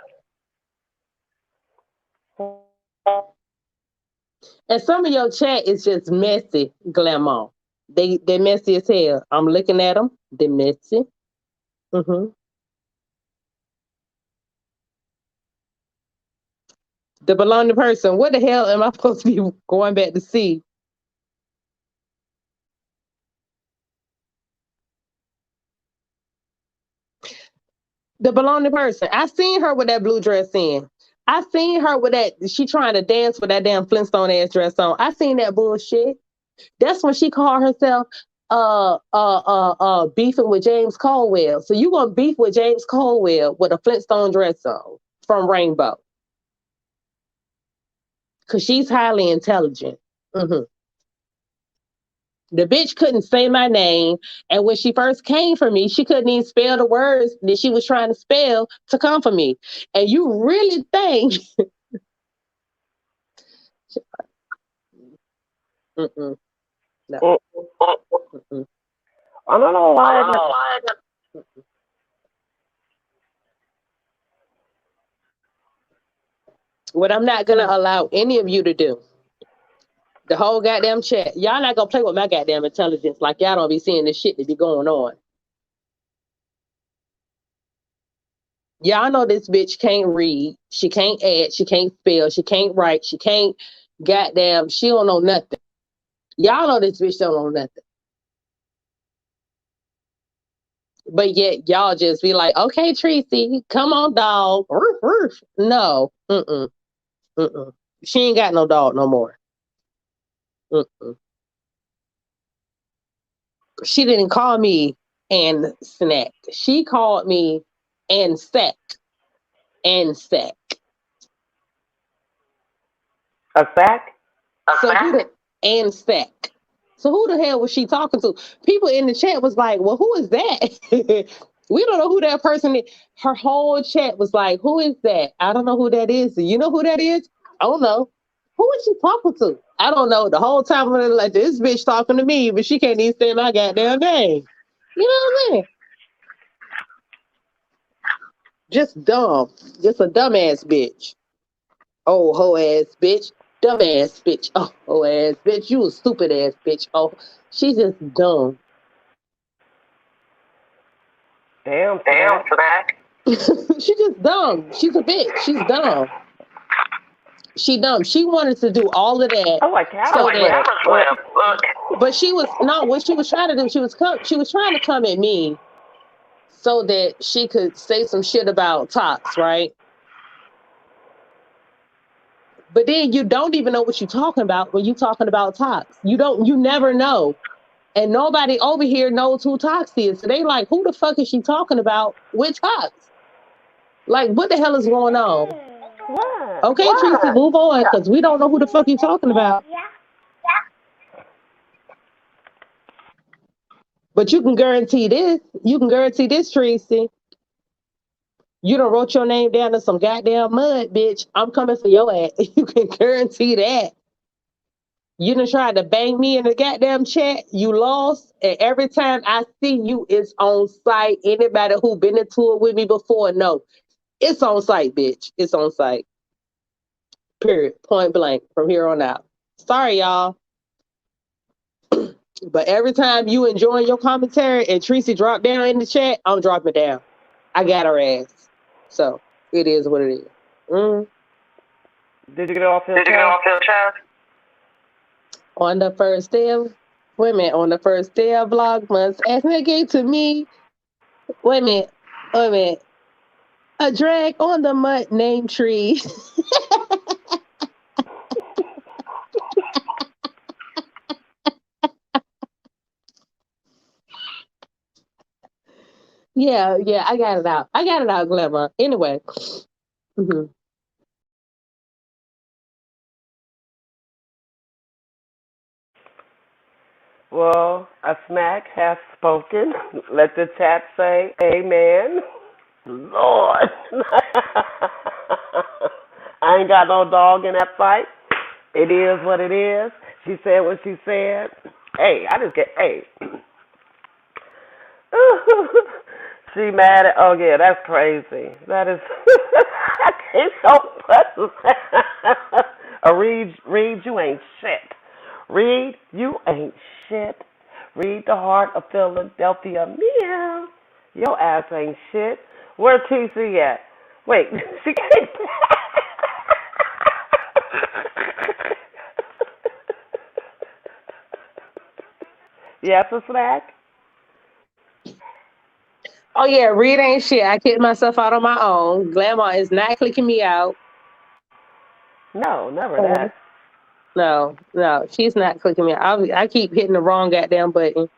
And some of your chat is just messy, Glamour. They're messy as hell. I'm looking at them. They're messy. Mm-hmm. The belonging person. What the hell am I supposed to be going back to see? The belonging person. I seen her with that blue dress in. I seen her with that. She trying to dance with that damn Flintstone ass dress on. I seen that bullshit. That's when she called herself beefing with James Caldwell. So you gonna beef with James Caldwell with a Flintstone dress on from Rainbow. Cause she's highly intelligent. Mm-hmm. The bitch couldn't say my name. And when she first came for me, she couldn't even spell the words that she was trying to spell to come for me. And you really think mm-mm. No. Mm-mm. I don't know why. What I'm not gonna allow any of you to do. The whole goddamn chat. Y'all not gonna play with my goddamn intelligence like y'all don't be seeing this shit that be going on. Y'all know this bitch can't read. She can't add. She can't spell. She can't write. She can't goddamn. She don't know nothing. Y'all know this bitch don't know nothing. But yet y'all just be like, okay, Tracy, come on, dog. No. Mm-mm. Mm-mm. She ain't got no dog no more. Mm-mm. She didn't call me and snack. She called me and sack. And sack. A sack? So who the and sack? So who the hell was she talking to? People in the chat was like, well, who is that? We don't know who that person is. Her whole chat was like, who is that? I don't know who that is. Do you know who that is? I don't know. Who is she talking to? I don't know. The whole time I'm like, this bitch talking to me, but she can't even say my goddamn name. You know what I mean? Just dumb. Just a dumbass bitch. Oh, hoe ass bitch. Dumbass bitch. Oh, hoe ass bitch. You a stupid ass bitch. Oh, she's just dumb. Damn, Snack. She's just dumb. She's a bitch. She's dumb. She dumb. She wanted to do all of that. I like camera flip. But she was no. What she was trying to do, she was trying to come at me so that she could say some shit about Tox, right? But then you don't even know what you're talking about when you're talking about Tox. You never know. And nobody over here knows who Tox is. So they like, who the fuck is she talking about with Tox? Like, what the hell is going on? What? Okay, Tracy, move on, because we don't know who the fuck you're talking about. But you can guarantee this. You can guarantee this, Tracy. You done wrote your name down in some goddamn mud, bitch. I'm coming for your ass. You can guarantee that. You done tried to bang me in the goddamn chat. You lost. And every time I see you, it's on site. Anybody who been into it with me before, no. It's on site, bitch. It's on site. Period. Point blank. From here on out. Sorry, y'all. But every time you enjoying your commentary and Tracy drop down in the chat, I'm dropping down. I got her ass. So it is what it is. Did you get off your chest? On the first day of on the first day of Vlogmas, as they gave to me. Wait a minute. A drag on the mud named Tree. Yeah, I got it out. I got it out, Glamour. Anyway. Mhm. Well, a snack has spoken. Let the chat say amen. Lord. I ain't got no dog in that fight. It is what it is. She said what she said. Hey, I just get, hey. She mad at, oh yeah, that's crazy. That is, I can't help but. Reed, you ain't shit. Reed, you ain't shit. Read the Heart of Philadelphia. Meow. Your ass ain't shit. Where TC at? Wait, she can't. Yes, a snack? Oh yeah, Reed ain't shit. I kicked myself out on my own. Glamour is not clicking me out. No, never that. No, she's not clicking me out. I keep hitting the wrong goddamn button.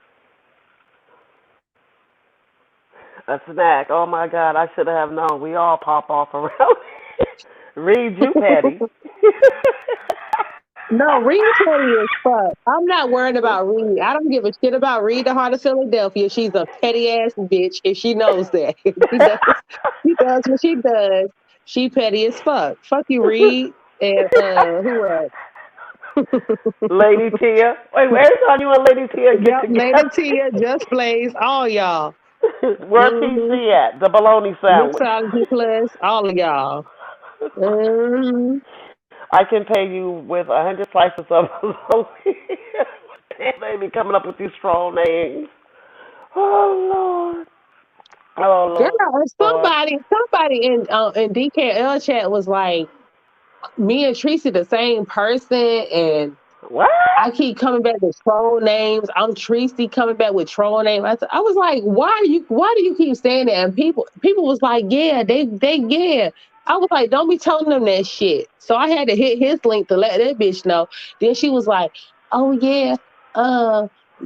A snack. Oh my God, I should have known. We all pop off around. Read you, Patty. No, Reed petty as fuck. I'm not worried about Reed. I don't give a shit about Reed, the Heart of Philadelphia. She's a petty ass bitch, and she knows that. She does what she does. She petty as fuck. Fuck you, Reed. And who else? Lady Tia. Wait, every time you and Lady Tia get Yep, Lady together, Tia, Just Blaze, all y'all. where Mm-hmm. TC at? The bologna sandwich. Mixology Plus, all of y'all. Mm-hmm. I can pay you with 100 slices of bologna. They be coming up with these strong names. Oh Lord. Oh Yeah, Lord. somebody in DKL chat was like, me and Tracy the same person, and What? I keep coming back with troll names. I'm Tracy coming back with troll names. I was like, why do you keep saying that? And people was like, yeah, yeah. I was like, don't be telling them that shit. So I had to hit his link to let that bitch know. Then she was like, oh yeah,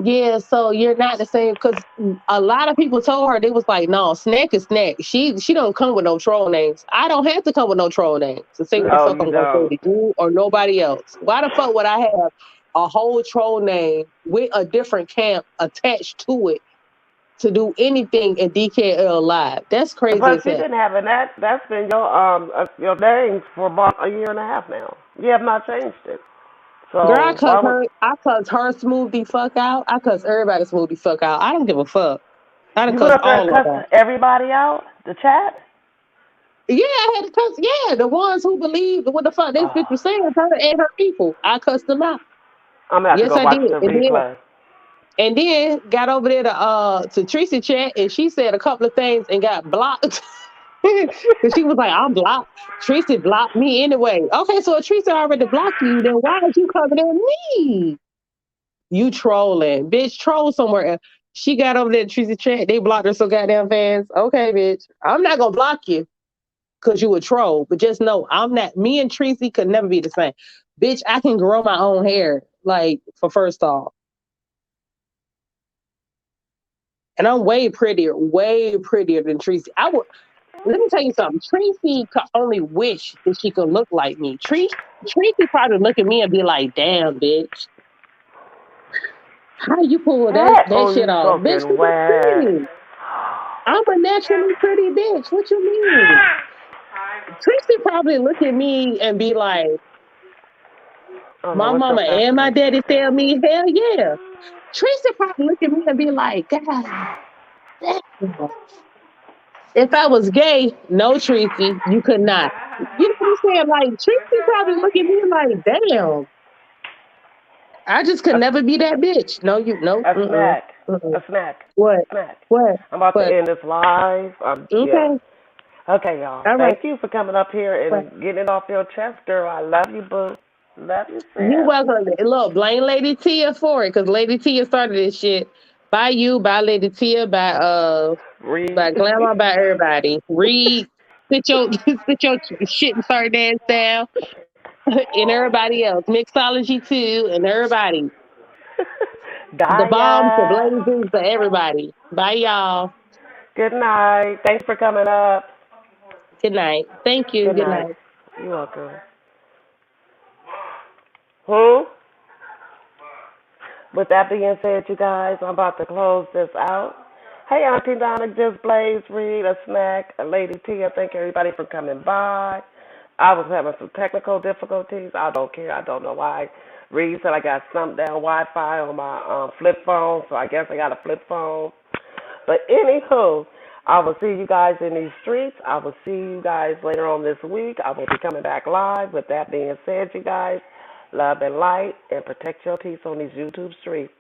yeah, so you're not the same, because a lot of people told her, they was like, no, Snack is Snack. She don't come with no troll names. I don't have to come with no troll names to say what the No, fuck you I'm gonna say don't. to you or nobody else. Why the fuck would I have a whole troll name with a different camp attached to it to do anything in DKL Live? That's crazy But as you've hell. been having that. That's been your names for about a year and a half now. You have not changed it. Girl, So why would I cuss her smooth the fuck out. I cuss everybody smooth the fuck out. I don't give a fuck. I done you went cuss up there and all of cussed them. everybody out? The chat? Yeah, I had to cuss. Yeah, the ones who believed what the fuck this Oh, bitch was saying, her and her people. I cussed them out. I'm gonna have to Yes, go I watch did. the And then replay. got over there to Tracy chat, and she said a couple of things and got blocked. Because she was like, I'm blocked. Tracy blocked me anyway. Okay, so if Tracy already blocked you, then why are you coming at me? You trolling. Bitch, troll somewhere else. She got over there to Tracy chat. They blocked her so goddamn fans. Okay, bitch. I'm not gonna block you because you a troll. But just know, I'm not. Me and Tracy could never be the same. Bitch, I can grow my own hair. Like, for first off. And I'm way prettier than Tracy. Let me tell you something. Tracy could only wish that she could look like me. Tracy probably look at me and be like, damn, bitch. How you pull What? that Oh, shit you off? Bitch, soaking because I'm wet. pretty. I'm a naturally pretty bitch. What you mean? Tracy probably look at me and be like, Oh no, my what's your mama and my password? daddy tell me, hell yeah. Tracy probably look at me and be like, God damn. If I was gay, no, Tracy, you could not. You know what I'm saying? Like, Tracy probably look at me like, damn, I just could A, never be that bitch. No, a mm-mm, snack. mm-mm. A snack. What? Snack. What? I'm about to What? end this live. Yeah. Okay. Okay, y'all. All right. Thank you for coming up here What? and getting it off your chest, girl. I love you, boo. Love you, You sis. welcome. Look, blame Lady Tia for it, because Lady Tia started this shit. By you, by Lady Tia, by Read. Glamour, by everybody. Reed, sit your shit and start dance down, and everybody else. Mixology too, and everybody. The bombs, the Daya. blazers, the everybody. Bye, y'all. Good night. Thanks for coming up. Good night. Thank you. Good Good night. night. You're welcome. Hmm? With that being said, you guys, I'm about to close this out. Hey, Auntie Donna, Just Blaze, Reed, a snack, a Lady T. I thank everybody for coming by. I was having some technical difficulties. I don't care. I don't know why. Reed said I got slumped down Wi-Fi on my flip phone, so I guess I got a flip phone. But anywho, I will see you guys in these streets. I will see you guys later on this week. I will be coming back live. With that being said, you guys, love and light and protect your peace on these YouTube streets.